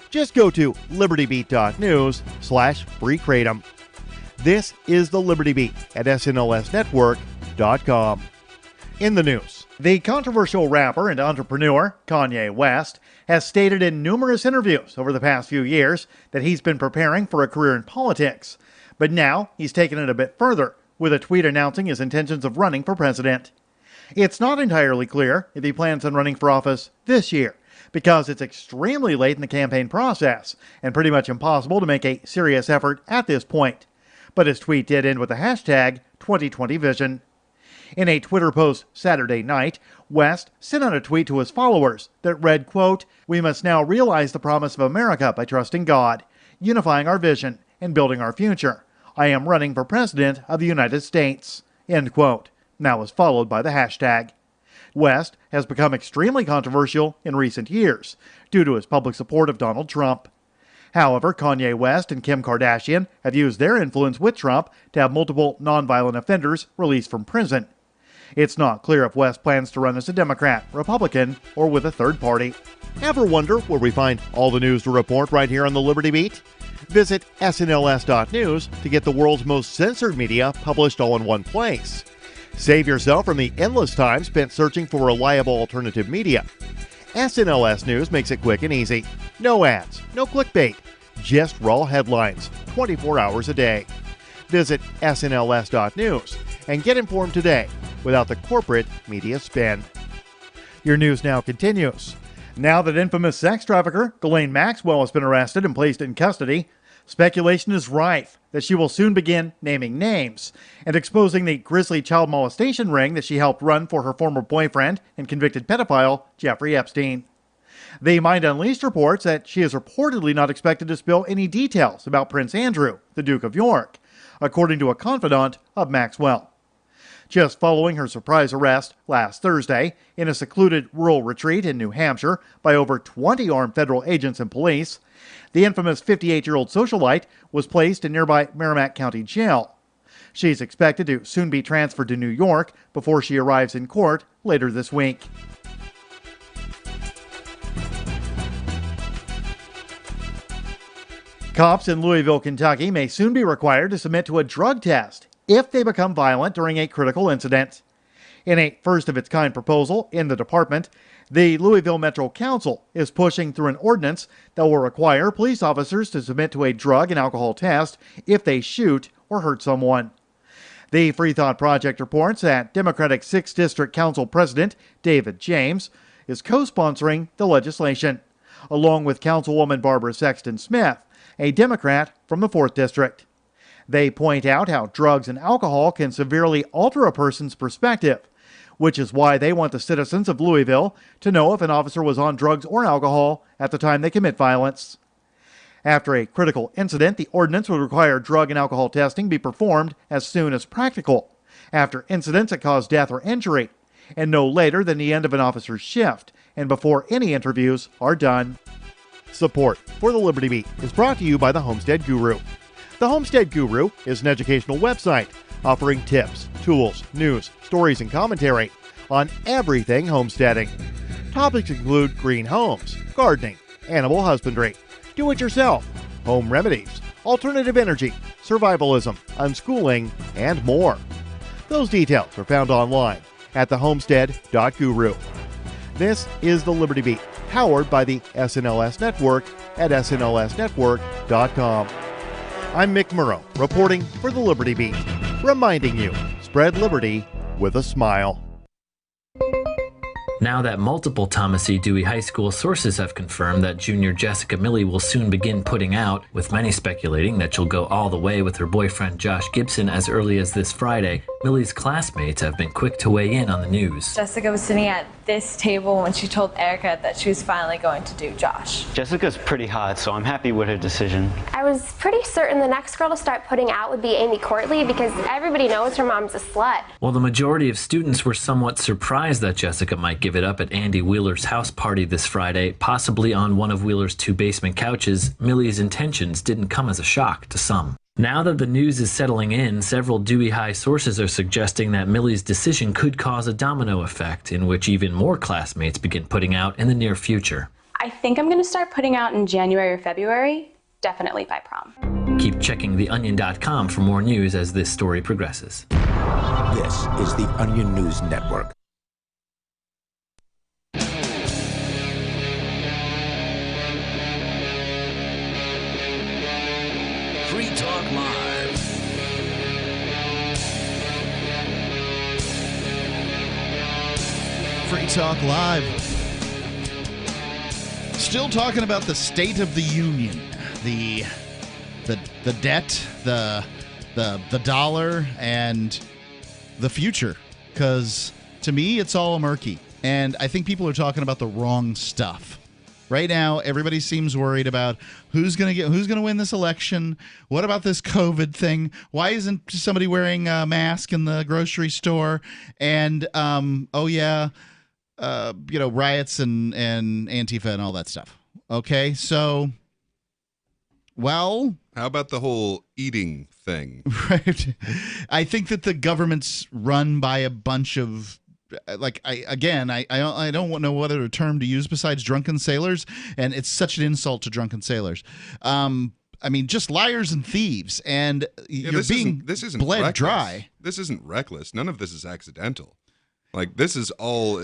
Speaker 14: Just go to libertybeat.news/free kratom. This is the Liberty Beat at snlsnetwork.com. In the news, the controversial rapper and entrepreneur Kanye West has stated in numerous interviews over the past few years that he's been preparing for a career in politics. But now he's taken it a bit further with a tweet announcing his intentions of running for president. It's not entirely clear if he plans on running for office this year, because it's extremely late in the campaign process and pretty much impossible to make a serious effort at this point. But his tweet did end with the hashtag 2020vision. In a Twitter post Saturday night, West sent out a tweet to his followers that read, quote, "We must now realize the promise of America by trusting God, unifying our vision, and building our future. I am running for president of the United States," end quote. That was followed by the hashtag. West has become extremely controversial in recent years due to his public support of Donald Trump. However, Kanye West and Kim Kardashian have used their influence with Trump to have multiple nonviolent offenders released from prison. It's not clear if West plans to run as a Democrat, Republican, or with a third party. Ever wonder where we find all the news to report right here on the Liberty Beat? Visit snls.news to get the world's most censored media published all in one place. Save yourself from the endless time spent searching for reliable alternative media. SNLS News makes it quick and easy. No ads, no clickbait, just raw headlines, 24 hours a day. Visit snls.news and get informed today without the corporate media spin. Your news now continues. Now that infamous sex trafficker Ghislaine Maxwell has been arrested and placed in custody, speculation is rife that she will soon begin naming names and exposing the grisly child molestation ring that she helped run for her former boyfriend and convicted pedophile Jeffrey Epstein. The Mind Unleashed reports that she is reportedly not expected to spill any details about Prince Andrew, the Duke of York, according to a confidant of Maxwell. Just following her surprise arrest last Thursday in a secluded rural retreat in New Hampshire by over 20 armed federal agents and police, the infamous 58-year-old socialite was placed in nearby Merrimack County Jail. She's expected to soon be transferred to New York before she arrives in court later this week. Cops in Louisville, Kentucky may soon be required to submit to a drug test if they become violent during a critical incident. In a first-of-its-kind proposal in the department, the Louisville Metro Council is pushing through an ordinance that will require police officers to submit to a drug and alcohol test if they shoot or hurt someone. The Free Thought Project reports that Democratic 6th District Council President David James is co-sponsoring the legislation, along with Councilwoman Barbara Sexton Smith, a Democrat from the 4th District. They point out how drugs and alcohol can severely alter a person's perspective, which is why they want the citizens of Louisville to know if an officer was on drugs or alcohol at the time they commit violence. After a critical incident, the ordinance would require drug and alcohol testing be performed as soon as practical, after incidents that cause death or injury, and no later than the end of an officer's shift, and before any interviews are done. Support for the Liberty Beat is brought to you by the Homestead Guru. The Homestead Guru is an educational website offering tips, tools, news, stories, and commentary on everything homesteading. Topics include green homes, gardening, animal husbandry, do-it-yourself, home remedies, alternative energy, survivalism, unschooling, and more. Those details are found online at thehomestead.guru. This is the Liberty Beat, powered by the SNLS Network at snlsnetwork.com. I'm Mick Murrow, reporting for the Liberty Beat, reminding you, spread liberty with a smile.
Speaker 15: Now that multiple Thomas E. Dewey High School sources have confirmed that junior Jessica Milley will soon begin putting out, with many speculating that she'll go all the way with her boyfriend Josh Gibson as early as this Friday, Milley's classmates have been quick to weigh in on the news.
Speaker 16: Jessica was sitting at this table when she told Erica that she was finally going to do Josh.
Speaker 17: Jessica's pretty hot, so I'm happy with her decision.
Speaker 24: I was pretty certain the next girl to start putting out would be Amy Courtley because everybody knows her mom's a slut.
Speaker 15: While the majority of students were somewhat surprised that Jessica might give it up at Andy Wheeler's house party this Friday, possibly on one of Wheeler's 2 basement couches, Milley's intentions didn't come as a shock to some. Now that the news is settling in, several Dewey High sources are suggesting that Milley's decision could cause a domino effect in which even more classmates begin putting out in the near future.
Speaker 25: I think I'm going to start putting out in January or February, definitely by prom.
Speaker 15: Keep checking theonion.com for more news as this story progresses.
Speaker 26: This is the Onion News Network.
Speaker 13: Free Talk Live.
Speaker 5: Free Talk Live. Still talking about the State of the Union, the debt, the dollar, and the future. Because to me, it's all murky, and I think people are talking about the wrong stuff. Right now, everybody seems worried about who's going to win this election. What about this COVID thing? Why isn't somebody wearing a mask in the grocery store? And riots and Antifa and all that stuff. Okay, so, well,
Speaker 6: how about the whole eating thing?
Speaker 5: Right. I think that the government's run by a bunch of, I don't know what other term to use besides drunken sailors, and it's such an insult to drunken sailors. Just liars and thieves, and this isn't bled
Speaker 6: reckless.
Speaker 5: Dry.
Speaker 6: This isn't reckless. None of this is accidental. Like, this is all.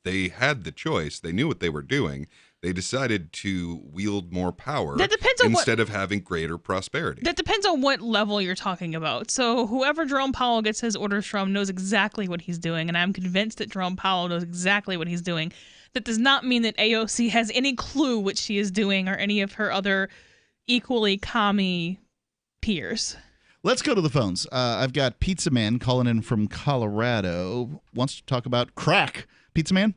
Speaker 6: They had the choice. They knew what they were doing. They decided to wield more power
Speaker 7: That depends on
Speaker 6: instead of having greater prosperity.
Speaker 7: That depends on what level you're talking about. So whoever Jerome Powell gets his orders from knows exactly what he's doing, and I'm convinced that Jerome Powell knows exactly what he's doing. That does not mean that AOC has any clue what she is doing or any of her other equally commie peers.
Speaker 10: Let's go to the phones. I've got Pizza Man calling in from Colorado. Wants to talk about crack. Pizza Man?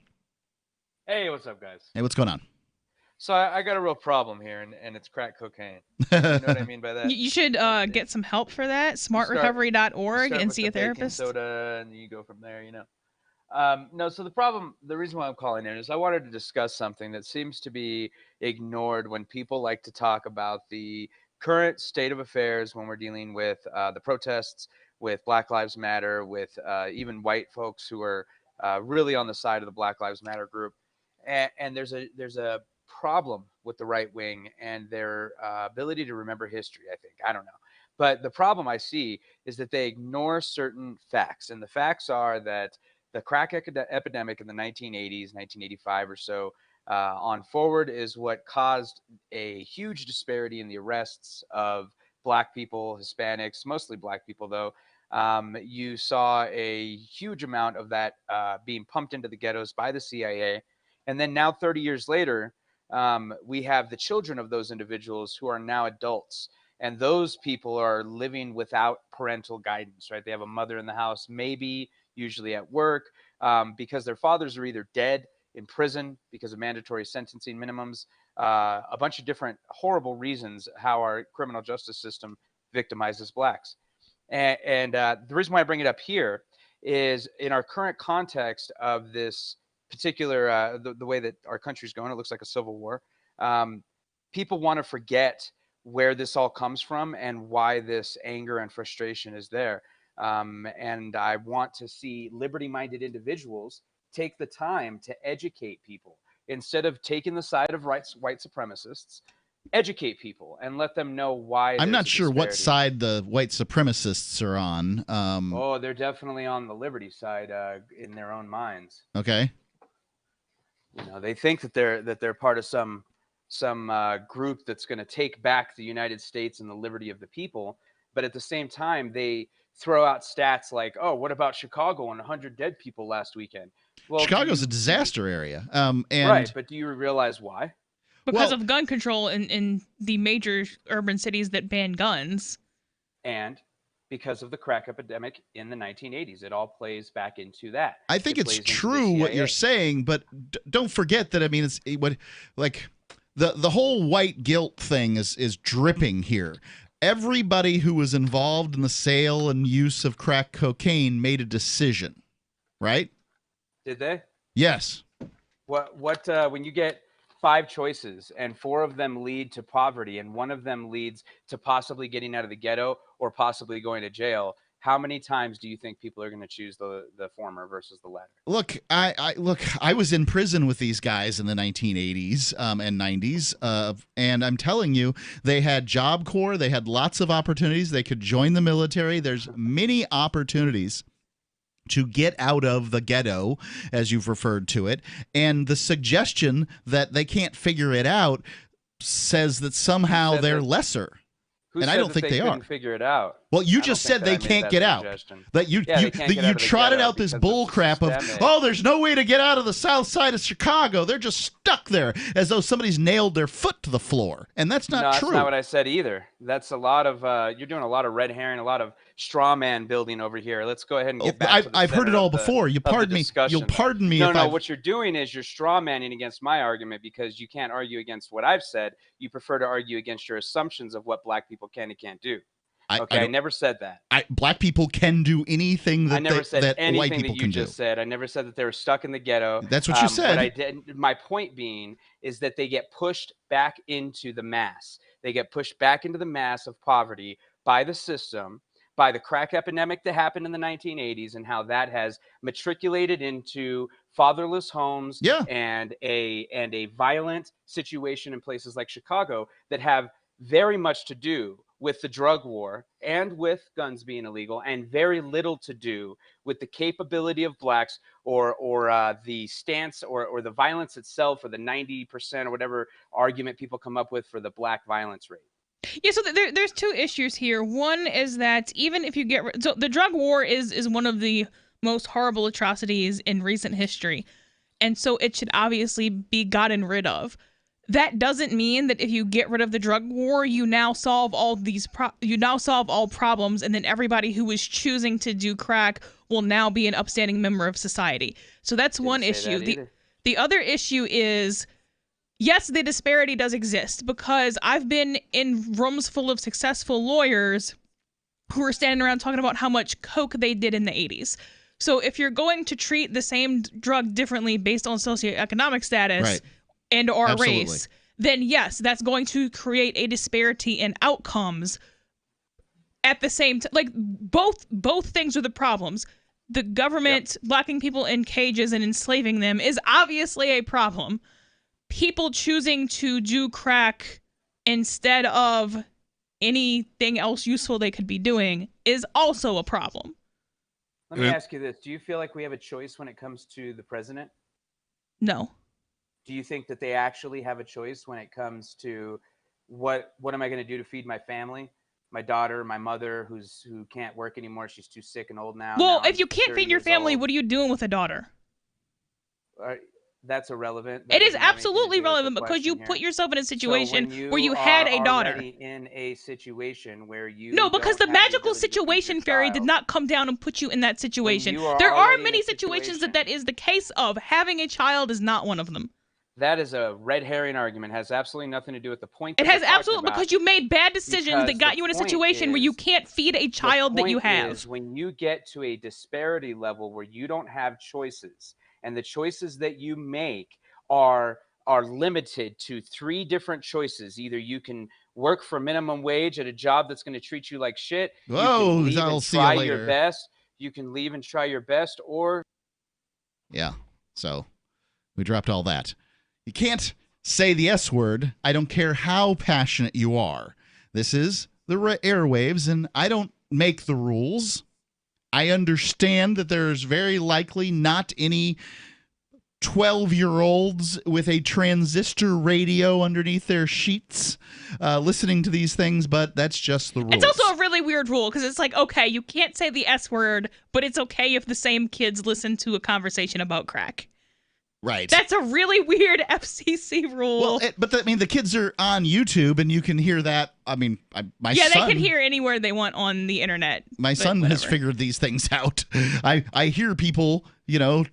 Speaker 4: Hey, what's up, guys?
Speaker 10: Hey, what's going on?
Speaker 4: So I got a real problem here, and it's crack cocaine. You know what I mean by that?
Speaker 7: You should get some help for that. Smartrecovery.org and see a therapist.
Speaker 4: Soda, and you go from there. No. So the reason why I'm calling in is I wanted to discuss something that seems to be ignored when people like to talk about the current state of affairs when we're dealing with the protests, with Black Lives Matter, with even white folks who are really on the side of the Black Lives Matter group. And there's a problem with the right wing and their ability to remember history, I think. I don't know. But the problem I see is that they ignore certain facts. And the facts are that the crack epidemic in the 1980s, 1985 or so, on forward is what caused a huge disparity in the arrests of Black people, Hispanics, mostly Black people, though. You saw a huge amount of that being pumped into the ghettos by the CIA. And then now 30 years later, we have the children of those individuals who are now adults. And those people are living without parental guidance, right? They have a mother in the house, maybe usually at work, because their fathers are either dead, in prison because of mandatory sentencing minimums, a bunch of different horrible reasons how our criminal justice system victimizes Blacks. And the reason why I bring it up here is in our current context of this particular, the way that our country's going, it looks like a civil war. People want to forget where this all comes from and why this anger and frustration is there. And I want to see liberty-minded individuals take the time to educate people instead of taking the side of white supremacists. Educate people and let them know why.
Speaker 10: I'm not sure what side the white supremacists are on.
Speaker 4: Oh, they're definitely on the liberty side in their own minds.
Speaker 10: Okay.
Speaker 4: They think that they're part of some group that's going to take back the United States and the liberty of the people, but at the same time they throw out stats like, "Oh, what about Chicago and 100 dead people last weekend?" Well,
Speaker 10: Chicago's a disaster area.
Speaker 4: Right, but do you realize why?
Speaker 7: Because of gun control in the major urban cities that ban guns.
Speaker 4: And because of the crack epidemic in the 1980s. It all plays back into that.
Speaker 10: I think it's true what you're saying, but don't forget that, I mean, it's what, like, the whole white guilt thing is dripping here. Everybody who was involved in the sale and use of crack cocaine made a decision, right?
Speaker 4: Did they?
Speaker 10: Yes.
Speaker 4: What when you get 5 choices and 4 of them lead to poverty and 1 of them leads to possibly getting out of the ghetto or possibly going to jail, how many times do you think people are going to choose the former versus the latter?
Speaker 10: Look, I was in prison with these guys in the 1980s and 90s, and I'm telling you, they had Job Corps, they had lots of opportunities, they could join the military. There's many opportunities to get out of the ghetto, as you've referred to it, and the suggestion that they can't figure it out says that somehow they're lesser. And I don't think they are.
Speaker 4: Figure it out.
Speaker 10: Well, you just said they can't get out. That you trotted out this bull crap of, oh, there's no way to get out of the south side of Chicago. They're just stuck there, as though somebody's nailed their foot to the floor. And that's not true.
Speaker 4: That's not what I said either. That's a lot of you're doing a lot of red herring, a lot of straw man building over here. Let's go ahead and get back to the
Speaker 10: I've heard it all before. You pardon me. You'll pardon me.
Speaker 4: No, what you're doing is you're straw manning against my argument because you can't argue against what I've said. You prefer to argue against your assumptions of what black people can and can't do. I never said that.
Speaker 10: Black people can do anything that, white people can do.
Speaker 4: Just said. I never said that they were stuck in the ghetto.
Speaker 10: That's what you said.
Speaker 4: But I did. My point being is that they get pushed back into the mass. They get pushed back into the mass of poverty by the system, by the crack epidemic that happened in the 1980s and how that has matriculated into fatherless homes and a violent situation in places like Chicago that have
Speaker 2: very much to do with the drug war and with guns being illegal, and very little to do with the capability of blacks or the stance or the violence itself, or the 90% or whatever argument people come up with for the black violence rate.
Speaker 7: Yeah, so there's two issues here. One is that even if you so the drug war is one of the most horrible atrocities in recent history, and so it should obviously be gotten rid of. That doesn't mean that if you get rid of the drug war, you now solve all problems, and then everybody who is choosing to do crack will now be an upstanding member of society. So that's one issue. The other issue is, yes, the disparity does exist, because I've been in rooms full of successful lawyers who are standing around talking about how much coke they did in the 80s. So if you're going to treat the same drug differently based on socioeconomic status, right, and or race, then yes, that's going to create a disparity in outcomes. At the same time, like both things are the problems. The government locking people in cages and enslaving them is obviously a problem. People choosing to do crack instead of anything else useful they could be doing is also a problem.
Speaker 2: Let me ask you this. Do you feel like we have a choice when it comes to the president?
Speaker 7: No.
Speaker 2: Do you think that they actually have a choice when it comes to what am I going to do to feed my family? My daughter, my mother, who can't work anymore. She's too sick and old now.
Speaker 7: Well, if you can't feed your family, what are you doing with a daughter?
Speaker 2: That's irrelevant.
Speaker 7: It is absolutely relevant, because you put yourself in a situation where you had a daughter.
Speaker 2: In a situation where you
Speaker 7: no, because the magical situation fairy did not come down and put you in that situation. There are many situations that is the case of. Having a child is not one of them.
Speaker 2: That is a red herring argument. It has absolutely nothing to do with the point.
Speaker 7: It has absolutely, because you made bad decisions that got you in a situation where you can't feed a child that you have.
Speaker 2: When you get to a disparity level where you don't have choices, and the choices that you make are limited to 3 different choices. Either you can work for minimum wage at a job that's going to treat you like shit.
Speaker 5: Whoa,
Speaker 2: I'll see you later. Your best. You can leave and try your best, or
Speaker 5: yeah. So we dropped all that. You can't say the S word. I don't care how passionate you are. This is the airwaves, and I don't make the rules. I understand that there's very likely not any 12-year-olds with a transistor radio underneath their sheets listening to these things, but that's just the rules.
Speaker 7: It's also a really weird rule, because it's like, okay, you can't say the S word, but it's okay if the same kids listen to a conversation about crack.
Speaker 5: Right.
Speaker 7: That's a really weird FCC rule.
Speaker 5: Well, the kids are on YouTube, and you can hear that. I mean, my son...
Speaker 7: Yeah, they can hear anywhere they want on the internet.
Speaker 5: My son has figured these things out. I hear people,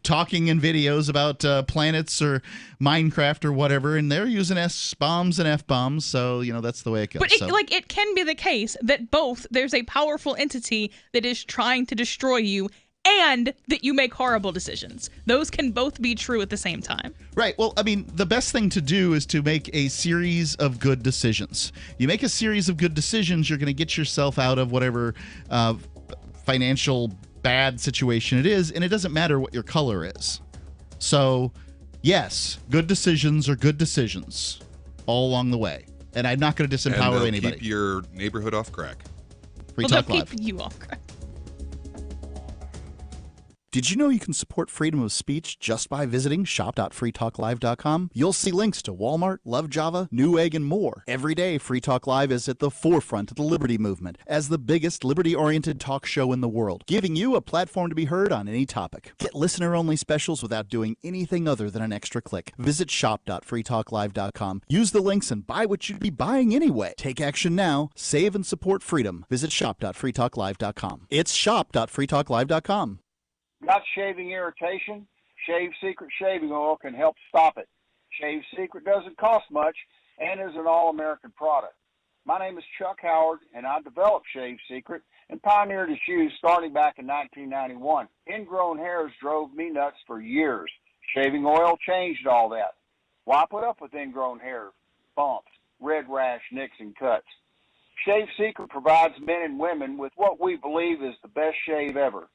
Speaker 5: talking in videos about planets or Minecraft or whatever, and they're using S-bombs and F-bombs, so, that's the way it goes.
Speaker 7: But it can be the case that there's a powerful entity that is trying to destroy you, and that you make horrible decisions. Those can both be true at the same time.
Speaker 5: Right. Well, the best thing to do is to make a series of good decisions. You make a series of good decisions, you're going to get yourself out of whatever financial bad situation it is, and it doesn't matter what your color is. So, yes, good decisions are good decisions all along the way. And I'm not going to disempower anybody.
Speaker 6: Keep your neighborhood off crack.
Speaker 5: Free Talk Live.
Speaker 7: Keep you off crack.
Speaker 18: Did you know you can support freedom of speech just by visiting shop.freetalklive.com? You'll see links to Walmart, Love Java, Newegg, and more. Every day, Free Talk Live is at the forefront of the liberty movement as the biggest liberty-oriented talk show in the world, giving you a platform to be heard on any topic. Get listener-only specials without doing anything other than an extra click. Visit shop.freetalklive.com. Use the links and buy what you'd be buying anyway. Take action now. Save and support freedom. Visit shop.freetalklive.com. It's shop.freetalklive.com.
Speaker 19: Got shaving irritation? Shave Secret shaving oil can help stop it. Shave Secret doesn't cost much and is an all-American product. My name is Chuck Howard, and I developed Shave Secret and pioneered its use starting back in 1991. Ingrown hairs drove me nuts for years. Shaving oil changed all that. Why put up with ingrown hair, bumps, red rash, nicks, and cuts? Shave Secret provides men and women with what we believe is the best shave ever.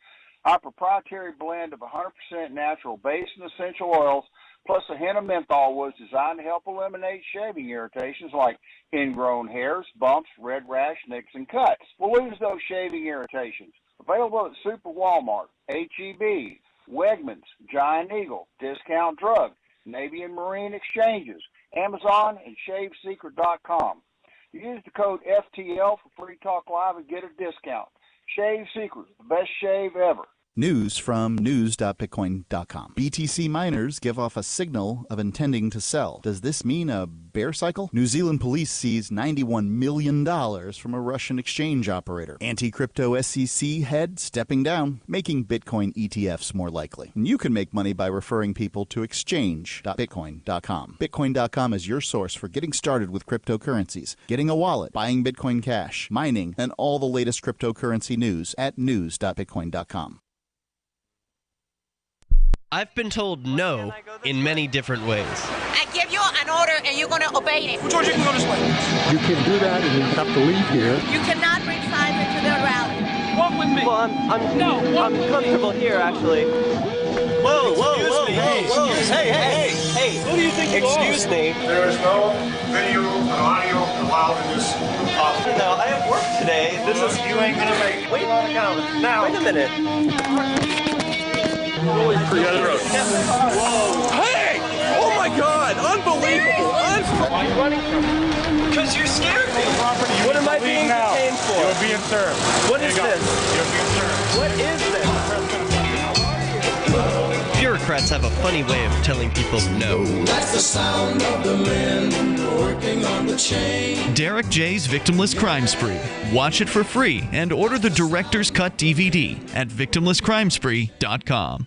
Speaker 19: Our proprietary blend of 100% natural base and essential oils Plus, a hint of menthol was designed to help eliminate shaving irritations like ingrown hairs, bumps, red rash, nicks, and cuts. We'll lose those shaving irritations. Available at Super Walmart, H-E-B, Wegmans, Giant Eagle, Discount Drug, Navy and Marine Exchanges, Amazon, and ShaveSecret.com. Use the code FTL for Free Talk Live and get a discount. Shave Secret, the best shave ever.
Speaker 18: News from news.bitcoin.com. BTC miners give off a signal of intending to sell. Does this mean a bear cycle? New Zealand police seize $91 million from a Russian exchange operator. Anti-crypto SEC head stepping down, making Bitcoin ETFs more likely. And you can make money by referring people to exchange.bitcoin.com. Bitcoin.com is your source for getting started with cryptocurrencies, getting a wallet, buying Bitcoin Cash, mining, and all the latest cryptocurrency news at news.bitcoin.com.
Speaker 1: I've been told no in many different ways.
Speaker 3: I give you an order and you're going to obey it.
Speaker 20: George, you can go this way. You can do that and you have to leave here.
Speaker 3: You cannot bring signs into the rally.
Speaker 1: Walk with me. Well, I'm comfortable here, actually. Whoa, Hey. Who do you think you are? Excuse me.
Speaker 20: There is no video and audio allowed in this office.
Speaker 1: No, I have work today.
Speaker 20: You ain't going to make it.
Speaker 1: Wait on the calendar. Now. Wait a minute.
Speaker 20: Whoa! Hey! Oh my God! Unbelievable! Why are you running from me?
Speaker 1: Because you scared me. What am I being detained for?
Speaker 20: You're being served.
Speaker 1: What is this?
Speaker 20: You're being served.
Speaker 1: What is this? Bureaucrats have a funny way of telling people no.
Speaker 21: That's the sound of the men working on the chain.
Speaker 12: Derek J's Victimless Crime Spree. Watch it for free and order the Director's Cut DVD at victimlesscrimespree.com.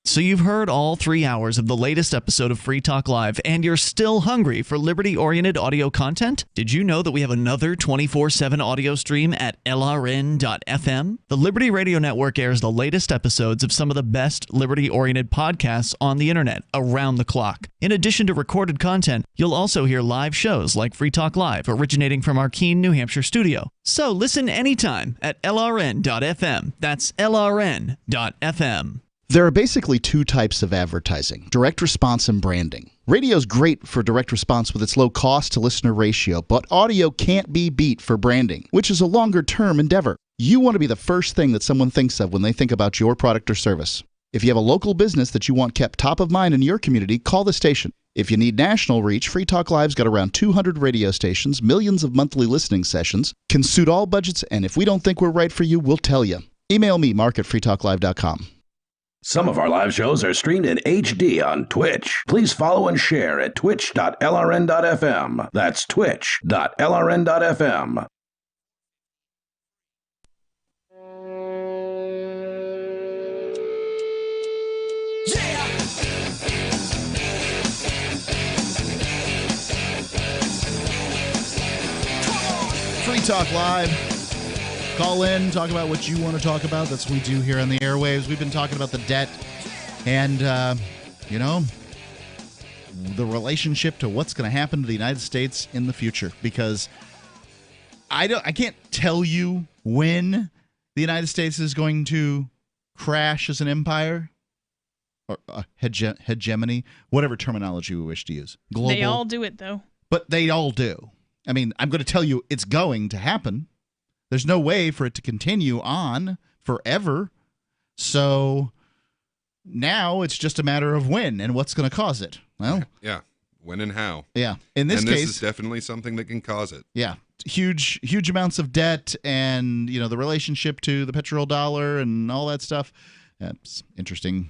Speaker 12: So you've heard all 3 hours of the latest episode of Free Talk Live, and you're still hungry for liberty-oriented audio content? Did you know that we have another 24/7 audio stream at Lriend.fm? The Liberty Radio Network airs the latest episodes of some of the best liberty-oriented podcasts on the internet around the clock. In addition to recorded content, you'll also hear live shows like Free Talk Live, originating from our Keene, New Hampshire studio. So listen anytime at Lrn.fm. That's Lrn.fm.
Speaker 18: There are basically two types of advertising: direct response and branding. Radio's great for direct response with its low cost to listener ratio, but audio can't be beat for branding, which is a longer-term endeavor. You want to be the first thing that someone thinks of when they think about your product or service. If you have a local business that you want kept top of mind in your community, call the station. If you need national reach, Free Talk Live's got around 200 radio stations, millions of monthly listening sessions, can suit all budgets, and if we don't think we're right for you, we'll tell you. Email me, mark@freetalklive.com.
Speaker 13: Some of our live shows are streamed in HD on Twitch. Please follow and share at twitch.lrn.fm. That's twitch.lrn.fm.
Speaker 5: Free Talk Live. Call in, talk about what you want to talk about. That's what we do here on the airwaves. We've been talking about the debt and, the relationship to what's going to happen to the United States in the future. Because I can't tell you when the United States is going to crash as an empire or hegemony, whatever terminology we wish to use. Global.
Speaker 7: They all do it, though.
Speaker 5: But they all do. I mean, I'm going to tell you it's going to happen. There's no way for it to continue on forever. So now it's just a matter of when and what's going to cause it. Well,
Speaker 6: yeah, when and how.
Speaker 5: Yeah, in this case,
Speaker 6: this is definitely something that can cause it.
Speaker 5: Yeah, huge amounts of debt, and the relationship to the petrodollar and all that stuff. That's interesting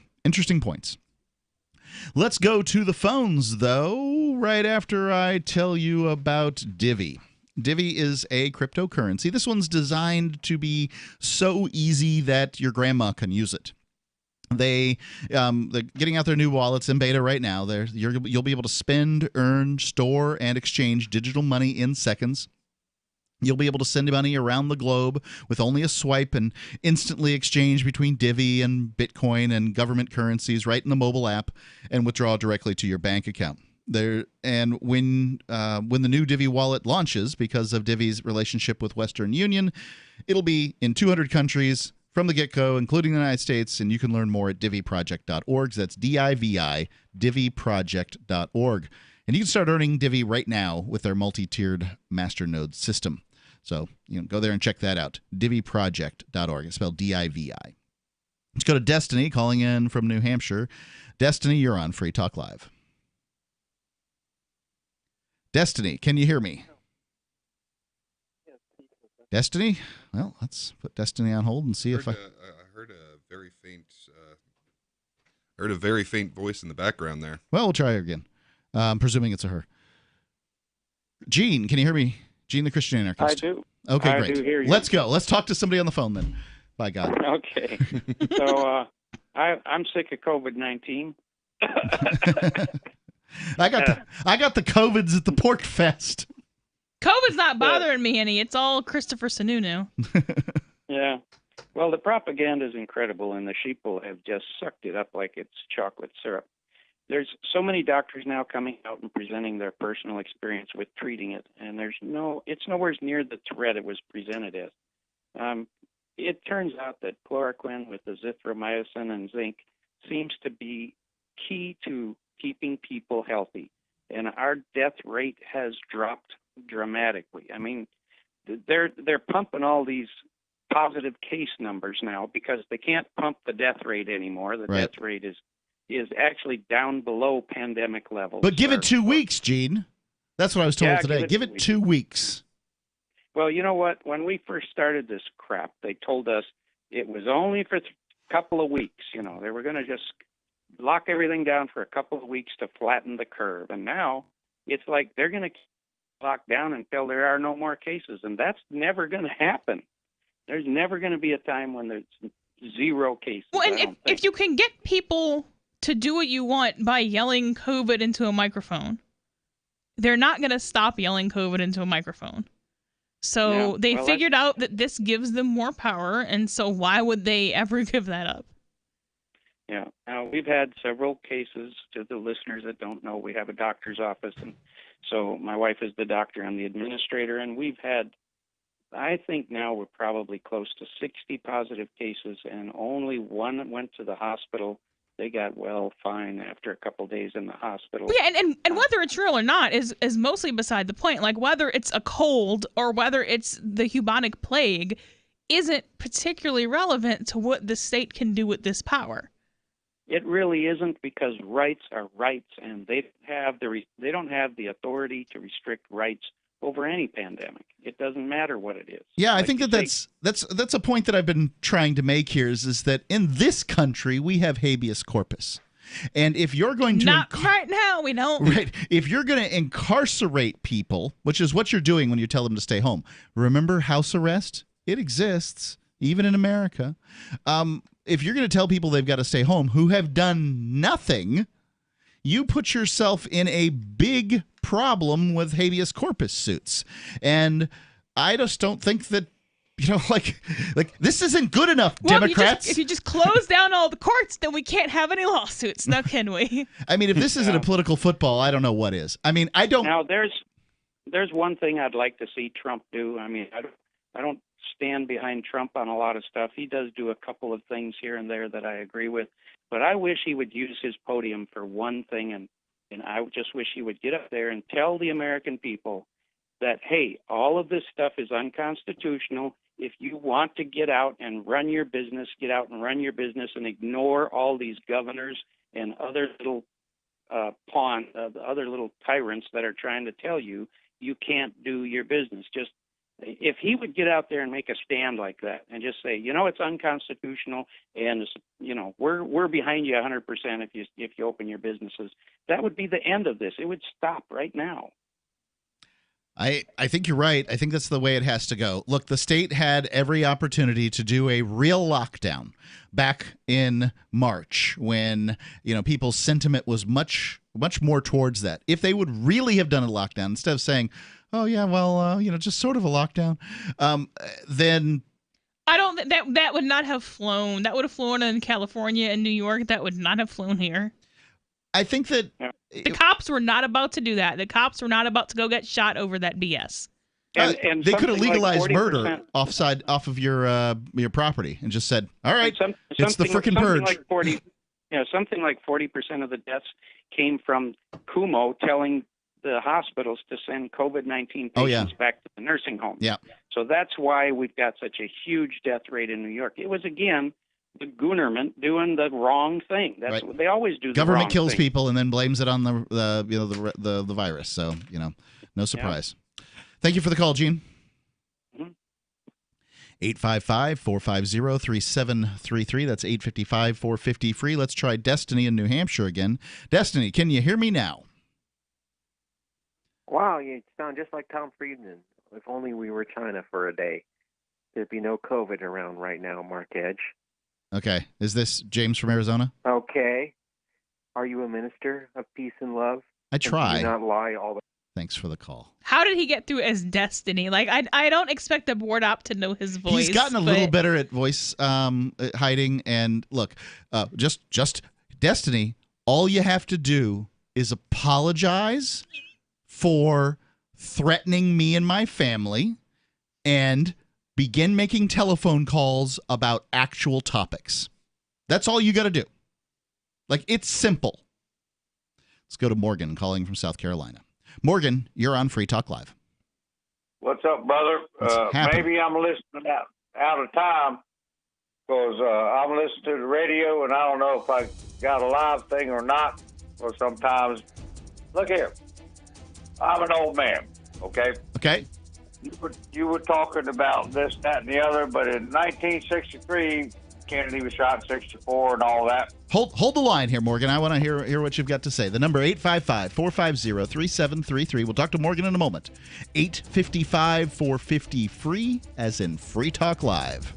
Speaker 5: points. Let's go to the phones, though, right after I tell you about Divvy. Divvy is a cryptocurrency. This one's designed to be so easy that your grandma can use it. They're getting out their new wallets in beta right now. You'll be able to spend, earn, store, and exchange digital money in seconds. You'll be able to send money around the globe with only a swipe and instantly exchange between Divvy and Bitcoin and government currencies right in the mobile app and withdraw directly to your bank account. And when the new Divvy wallet launches, because of Divvy's relationship with Western Union, it'll be in 200 countries
Speaker 10: from the get-go, including the United States, and you can learn more at diviproject.org. That's DIVI, diviproject.org. And you can start earning Divi right now with their multi-tiered masternode system. So go there and check that out, diviproject.org. It's spelled DIVI. Let's go to Destiny, calling in from New Hampshire. Destiny, you're on Free Talk Live. Destiny, can you hear me? Destiny? Well, let's put Destiny on hold and see if I
Speaker 6: heard a very faint voice in the background there.
Speaker 10: Well, we'll try again. I'm presuming it's a her. Gene, can you hear me? Gene, the Christian Anarchist.
Speaker 8: I do.
Speaker 10: Okay, great.
Speaker 8: I do hear you.
Speaker 10: Let's go. Let's talk to somebody on the phone then. By God.
Speaker 8: Okay. So I'm sick of COVID-19.
Speaker 10: I got the COVIDs at the Pork Fest.
Speaker 7: COVID's not bothering me any. It's all Christopher Sununu.
Speaker 8: Yeah. Well, the propaganda is incredible, and the sheeple have just sucked it up like it's chocolate syrup. There's so many doctors now coming out and presenting their personal experience with treating it, and it's nowhere near the threat it was presented as. It turns out that chloroquine with azithromycin and zinc seems to be key to keeping people healthy, and our death rate has dropped dramatically. I mean, they're pumping all these positive case numbers now because they can't pump the death rate anymore. The death rate is actually down below pandemic levels.
Speaker 10: But give it 2 weeks, Gene. That's what I was told today. Give it 2 weeks.
Speaker 8: Well, you know what? When we first started this crap, they told us it was only for a couple of weeks. They were going to just lock everything down for a couple of weeks to flatten the curve. And now it's like they're going to lock down until there are no more cases. And that's never going to happen. There's never going to be a time when there's zero cases.
Speaker 7: Well, and if you can get people to do what you want by yelling COVID into a microphone, they're not going to stop yelling COVID into a microphone. So they figured out that this gives them more power, and so why would they ever give that up?
Speaker 8: Yeah. Now, we've had several cases. To the listeners that don't know, we have a doctor's office, and so my wife is the doctor, I'm the administrator, and we've had, I think now we're probably close to 60 positive cases, and only one went to the hospital. They got fine after a couple days in the hospital.
Speaker 7: Yeah, and whether it's real or not is mostly beside the point. Like whether it's a cold or whether it's the bubonic plague isn't particularly relevant to what the state can do with this power.
Speaker 8: It really isn't, because rights are rights, and they don't have the authority to restrict rights over any pandemic. It doesn't matter what it is.
Speaker 10: Yeah, I think that's a point that I've been trying to make here is that in this country we have habeas corpus. And if you're going to
Speaker 7: right now, we don't.
Speaker 10: Right. If you're going to incarcerate people, which is what you're doing when you tell them to stay home. Remember house arrest? It exists even in America. If you're going to tell people they've got to stay home who have done nothing, you put yourself in a big problem with habeas corpus suits. And I just don't think that, like this isn't good enough, Democrats.
Speaker 7: If you just close down all the courts, then we can't have any lawsuits, now can we?
Speaker 10: I mean, if this isn't a political football, I don't know what is. I mean, I don't.
Speaker 8: Now, there's one thing I'd like to see Trump do. I mean, I don't stand behind Trump on a lot of stuff. He does do a couple of things here and there that I agree with. But I wish he would use his podium for one thing, and I just wish he would get up there and tell the American people that, hey, all of this stuff is unconstitutional. If you want to get out and run your business, get out and run your business and ignore all these governors and other little other little tyrants that are trying to tell you you can't do your business. Just if he would get out there and make a stand like that and just say, it's unconstitutional, and we're behind you 100% if you open your businesses, that would be the end of this. It would stop right now.
Speaker 10: I think you're right. I think that's the way it has to go. Look, the state had every opportunity to do a real lockdown back in March when, people's sentiment was much more towards that. If they would really have done a lockdown instead of saying, oh, yeah, well, just sort of a lockdown, then
Speaker 7: I don't think that would not have flown. That would have flown in California and New York. That would not have flown here.
Speaker 10: I think that
Speaker 7: the cops were not about to do that. The cops were not about to go get shot over that BS.
Speaker 8: And
Speaker 10: they could have
Speaker 8: something like
Speaker 10: legalized
Speaker 8: 40%.
Speaker 10: murder off of your property and just said, all right, it's the frickin' purge.
Speaker 8: Like 40, something like 40% of the deaths came from Cuomo telling the hospitals to send COVID-19 patients back to the nursing homes.
Speaker 10: Yeah.
Speaker 8: So that's why we've got such a huge death rate in New York. It was, again, the Goonerment doing the wrong thing. That's what they always do.
Speaker 10: Government
Speaker 8: the wrong
Speaker 10: kills
Speaker 8: thing.
Speaker 10: people and then blames it on the virus. So no surprise. Yeah. Thank you for the call, Gene. 855-450-3733. That's 855-450-FREE. Let's try Destiny in New Hampshire again. Destiny, can you hear me now?
Speaker 9: Wow, you sound just like Tom Friedman. If only we were China for a day. There'd be no COVID around right now, Mark Edge.
Speaker 10: Okay. Is this James from Arizona?
Speaker 9: Okay. Are you a minister of peace and love?
Speaker 10: I try.
Speaker 9: And do not lie all the
Speaker 10: Thanks for the call.
Speaker 7: How did he get through as Destiny? Like, I don't expect the board op to know his voice.
Speaker 10: He's gotten a little better at voice hiding. And look, just Destiny, all you have to do is apologize for threatening me and my family and begin making telephone calls about actual topics. That's all you got to do. Like, it's simple. Let's go to Morgan calling from South Carolina. Morgan, you're on Free Talk Live.
Speaker 11: What's up, brother? Maybe I'm listening out of time because I'm listening to the radio and I don't know if I got a live thing or not. Or sometimes, look here, I'm an old man, okay?
Speaker 10: Okay.
Speaker 11: You were talking about this, that, and the other, but in 1963, Kennedy was shot in 64 and all that.
Speaker 10: Hold the line here, Morgan. I want to hear what you've got to say. The number 855-450-3733. We'll talk to Morgan in a moment. 855-450-FREE, as in Free Talk Live.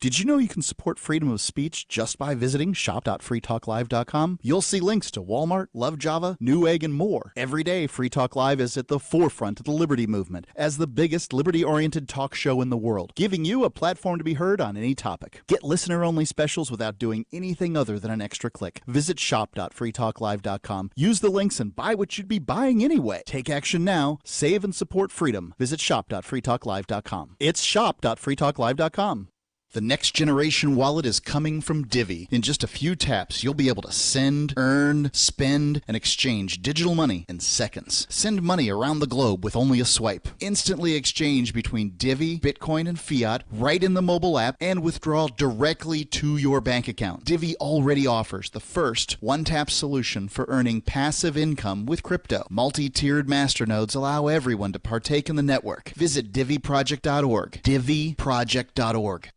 Speaker 18: Did you know you can support freedom of speech just by visiting shop.freetalklive.com? You'll see links to Walmart, Love Java, Newegg, and more. Every day, Free Talk Live is at the forefront of the liberty movement as the biggest liberty-oriented talk show in the world, giving you a platform to be heard on any topic. Get listener-only specials without doing anything other than an extra click. Visit shop.freetalklive.com. Use the links and buy what you'd be buying anyway. Take action now. Save and support freedom. Visit shop.freetalklive.com. It's shop.freetalklive.com. The next generation wallet is coming from Divvy. In just a few taps, you'll be able to send, earn, spend, and exchange digital money in seconds. Send money around the globe with only a swipe. Instantly exchange between Divvy, Bitcoin, and fiat right in the mobile app and withdraw directly to your bank account. Divvy already offers the first one-tap solution for earning passive income with crypto. Multi-tiered masternodes allow everyone to partake in the network. Visit DivvyProject.org. DivvyProject.org.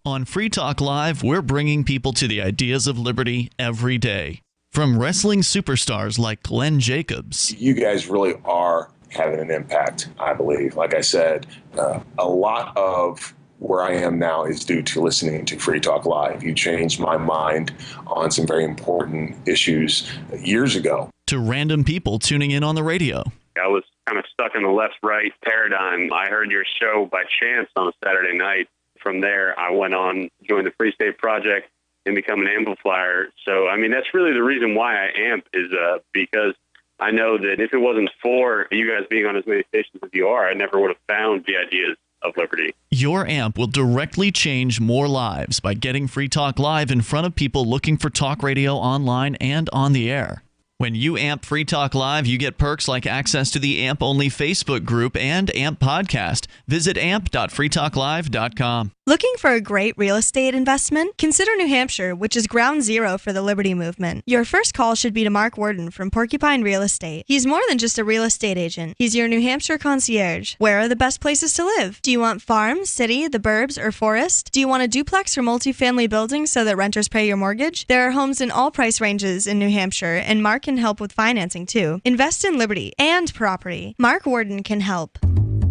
Speaker 12: On Free Talk Live, we're bringing people to the ideas of liberty every day. From wrestling superstars like Glenn Jacobs.
Speaker 14: You guys really are having an impact, I believe. Like I said, a lot of where I am now is due to listening to Free Talk Live. You changed my mind on some very important issues years ago.
Speaker 12: To random people tuning in on the radio.
Speaker 16: I was kind of stuck in the left-right paradigm. I heard your show by chance on a Saturday night. From there, I went on, joined the Free State Project, and become an amplifier. So, I mean, that's really the reason why I amp is because I know that if it wasn't for you guys being on as many stations as you are, I never would have found the ideas of liberty.
Speaker 12: Your amp will directly change more lives by getting Free Talk Live in front of people looking for talk radio online and on the air. When you amp Free Talk Live, you get perks like access to the AMP-only Facebook group and AMP podcast. Visit amp.freetalklive.com.
Speaker 22: Looking for a great real estate investment? Consider New Hampshire, which is ground zero for the Liberty Movement. Your first call should be to Mark Worden from Porcupine Real Estate. He's more than just a real estate agent. He's your New Hampshire concierge. Where are the best places to live? Do you want farm, city, the burbs, or forest? Do you want a duplex or multifamily building so that renters pay your mortgage? There are homes in all price ranges in New Hampshire, and Mark can help with financing too. Invest in liberty and property. Mark Worden can help.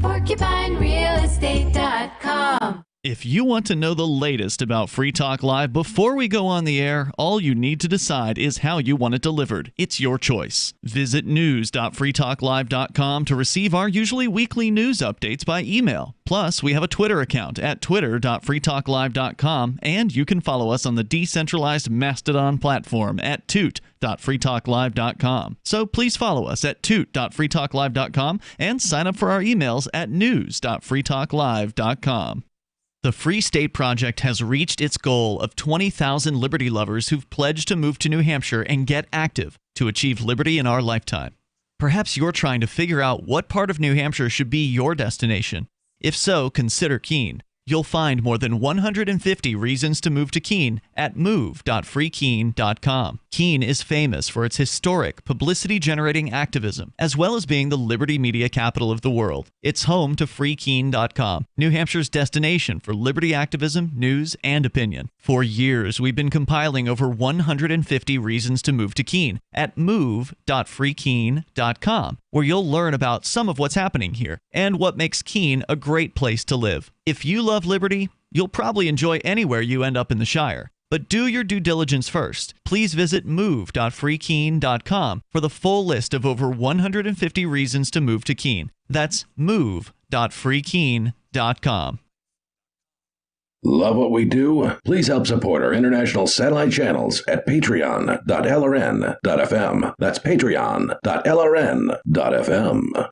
Speaker 23: PorcupineRealestate.com
Speaker 12: If you want to know the latest about Free Talk Live before we go on the air, all you need to decide is how you want it delivered. It's your choice. Visit news.freetalklive.com to receive our usually weekly news updates by email. Plus, we have a Twitter account at twitter.freetalklive.com, and you can follow us on the decentralized Mastodon platform at toot.freetalklive.com. So please follow us at toot.freetalklive.com and sign up for our emails at news.freetalklive.com. The Free State Project has reached its goal of 20,000 liberty lovers who've pledged to move to New Hampshire and get active to achieve liberty in our lifetime. Perhaps you're trying to figure out what part of New Hampshire should be your destination. If so, consider Keene. You'll find more than 150 reasons to move to Keene at move.freekeene.com. Keene is famous for its historic, publicity-generating activism, as well as being the liberty media capital of the world. It's home to freekeene.com, New Hampshire's destination for liberty activism, news, and opinion. For years, we've been compiling over 150 reasons to move to Keene at move.freekeene.com, where you'll learn about some of what's happening here and what makes Keene a great place to live. If you love liberty, you'll probably enjoy anywhere you end up in the Shire. But do your due diligence first. Please visit move.freekeene.com for the full list of over 150 reasons to move to Keene. That's move.freekeene.com.
Speaker 13: Love what we do? Please help support our international satellite channels at patreon.lrn.fm. That's patreon.lrn.fm.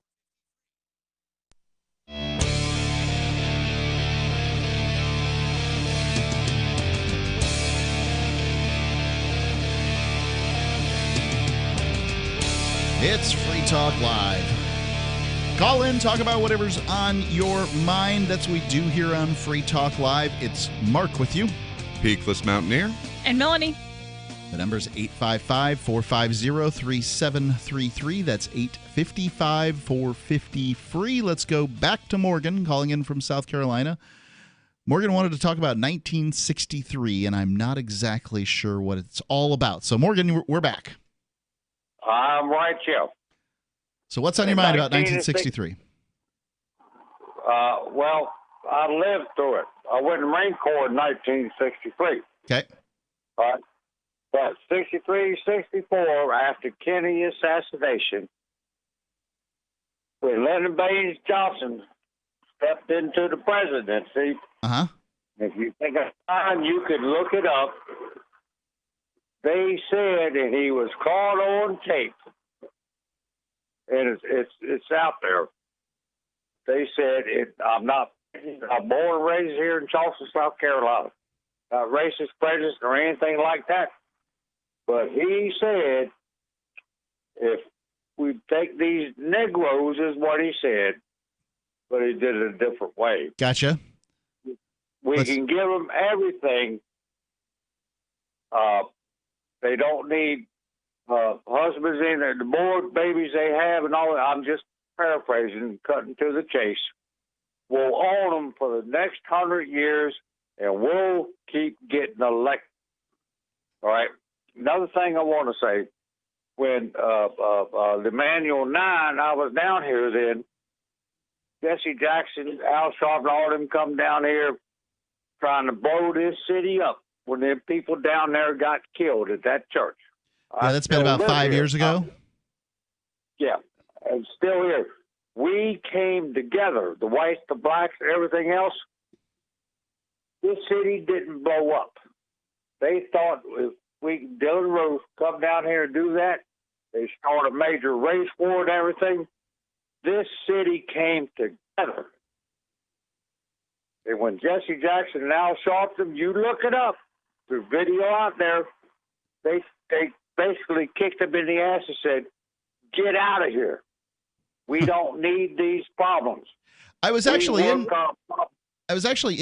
Speaker 10: It's Free Talk Live. Call in, talk about whatever's on your mind. That's what we do here on Free Talk Live. It's Mark with you.
Speaker 6: Peakless Mountaineer.
Speaker 7: And Melanie.
Speaker 10: The number's 855-450-3733. That's 855-450-FREE. Let's go back to Morgan, calling in from South Carolina. Morgan wanted to talk about 1963, and I'm not exactly sure what it's all about. So, Morgan, we're back.
Speaker 11: I'm right here.
Speaker 10: So what's on your mind about 1963?
Speaker 11: Well, I lived through it. I went in the Marine Corps in 1963.
Speaker 10: Okay.
Speaker 11: But 63, 64, after Kennedy assassination, when Lyndon Baines Johnson stepped into the presidency, if you think of time, you could look it up. They said that he was caught on tape, and it's out there. They said I'm born and raised here in Charleston, South Carolina. Not racist, prejudice, or anything like that. But he said, if we take these Negroes, is what he said, but he did it a different way.
Speaker 10: Gotcha.
Speaker 11: We can give them everything. They don't need husbands in there, the more babies they have and all that. I'm just paraphrasing, cutting to the chase. We'll own them for the next 100 years, and we'll keep getting elected. All right? Another thing I want to say, when the Manual 9, I was down here then, Jesse Jackson, Al Sharpton, all of them come down here trying to blow this city up when the people down there got killed at that church.
Speaker 10: Yeah, that's been about 5 years ago.
Speaker 11: Yeah, and still here. We came together, the whites, the blacks, everything else. This city didn't blow up. They thought if Dylan Rose come down here and do that, they start a major race war and everything. This city came together. And when Jesse Jackson and Al Sharpton, you look it up, there's video out there, they basically kicked him in the ass and said, get out of here. We don't need these problems.
Speaker 10: I was actually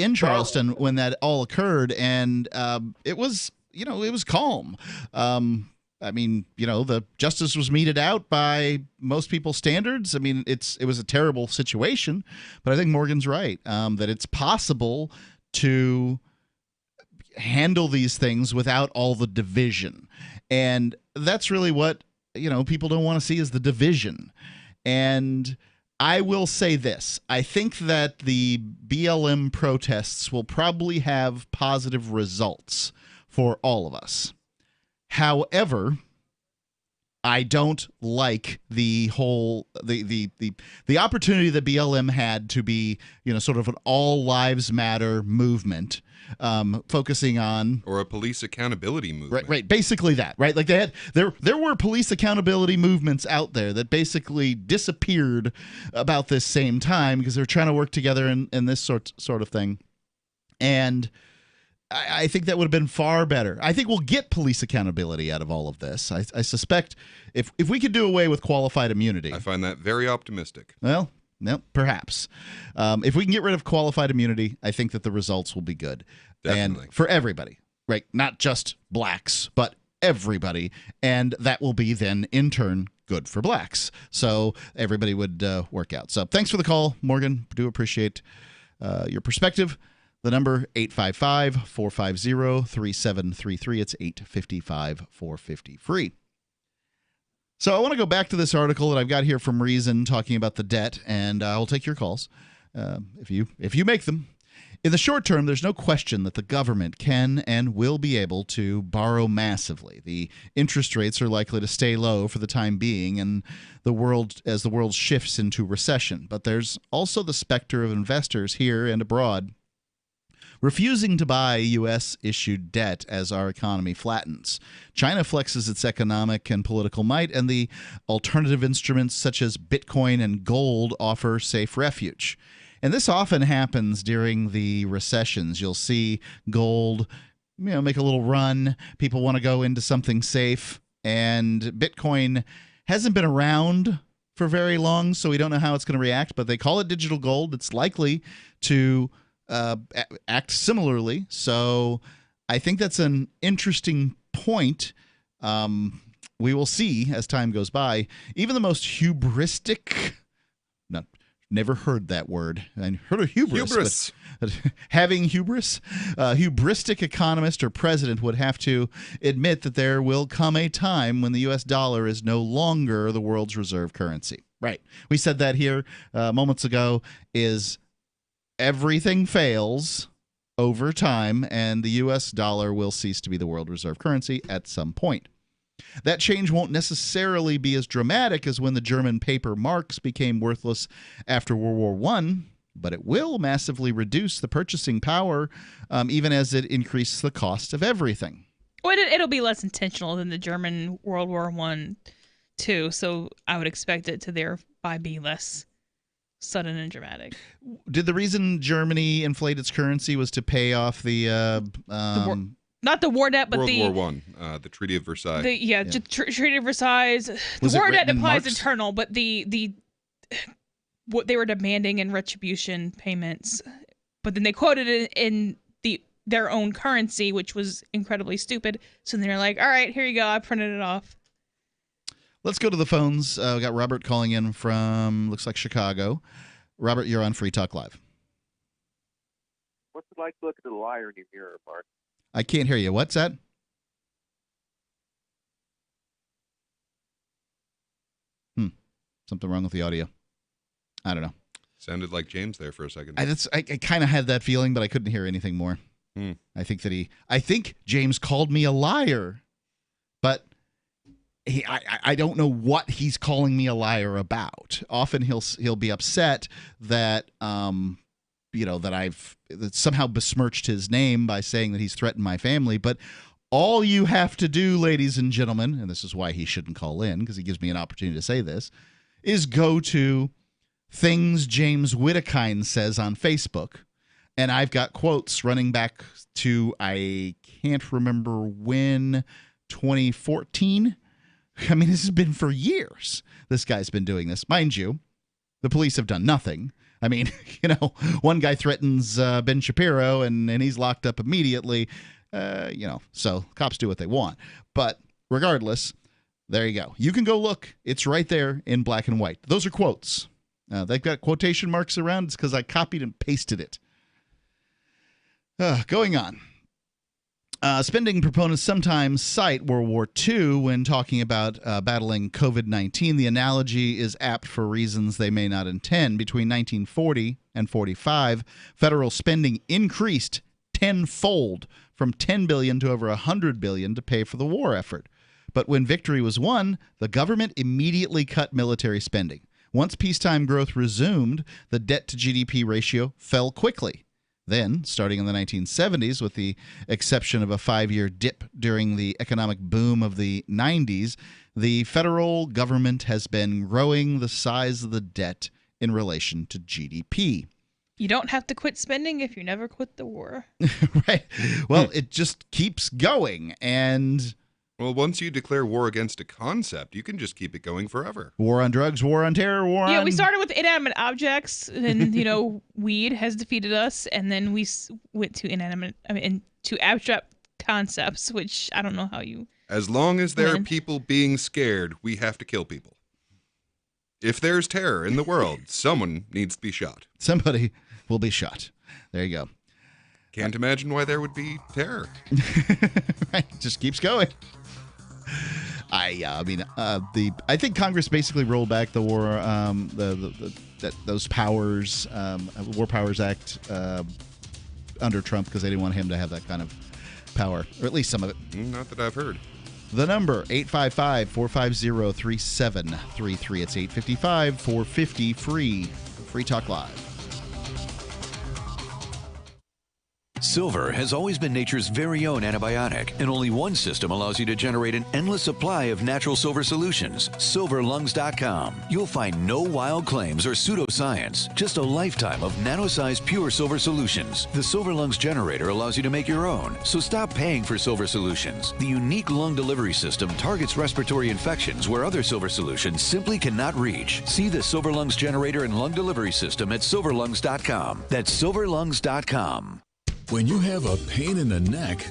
Speaker 10: in Charleston when that all occurred, and it was calm. I mean, the justice was meted out by most people's standards. I mean, it was a terrible situation, but I think Morgan's right, that it's possible to handle these things without all the division. And that's really what, people don't want to see is the division. And I will say this. I think that the BLM protests will probably have positive results for all of us. However, I don't like the whole the opportunity that BLM had to be, sort of an all lives matter movement, focusing on
Speaker 6: or a police accountability movement.
Speaker 10: Right, basically that, right? Like there were police accountability movements out there that basically disappeared about this same time because they're trying to work together in this sort of thing. And I think that would have been far better. I think we'll get police accountability out of all of this. I suspect if we could do away with qualified immunity.
Speaker 6: I find that very optimistic.
Speaker 10: Well, no, perhaps. If we can get rid of qualified immunity, I think that the results will be good.
Speaker 6: Definitely.
Speaker 10: And for everybody, right? Not just blacks, but everybody. And that will be then, in turn, good for blacks. So everybody would work out. So thanks for the call, Morgan. Do appreciate your perspective. The number 855-450-3733. It's 855-450-FREE. So I want to go back to this article that I've got here from Reason talking about the debt, and I'll take your calls if you make them. In the short term, there's no question that the government can and will be able to borrow massively. The interest rates are likely to stay low for the time being, and the world shifts into recession. But there's also the specter of investors here and abroad refusing to buy U.S.-issued debt as our economy flattens. China flexes its economic and political might, and the alternative instruments such as Bitcoin and gold offer safe refuge. And this often happens during the recessions. You'll see gold, make a little run. People want to go into something safe, and Bitcoin hasn't been around for very long, so we don't know how it's going to react, but they call it digital gold. It's likely to act similarly. So I think that's an interesting point. We will see as time goes by. Even the most hubristic, never heard that word. I heard of hubris. But having hubris, hubristic economist or president would have to admit that there will come a time when the U.S. dollar is no longer the world's reserve currency. Right. We said that here moments ago. Is everything fails over time, and the U.S. dollar will cease to be the world reserve currency at some point. That change won't necessarily be as dramatic as when the German paper marks became worthless after World War I, but it will massively reduce the purchasing power, even as it increases the cost of everything.
Speaker 7: Well, it'll be less intentional than the German World War I, too, so I would expect it to thereby be less sudden and dramatic.
Speaker 10: Did the reason Germany inflated its currency was to pay off
Speaker 7: not the war debt, but
Speaker 6: World War I, the Treaty of Versailles.
Speaker 7: Treaty of Versailles. The war debt applies eternal, but what they were demanding in retribution payments, but then they quoted it in their own currency, which was incredibly stupid. So they're like, "All right, here you go. I printed it off."
Speaker 10: Let's go to the phones. We got Robert calling in from, looks like Chicago. Robert, you're on Free Talk Live.
Speaker 9: What's it like to look at the liar in your mirror, Mark?
Speaker 10: I can't hear you. What's that? Something wrong with the audio. I don't know.
Speaker 6: Sounded like James there for a second.
Speaker 10: I kind of had that feeling, but I couldn't hear anything more. I think James called me a liar, but I don't know what he's calling me a liar about. Often he'll be upset that that I've somehow besmirched his name by saying that he's threatened my family. But all you have to do, ladies and gentlemen, and this is why he shouldn't call in, because he gives me an opportunity to say this, is go to things James Wittekine says on Facebook. And I've got quotes running back to, I can't remember when, 2014. I mean, this has been for years. This guy's been doing this. Mind you, the police have done nothing. I mean, one guy threatens Ben Shapiro and he's locked up immediately. So cops do what they want. But regardless, there you go. You can go look. It's right there in black and white. Those are quotes. They've got quotation marks around. It's because I copied and pasted it. Going on. Spending proponents sometimes cite World War II when talking about battling COVID-19. The analogy is apt for reasons they may not intend. Between 1940 and 45, federal spending increased tenfold, from $10 billion to over $100 billion, to pay for the war effort. But when victory was won, the government immediately cut military spending. Once peacetime growth resumed, the debt-to-GDP ratio fell quickly. Then, starting in the 1970s, with the exception of a 5-year dip during the economic boom of the 90s, the federal government has been growing the size of the debt in relation to GDP.
Speaker 7: You don't have to quit spending if you never quit the war.
Speaker 10: Right. Well, it just keeps going. And
Speaker 6: well, once you declare war against a concept, you can just keep it going forever.
Speaker 10: War on drugs, war on terror, war on...
Speaker 7: Yeah, we started with inanimate objects, and, weed has defeated us, and then we went to to abstract concepts, which I don't know how you...
Speaker 6: As long as there are people being scared, we have to kill people. If there's terror in the world, someone needs to be shot.
Speaker 10: Somebody will be shot. There you go.
Speaker 6: Can't imagine why there would be terror.
Speaker 10: Right, just keeps going. I think Congress basically rolled back the war, those powers, War Powers Act under Trump, because they didn't want him to have that kind of power, or at least some of it.
Speaker 6: Not that I've heard.
Speaker 10: The number, 855-450-3733. It's 855-450-FREE. Free Talk Live.
Speaker 15: Silver has always been nature's very own antibiotic, and only one system allows you to generate an endless supply of natural silver solutions. SilverLungs.com. You'll find no wild claims or pseudoscience, just a lifetime of nano-sized pure silver solutions. The Silver Lungs generator allows you to make your own, so stop paying for silver solutions. The unique lung delivery system targets respiratory infections where other silver solutions simply cannot reach. See the Silver Lungs generator and lung delivery system at SilverLungs.com. That's SilverLungs.com.
Speaker 17: When you have a pain in the neck,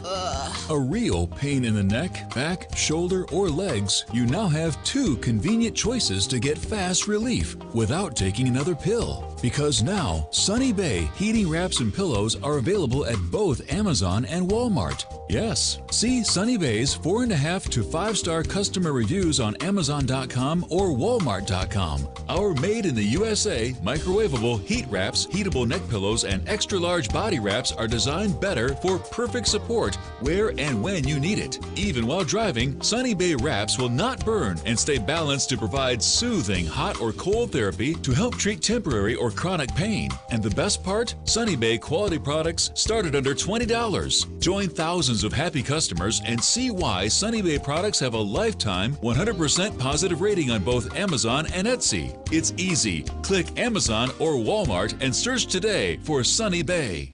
Speaker 17: a real pain in the neck, back, shoulder, or legs, you now have 2 convenient choices to get fast relief without taking another pill. Because now, Sunny Bay heating wraps and pillows are available at both Amazon and Walmart. Yes, see Sunny Bay's 4.5 to 5-star customer reviews on Amazon.com or Walmart.com. Our made in the USA microwavable heat wraps, heatable neck pillows, and extra large body wraps are designed better for perfect support where and when you need it. Even while driving, Sunny Bay wraps will not burn and stay balanced to provide soothing hot or cold therapy to help treat temporary or chronic pain. And the best part? Sunny Bay quality products start at under $20. Join thousands of happy customers and see why Sunny Bay products have a lifetime 100% positive rating on both Amazon and Etsy. It's easy. Click Amazon or Walmart and search today for Sunny Bay.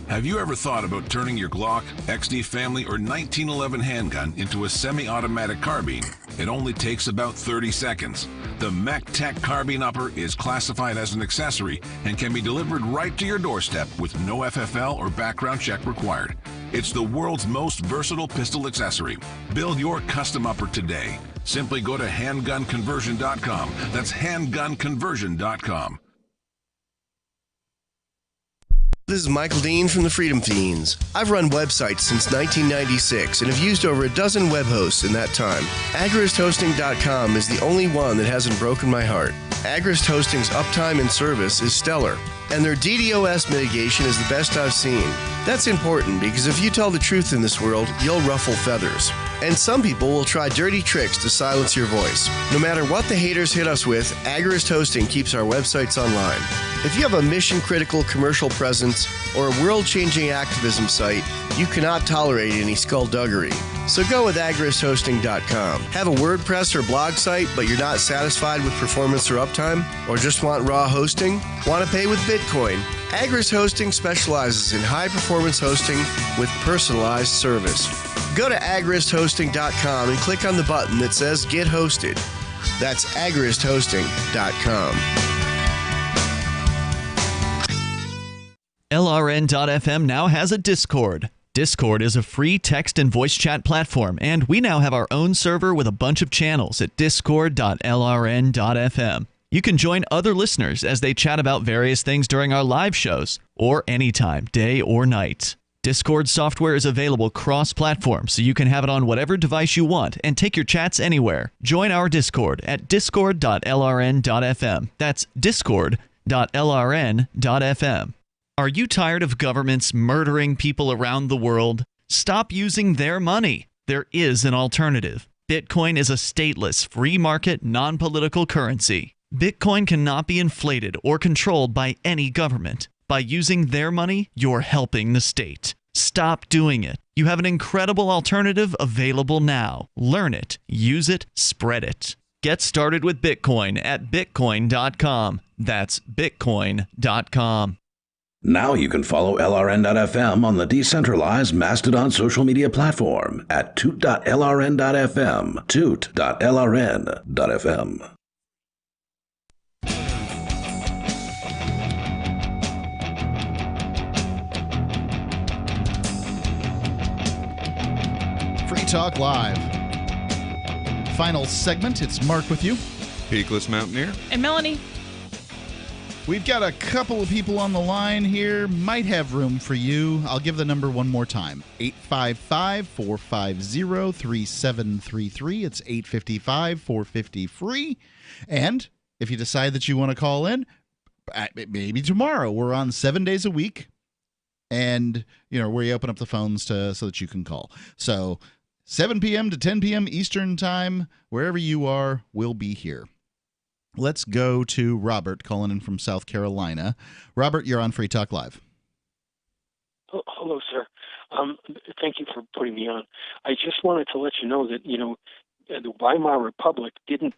Speaker 23: Have you ever thought about turning your Glock, XD Family, or 1911 handgun into a semi-automatic carbine? It only takes about 30 seconds. The Mech Tech Carbine Upper is classified as an accessory and can be delivered right to your doorstep with no FFL or background check required. It's the world's most versatile pistol accessory. Build your custom upper today. Simply go to handgunconversion.com. That's handgunconversion.com.
Speaker 24: This is Michael Dean from the Freedom Fiends. I've run websites since 1996 and have used over a dozen web hosts in that time. AgristHosting.com is the only one that hasn't broken my heart. Agrist Hosting's uptime and service is stellar, and their DDoS mitigation is the best I've seen. That's important because if you tell the truth in this world, you'll ruffle feathers. And some people will try dirty tricks to silence your voice. No matter what the haters hit us with, Agrist Hosting keeps our websites online. If you have a mission-critical commercial presence or a world-changing activism site, you cannot tolerate any skullduggery. So go with agristhosting.com. Have a WordPress or blog site, but you're not satisfied with performance or uptime? Or just want raw hosting? Want to pay with Bitcoin? Agrist Hosting specializes in high-performance hosting with personalized service. Go to agristhosting.com and click on the button that says Get Hosted. That's agristhosting.com.
Speaker 12: LRN.FM now has a Discord. Discord is a free text and voice chat platform, and we now have our own server with a bunch of channels at discord.lrn.fm. You can join other listeners as they chat about various things during our live shows or anytime, day or night. Discord software is available cross-platform, so you can have it on whatever device you want and take your chats anywhere. Join our Discord at discord.lrn.fm. That's discord.lrn.fm. Are you tired of governments murdering people around the world? Stop using their money. There is an alternative. Bitcoin is a stateless, free market, non-political currency. Bitcoin cannot be inflated or controlled by any government. By using their money, you're helping the state. Stop doing it. You have an incredible alternative available now. Learn it, use it, spread it. Get started with Bitcoin at bitcoin.com. That's bitcoin.com.
Speaker 13: Now you can follow LRN.FM on the decentralized Mastodon social media platform at toot.lrn.fm, toot.lrn.fm.
Speaker 5: Free Talk Live. Final segment. It's Mark with you.
Speaker 6: Peakless Mountaineer.
Speaker 7: And Melanie.
Speaker 5: We've got a couple of people on the line here. Might have room for you. I'll give the number one more time. 855-450-3733. It's 855-450-FREE. And if you decide that you want to call in, maybe tomorrow. We're on 7 days a week. And, we open up the phones so that you can call. So 7 p.m. to 10 p.m. Eastern Time, wherever you are, we'll be here. Let's go to Robert calling in from South Carolina. Robert, you're on Free Talk Live.
Speaker 2: Oh, hello, sir. Thank you for putting me on. I just wanted to let you know that, the Weimar Republic didn't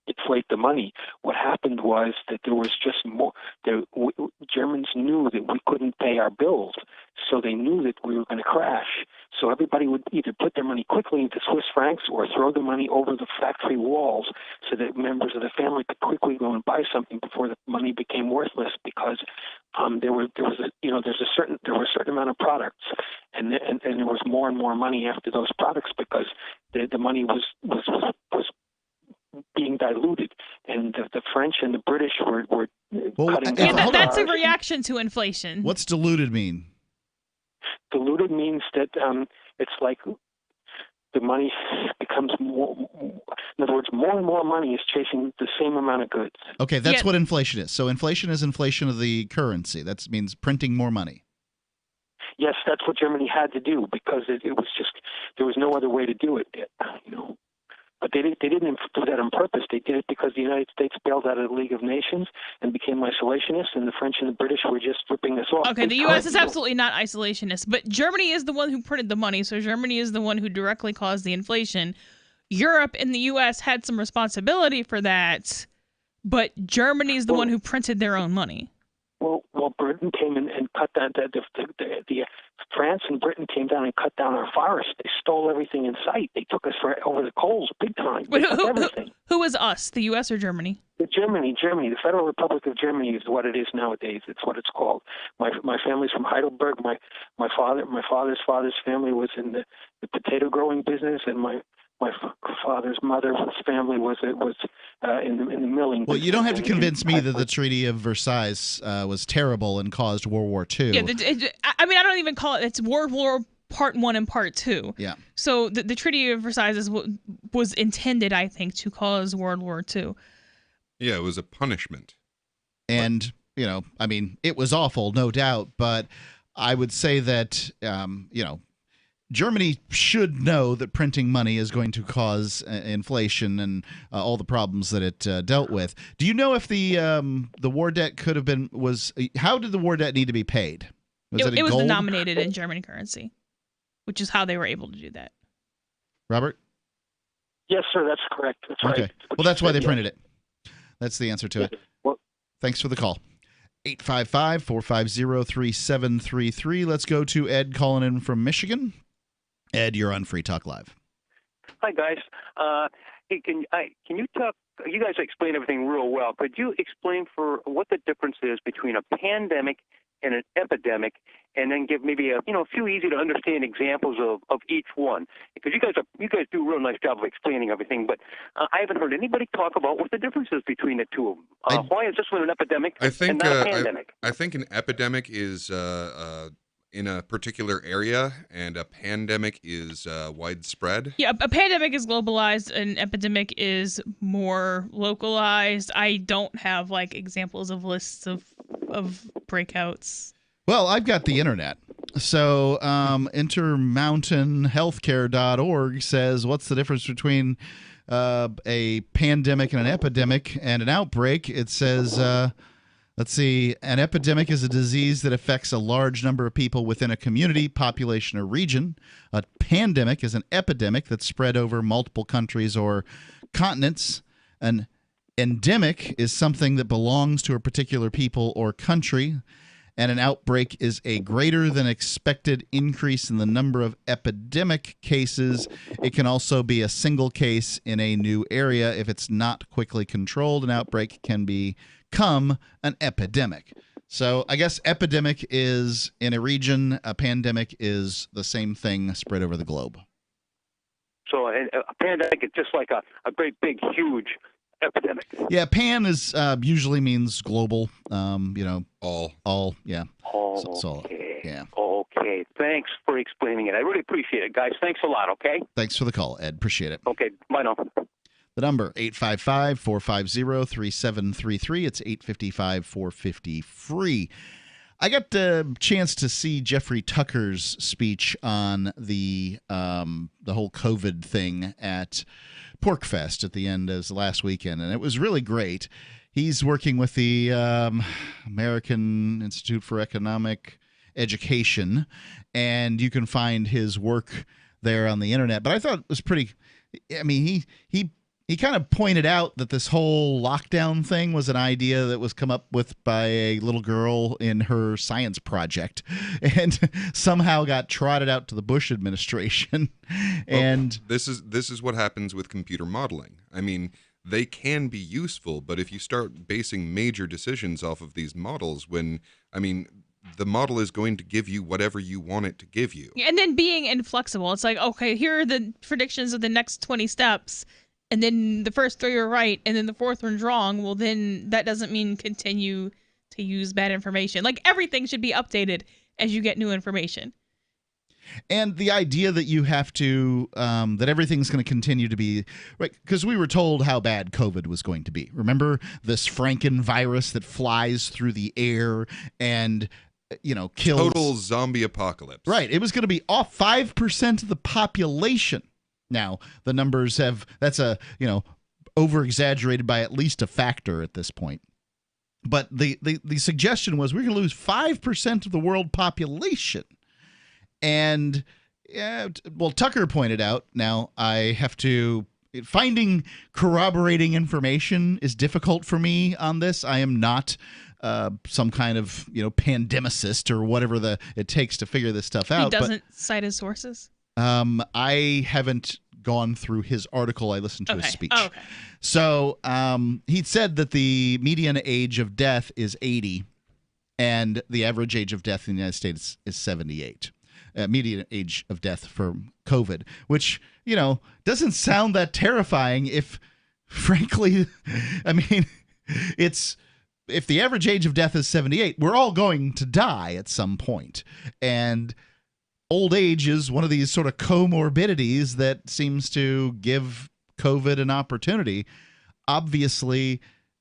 Speaker 2: inflate the money. What happened was that there was just more. Germans knew that we couldn't pay our bills, so they knew that we were going to crash. So everybody would either put their money quickly into Swiss francs or throw the money over the factory walls, so that members of the family could quickly go and buy something before the money became worthless. Because there were a certain amount of products, and there was more and more money after those products because the money was being diluted, and the French and the British were cutting down.
Speaker 7: Yeah, that's a reaction to inflation.
Speaker 5: What's diluted mean?
Speaker 2: Diluted means that it's like the money becomes more. In other words, more and more money is chasing the same amount of goods.
Speaker 5: Okay, that's what inflation is. So inflation is inflation of the currency. That means printing more money.
Speaker 2: Yes, that's what Germany had to do because it was just there was no other way to do it. But they didn't do that on purpose. They did it because the United States bailed out of the League of Nations and became isolationists, and the French and the British were just ripping us off.
Speaker 7: Okay, the U.S. is absolutely not isolationist, but Germany is the one who printed the money, so Germany is the one who directly caused the inflation. Europe and the U.S. had some responsibility for that, but Germany is the one who printed their own money.
Speaker 2: Well, Britain came in and cut down the France and Britain came down and cut down our forests. They stole everything in sight. They took us over the coals big time.
Speaker 7: Wait, who is us, the U.S. or Germany?
Speaker 2: Germany. The Federal Republic of Germany is what it is nowadays. It's what it's called. My family's from Heidelberg. My father's family was in the potato growing business, and my father's mother's family was in the milling.
Speaker 5: Well, you don't have to convince me that the Treaty of Versailles was terrible and caused World War II.
Speaker 7: Yeah, I don't even call it. It's World War Part 1 and Part 2.
Speaker 5: Yeah.
Speaker 7: So the Treaty of Versailles was intended, I think, to cause World War II.
Speaker 6: Yeah, it was a punishment.
Speaker 5: And, it was awful, no doubt. But I would say that, Germany should know that printing money is going to cause inflation and all the problems that it dealt with. Do you know if the war debt could have been how did the war debt need to be paid?
Speaker 7: It was denominated in German currency, which is how they were able to do that.
Speaker 5: Robert?
Speaker 2: Yes, sir, that's correct. That's right.
Speaker 5: Okay. Well, that's why they printed it. That's the answer to it.
Speaker 2: Well,
Speaker 5: thanks for the call. 855-450-3733. Let's go to Ed calling in from Michigan. Ed, you're on Free Talk Live.
Speaker 9: Hi, guys. Hey, can you talk? You guys explain everything real well. Could you explain for what the difference is between a pandemic
Speaker 3: and an epidemic, and then give maybe a few easy to understand examples of each one, because you guys do a real nice job of explaining everything, but I haven't heard anybody talk about what the difference is between the two of them. Why is this one an epidemic and not a pandemic?
Speaker 6: I think an epidemic is in a particular area, and a pandemic is widespread.
Speaker 7: Yeah, a pandemic is globalized, an epidemic is more localized. I don't have like examples of lists of breakouts.
Speaker 10: Well, I've got the internet. So intermountainhealthcare.org says, what's the difference between a pandemic and an epidemic and an outbreak? It says, let's see, an epidemic is a disease that affects a large number of people within a community, population, or region. A pandemic is an epidemic that's spread over multiple countries or continents. An endemic is something that belongs to a particular people or country. And an outbreak is a greater than expected increase in the number of epidemic cases. It can also be a single case in a new area. If it's not quickly controlled, an outbreak can become an epidemic. So I guess epidemic is in a region. A pandemic is the same thing spread over the globe.
Speaker 3: So a pandemic is just like a great big huge epidemic.
Speaker 10: Yeah, pan is usually means global. All. Yeah.
Speaker 3: Okay. Yeah. Okay. Thanks for explaining it. I really appreciate it, guys. Thanks a lot. Okay.
Speaker 10: Thanks for the call, Ed. Appreciate it.
Speaker 3: Okay. Bye now.
Speaker 10: The number 855-450-3733. It's 855-450-FREE. I got the chance to see Jeffrey Tucker's speech on the whole COVID thing at PorcFest at the end of last weekend, and it was really great. He's working with the American Institute for Economic Education, and you can find his work there on the internet. But I thought it was pretty. I mean, he kind of pointed out that this whole lockdown thing was an idea that was come up with by a little girl in her science project and somehow got trotted out to the Bush administration. And
Speaker 6: this is what happens with computer modeling. I mean, they can be useful, but if you start basing major decisions off of these models, the model is going to give you whatever you want it to give you.
Speaker 7: And then being inflexible. It's like, okay, here are the predictions of the next 20 steps. And then the first 3 are right, and then the 4th one's wrong. Well, then that doesn't mean continue to use bad information. Like, everything should be updated as you get new information.
Speaker 10: And the idea that you have to, that everything's going to continue to be, right, because we were told how bad COVID was going to be. Remember this Franken virus that flies through the air and, kills.
Speaker 6: Total zombie apocalypse.
Speaker 10: Right. It was going to be off 5% of the population. Now, the numbers that's over-exaggerated by at least a factor at this point. But the suggestion was we're going to lose 5% of the world population. And, Tucker pointed out, now I have to, finding corroborating information is difficult for me on this. I am not some kind of, pandemicist or whatever it takes to figure this stuff out.
Speaker 7: He doesn't cite his sources?
Speaker 10: I haven't gone through his article. I listened to his speech.
Speaker 7: Oh, okay.
Speaker 10: So he said that the median age of death is 80, and the average age of death in the United States is 78. Median age of death from COVID, which, doesn't sound that terrifying if, frankly, I mean, if the average age of death is 78, we're all going to die at some point. And old age is one of these sort of comorbidities that seems to give COVID an opportunity. Obviously,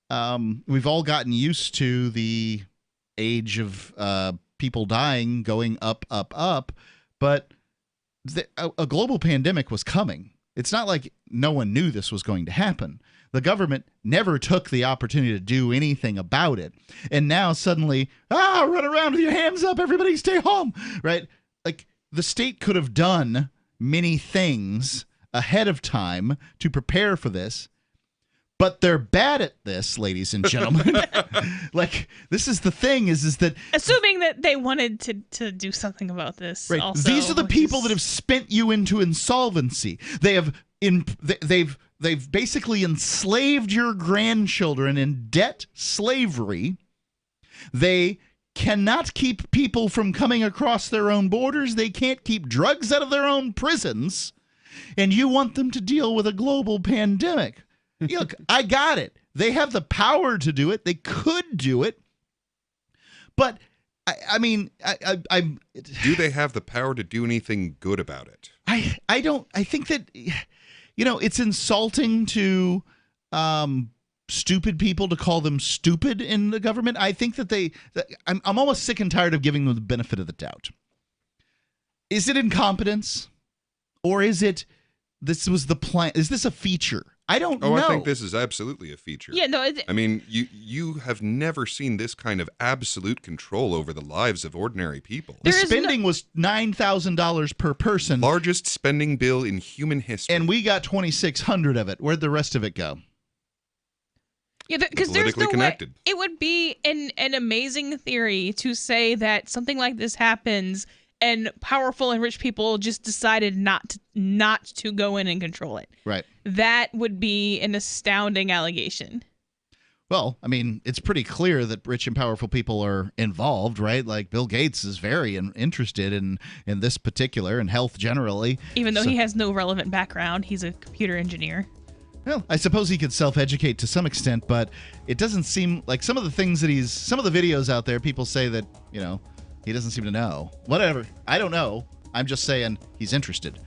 Speaker 10: we've all gotten used to the age of people dying going up, but a global pandemic was coming. It's not like no one knew this was going to happen. The government never took the opportunity to do anything about it. And now suddenly, run around with your hands up, everybody stay home, right? Like, the state could have done many things ahead of time to prepare for this, but they're bad at this, ladies and gentlemen. Like, this is the thing is that
Speaker 7: assuming that they wanted to do something about this.
Speaker 10: Right.
Speaker 7: Also,
Speaker 10: these are the people that have spent you into insolvency. They've basically enslaved your grandchildren in debt slavery. They cannot keep people from coming across their own borders. They can't keep drugs out of their own prisons. And you want them to deal with a global pandemic. Look, I got it. They have the power to do it. They could do it. But, I mean,
Speaker 6: do they have the power to do anything good about it?
Speaker 10: I don't. I think that, it's insulting to stupid people to call them stupid in the government. I think that I'm almost sick and tired of giving them the benefit of the doubt. Is it incompetence? Or is it, this was the plan? Is this a feature? I don't know.
Speaker 6: I think this is absolutely a feature.
Speaker 7: Yeah, no.
Speaker 6: I mean, you have never seen this kind of absolute control over the lives of ordinary people.
Speaker 10: The spending was $9,000 per person.
Speaker 6: Largest spending bill in human history.
Speaker 10: And we got $2,600 of it. Where'd the rest of it go?
Speaker 7: Yeah, because there's no way. It would be an amazing theory to say that something like this happens and powerful and rich people just decided not to go in and control it.
Speaker 10: Right.
Speaker 7: That would be an astounding allegation.
Speaker 10: Well, I mean, it's pretty clear that rich and powerful people are involved, right? Like Bill Gates is very interested in this particular and health generally.
Speaker 7: Even though he has no relevant background, he's a computer engineer.
Speaker 10: Well, I suppose he could self-educate to some extent, but it doesn't seem like some of the things that some of the videos out there, people say that, he doesn't seem to know. Whatever. I don't know. I'm just saying he's interested.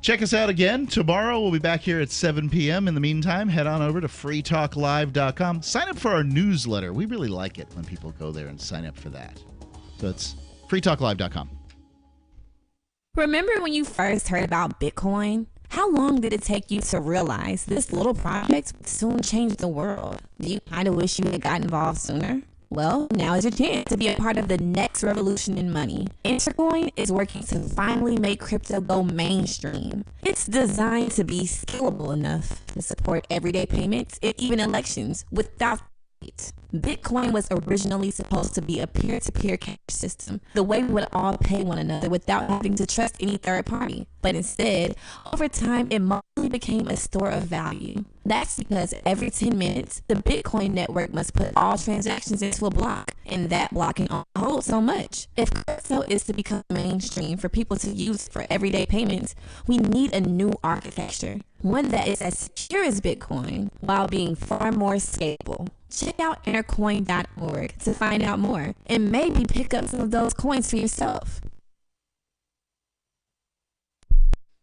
Speaker 10: Check us out again. Tomorrow we'll be back here at 7 p.m. In the meantime, head on over to freetalklive.com. Sign up for our newsletter. We really like it when people go there and sign up for that. So it's freetalklive.com.
Speaker 1: Remember when you first heard about Bitcoin? How long did it take you to realize this little project would soon change the world? Do you kind of wish you had gotten involved sooner? Well, now is your chance to be a part of the next revolution in money. Intercoin is working to finally make crypto go mainstream. It's designed to be scalable enough to support everyday payments and even elections without it. Bitcoin was originally supposed to be a peer-to-peer cash system, the way we would all pay one another without having to trust any third party. But instead, over time, it mostly became a store of value. That's because every 10 minutes, the Bitcoin network must put all transactions into a block, and that block can only hold so much. If crypto is to become mainstream for people to use for everyday payments, we need a new architecture, one that is as secure as Bitcoin while being far more scalable. Check out intercoin.org to find out more, and maybe pick up some of those coins for yourself.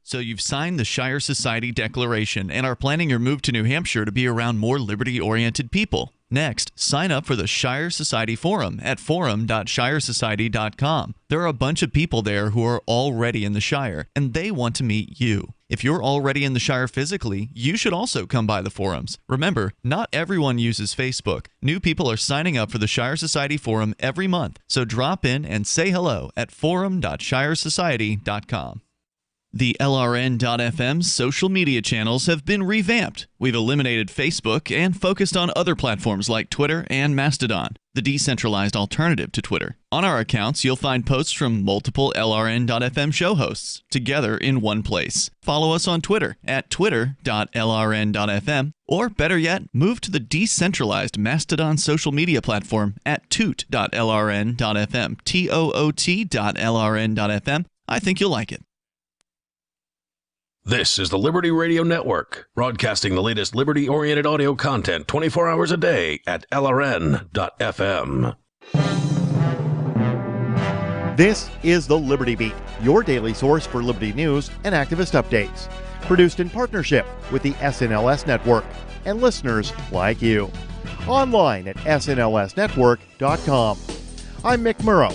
Speaker 12: So you've signed the Shire Society Declaration and are planning your move to New Hampshire to be around more liberty-oriented people. Next, sign up for the Shire Society Forum at forum.shiresociety.com. There are a bunch of people there who are already in the Shire, and they want to meet you. If you're already in the Shire physically, you should also come by the forums. Remember, not everyone uses Facebook. New people are signing up for the Shire Society Forum every month, so drop in and say hello at forum.shiresociety.com. The LRN.FM social media channels have been revamped. We've eliminated Facebook and focused on other platforms like Twitter and Mastodon, the decentralized alternative to Twitter. On our accounts, you'll find posts from multiple LRN.FM show hosts together in one place. Follow us on Twitter at twitter.lrn.fm, or better yet, move to the decentralized Mastodon social media platform at toot.lrn.fm, toot.lrn.fm. I think you'll like it.
Speaker 13: This is the Liberty Radio Network, broadcasting the latest liberty-oriented audio content 24 hours a day at LRN.FM.
Speaker 4: This is the Liberty Beat, your daily source for liberty news and activist updates. Produced in partnership with the SNLS Network and listeners like you. Online at snlsnetwork.com. I'm Mick Murrow.